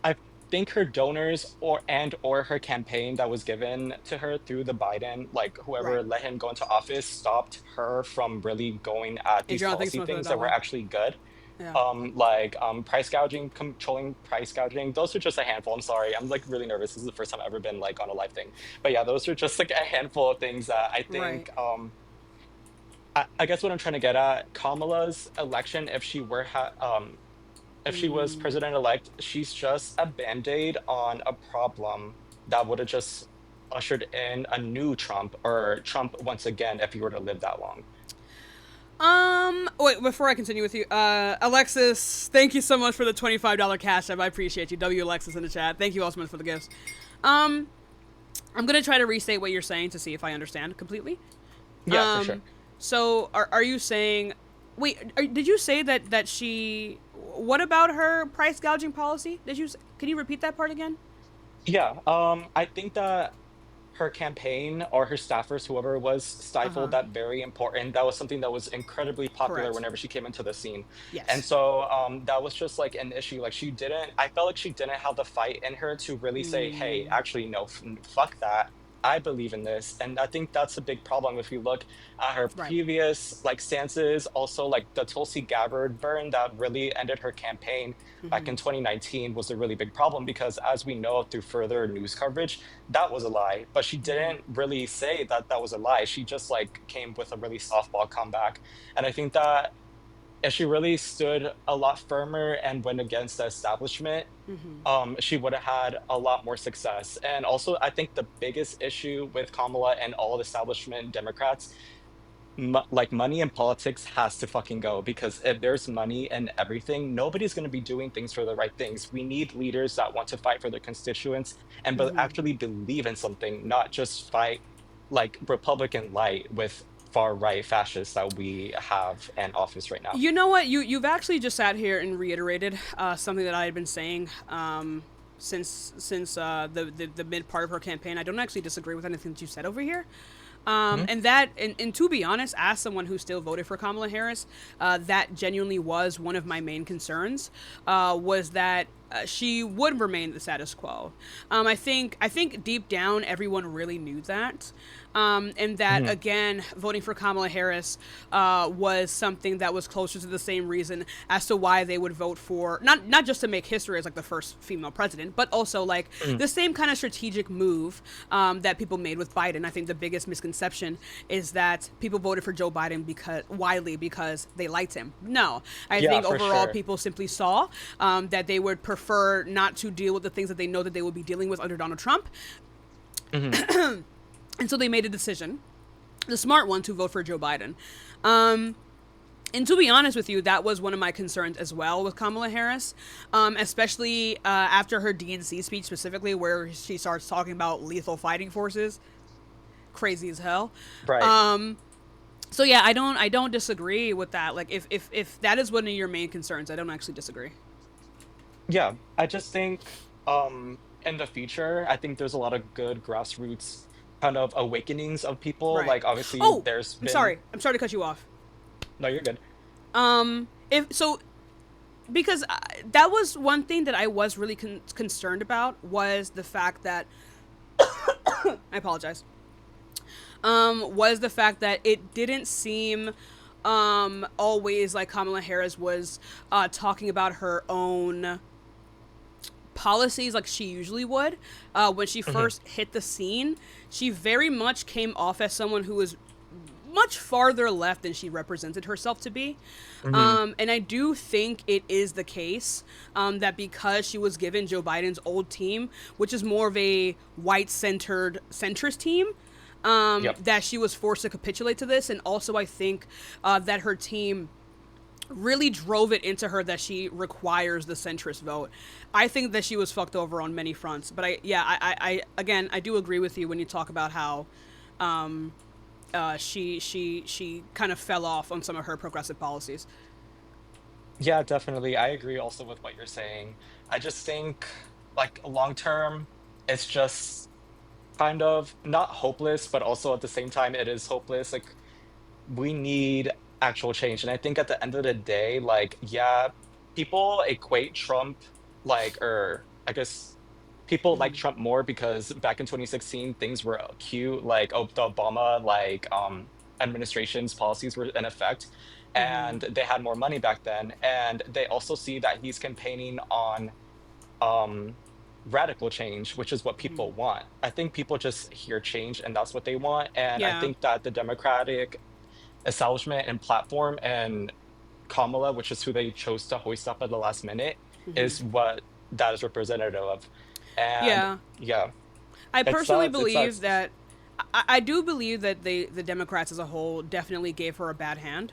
I think her donors or her campaign that was given to her through the Biden, like whoever let him go into office, stopped her from really going at these policy things that were actually good. Yeah. Price gouging, controlling price gouging. Those are just a handful. I'm sorry. I'm like really nervous. This is the first time I've ever been like on a live thing. But yeah, those are just like a handful of things that I think, I guess what I'm trying to get at, Kamala's election, if she were, if she was president-elect, she's just a band-aid on a problem that would have just ushered in a new Trump, or Trump once again, if he were to live that long. Wait, before I continue with you, Alexis, thank you so much for the $25 Cash App. I appreciate you. W Alexis in the chat. Thank you all so much for the gifts. I'm gonna try to restate what you're saying to see if I understand completely. Yeah, for sure. So, are you saying... Wait, did you say that she... What about her price gouging policy? Can you repeat that part again? Yeah, I think that her campaign or her staffers, whoever it was, stifled that very important. That was something that was incredibly popular whenever she came into the scene. Yes. And so that was just like an issue. Like I felt like she didn't have the fight in her to really say, hey, actually, no, fuck that. I believe in this. And I think that's a big problem if you look at her previous like stances, also like the Tulsi Gabbard burn that really ended her campaign back in 2019 was a really big problem, because as we know through further news coverage, that was a lie. But she didn't really say that that was a lie. She just like came with a really softball comeback. And I think that if she really stood a lot firmer and went against the establishment, she would have had a lot more success. And also, I think the biggest issue with Kamala and all the establishment Democrats, like money in politics has to fucking go, because if there's money and everything, nobody's going to be doing things for the right things. We need leaders that want to fight for their constituents and actually believe in something, not just fight like Republican light with far right fascists that we have in office right now. You know what? You've actually just sat here and reiterated something that I had been saying since the mid part of her campaign. I don't actually disagree with anything that you said over here. And that, and to be honest, as someone who still voted for Kamala Harris, that genuinely was one of my main concerns, was that she would remain the status quo. I think deep down everyone really knew that, and that again, voting for Kamala Harris was something that was closer to the same reason as to why they would vote for, not just to make history as like the first female president, but also like the same kind of strategic move that people made with Biden. I think the biggest misconception is that people voted for Joe Biden because they liked him. No, I think overall people simply saw that they would prefer not to deal with the things that they know that they will be dealing with under Donald Trump. And so they made a decision, the smart one, to vote for Joe Biden. And to be honest with you, that was one of my concerns as well with Kamala Harris, especially after her DNC speech specifically, where she starts talking about lethal fighting forces. Crazy as hell. Right. So yeah, I don't disagree with that. Like if that is one of your main concerns, I don't actually disagree. Yeah, I just think in the future, I think there's a lot of good grassroots kind of awakenings of people. Right. Like obviously there's been... I'm sorry to cut you off. No, you're good. Because that was one thing that I was really concerned about, was the fact that I apologize. Was the fact that it didn't seem always like Kamala Harris was talking about her own policies like she usually would. When she first hit the scene, she very much came off as someone who was much farther left than she represented herself to be. And I do think it is the case that because she was given Joe Biden's old team, which is more of a white-centered centrist team, that she was forced to capitulate to this. And also I think that her team really drove it into her that she requires the centrist vote. I think that she was fucked over on many fronts. But I do agree with you when you talk about how she kind of fell off on some of her progressive policies. Yeah, definitely. I agree also with what you're saying. I just think like long term, it's just kind of not hopeless, but also at the same time it is hopeless. Like we need actual change. And I think at the end of the day, like, yeah, people equate Trump or I guess people like Trump more because back in 2016 things were cute, like the Obama administration's policies were in effect, and they had more money back then, and they also see that he's campaigning on radical change, which is what people want. I think people just hear change and that's what they want. And I think that the Democratic establishment and platform and Kamala, which is who they chose to hoist up at the last minute, is what that is representative of. And I personally believe that I do believe that the Democrats as a whole definitely gave her a bad hand.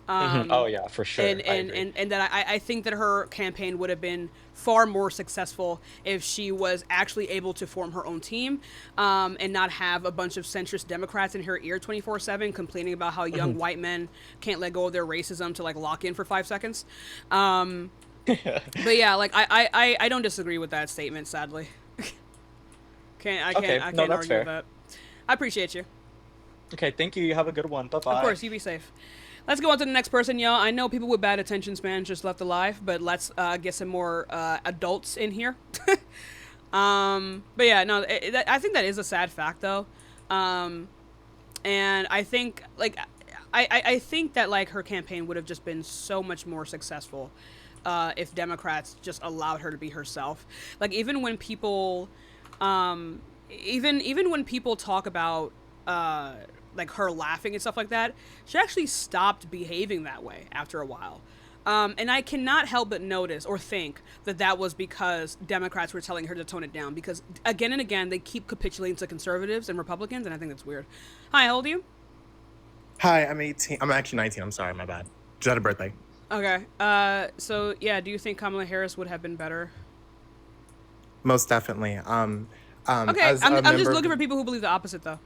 Oh yeah, for sure. And that I think that her campaign would have been far more successful if she was actually able to form her own team, and not have a bunch of centrist Democrats in her ear 24/7 complaining about how young white men can't let go of their racism to like lock in for 5 seconds. But yeah, like I don't disagree with that statement, sadly. I can't argue with that. I appreciate you. Okay, thank you. You have a good one. Bye-bye. Of course, you be safe. Let's go on to the next person, y'all. I know people with bad attention spans just left alive, but let's get some more adults in here. But yeah, no, I think that is a sad fact, though. And I think, like, I think that, like, her campaign would have just been so much more successful if Democrats just allowed her to be herself. Like, even when people, even when people talk about like her laughing and stuff like that, she actually stopped behaving that way after a while. And I cannot help but notice or think that that was because Democrats were telling her to tone it down, because again and again they keep capitulating to conservatives and Republicans, and I think that's weird. Hi, how old are you? Hi, I'm 18. I'm actually 19. I'm sorry, my bad. Just had a birthday. Okay. So yeah, do you think Kamala Harris would have been better? Most definitely. Okay, I'm just looking for people who believe the opposite, though.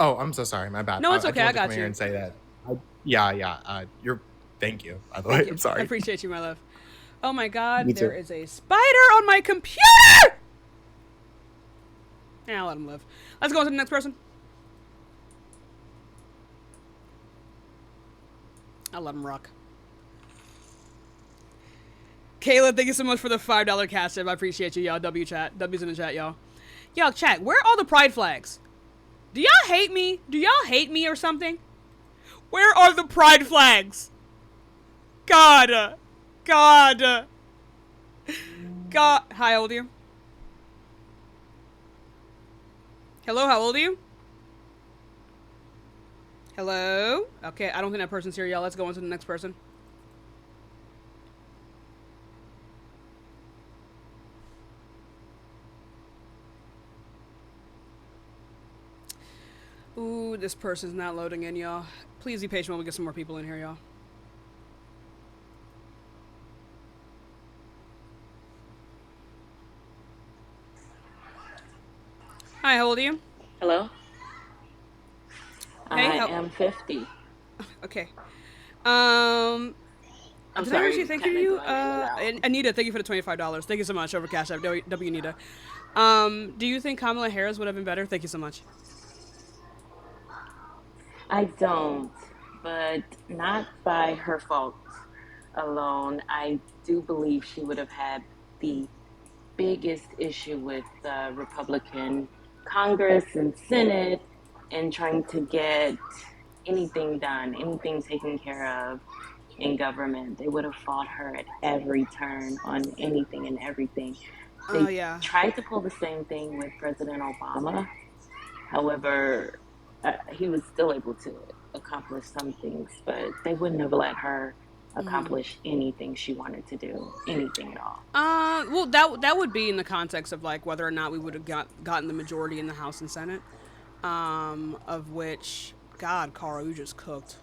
Oh, I'm so sorry. My bad. No, it's okay. I got come you. Here and say that. Thank you. By the way, I'm sorry. I appreciate you, my love. Oh my God, Me too. there is a spider on my computer. Yeah, I'll let him live. Let's go on to the next person. I'll let him rock. Kayla, thank you so much for the $5 cash tip. I appreciate you, y'all. W's in the chat, y'all. Yo, chat, where are all the pride flags? Do y'all hate me? Do y'all hate me or something? Where are the pride flags? God. Hi, how old are you? Hello, how old are you? Hello? Okay, I don't think that person's here, y'all. Let's go on to the next person. Ooh, this person's not loading in, y'all. Please be patient while we get some more people in here, y'all. Hi, how old are you? Hello? Hey, I am 50. Okay. I'm Did sorry, I actually thank kinda you? going in and out. Anita, thank you for the $25. Thank you so much over Cash App. W Anita. Do you think Kamala Harris would have been better? Thank you so much. I don't, but not by her fault alone. I do believe she would have had the biggest issue with the Republican Congress and Senate and trying to get anything done, anything taken care of in government. They would have fought her at every turn on anything and everything. They Yeah. tried to pull the same thing with President Obama. However, he was still able to accomplish some things, but they wouldn't have let her accomplish anything she wanted to do, anything at all. Well, that would be in the context of like whether or not we would have gotten the majority in the House and Senate, of which, God, Carl, you just cooked.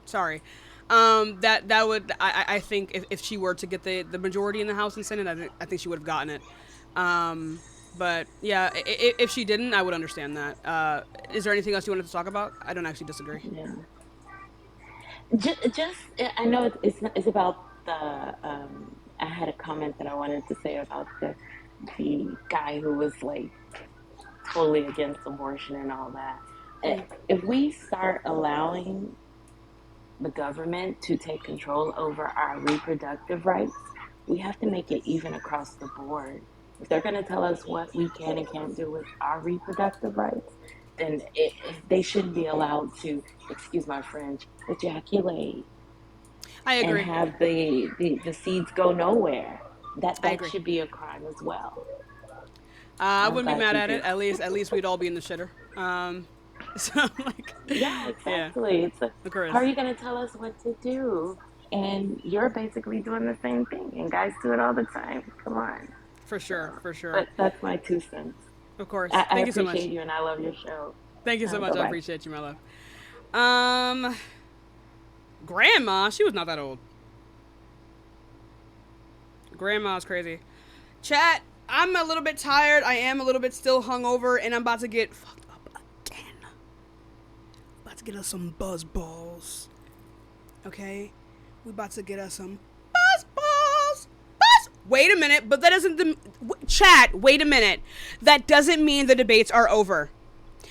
Sorry. That would, I think if she were to get the majority in the House and Senate, I think she would have gotten it. But yeah, if she didn't, I would understand that. Is there anything else you wanted to talk about? I don't actually disagree. Yeah. Just I know it's about the. I had a comment that I wanted to say about the guy who was like totally against abortion and all that. If we start allowing the government to take control over our reproductive rights, we have to make it even across the board. If they're going to tell us what we can and can't do with our reproductive rights, then they shouldn't be allowed to, excuse my French, ejaculate. I agree. And have the seeds go nowhere. That should be a crime as well. I wouldn't be mad at it. At least we'd all be in the shitter. So like. Yeah, exactly. Yeah. It's like, how are you going to tell us what to do? And you're basically doing the same thing, and guys do it all the time. Come on. For sure. But that's my 2 cents. Of course. Thank you so much. I appreciate you, and I love your show. Thank you so much. Bye-bye. I appreciate you, my love. Grandma, she was not that old. Grandma's crazy. Chat, I'm a little bit tired. I am a little bit still hungover, and I'm about to get fucked up again. About to get us some buzz balls. Okay? We about to get us some buzz balls. Wait a minute, but that doesn't... Chat, wait a minute. That doesn't mean the debates are over.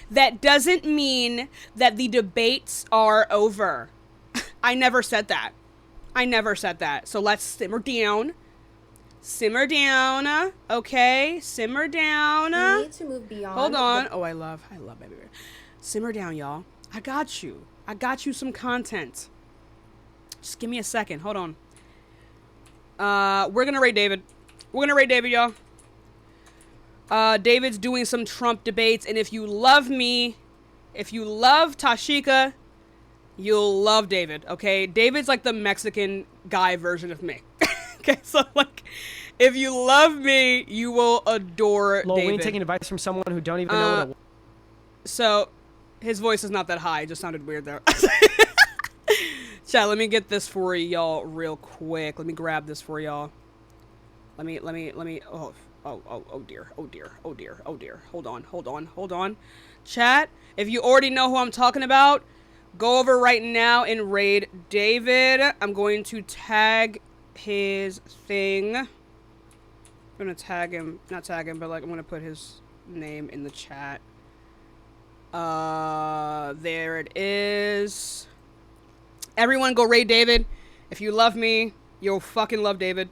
That doesn't mean that the debates are over. I never said that. So let's simmer down. Okay? Simmer down. You need to move beyond. Hold on. Oh, I love baby. Simmer down, y'all. I got you some content. Just give me a second. Hold on. We're gonna rate David. Y'all. David's doing some Trump debates, and if you love me, if you love Tashika, you'll love David, okay? David's like the Mexican guy version of me. Okay, so like, if you love me, you will adore Lol, David. we ain't taking advice from someone who don't even know what it. So, his voice is not that high. It just sounded weird there. Chat, let me get this for y'all real quick. Let me grab this for y'all. Let me, oh dear. Hold on. Chat, if you already know who I'm talking about, go over right now and raid David. I'm going to tag his thing. I'm going to tag him, not tag him, but like I'm going to put his name in the chat. There it is. Everyone go raid David. If you love me, you'll fucking love David.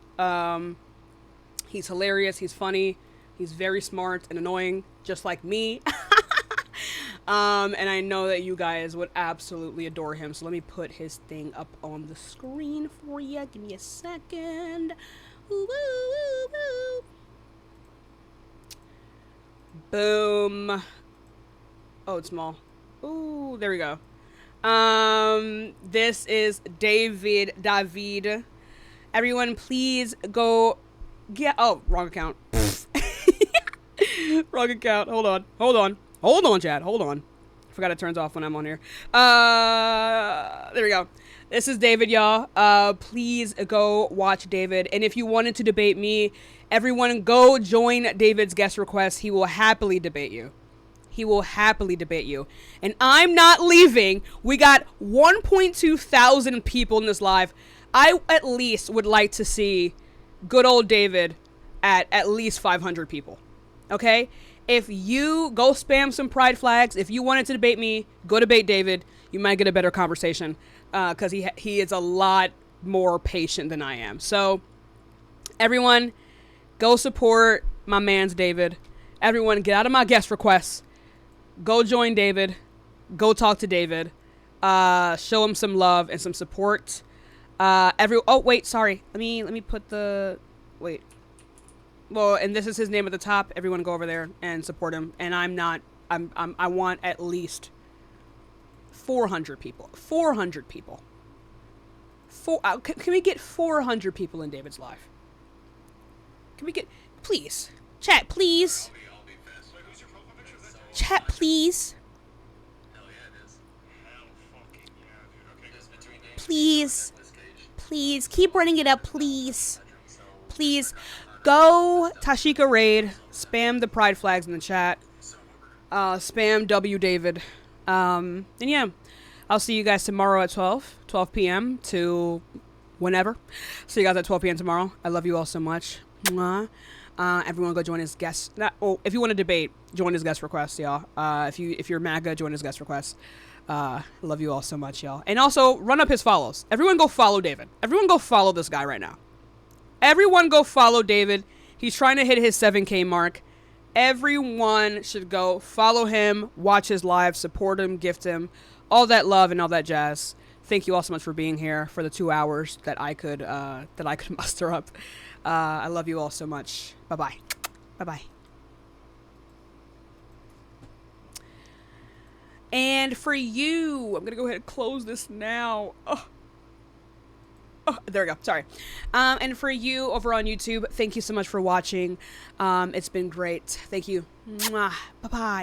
He's hilarious. He's funny. He's very smart and annoying, just like me. And I know that you guys would absolutely adore him. So let me put his thing up on the screen for you. Give me a second. Woo, woo, woo, woo. Boom. Oh, it's small. Ooh, there we go. This is David. Everyone, please go get. Oh, wrong account. Wrong account. Hold on, Chad. Hold on. Forgot it turns off when I'm on here. There we go. This is David, y'all. Please go watch David. And if you wanted to debate me, everyone go join David's guest request. He will happily debate you. And I'm not leaving. We got 1.2 thousand people in this live. I at least would like to see good old David at least 500 people. Okay? If you go spam some pride flags, if you wanted to debate me, go debate David. You might get a better conversation because he is a lot more patient than I am. So, everyone, go support my man's David. Everyone, get out of my guest requests. Go join David. Go talk to David. Show him some love and some support. Oh wait, sorry. Let me put the wait. Well, and this is his name at the top. Everyone go over there and support him. And I want at least 400 people. 400 people. Can we get 400 people in David's live? Can we get, please, chat, please. Chat, please. Please, keep running it up, please. Go Tashika raid. Spam the pride flags in the chat. Spam W David. And yeah, I'll see you guys tomorrow at 12 p.m. to whenever. See you guys at 12 p.m. tomorrow. I love you all so much. Mwah. Everyone go join his guest. If you want to debate, join his guest request, y'all. If you're MAGA, join his guest request. Love you all so much, y'all. And also, run up his follows. Everyone go follow David. Everyone go follow this guy right now. Everyone go follow David. He's trying to hit his 7K mark. Everyone should go follow him, watch his live, support him, gift him, all that love and all that jazz. Thank you all so much for being here for the 2 hours that I could muster up. I love you all so much. Bye-bye. Bye-bye. And for you, I'm going to go ahead and close this now. Oh, there we go. Sorry. And for you over on YouTube, thank you so much for watching. It's been great. Thank you. Mwah. Bye-bye.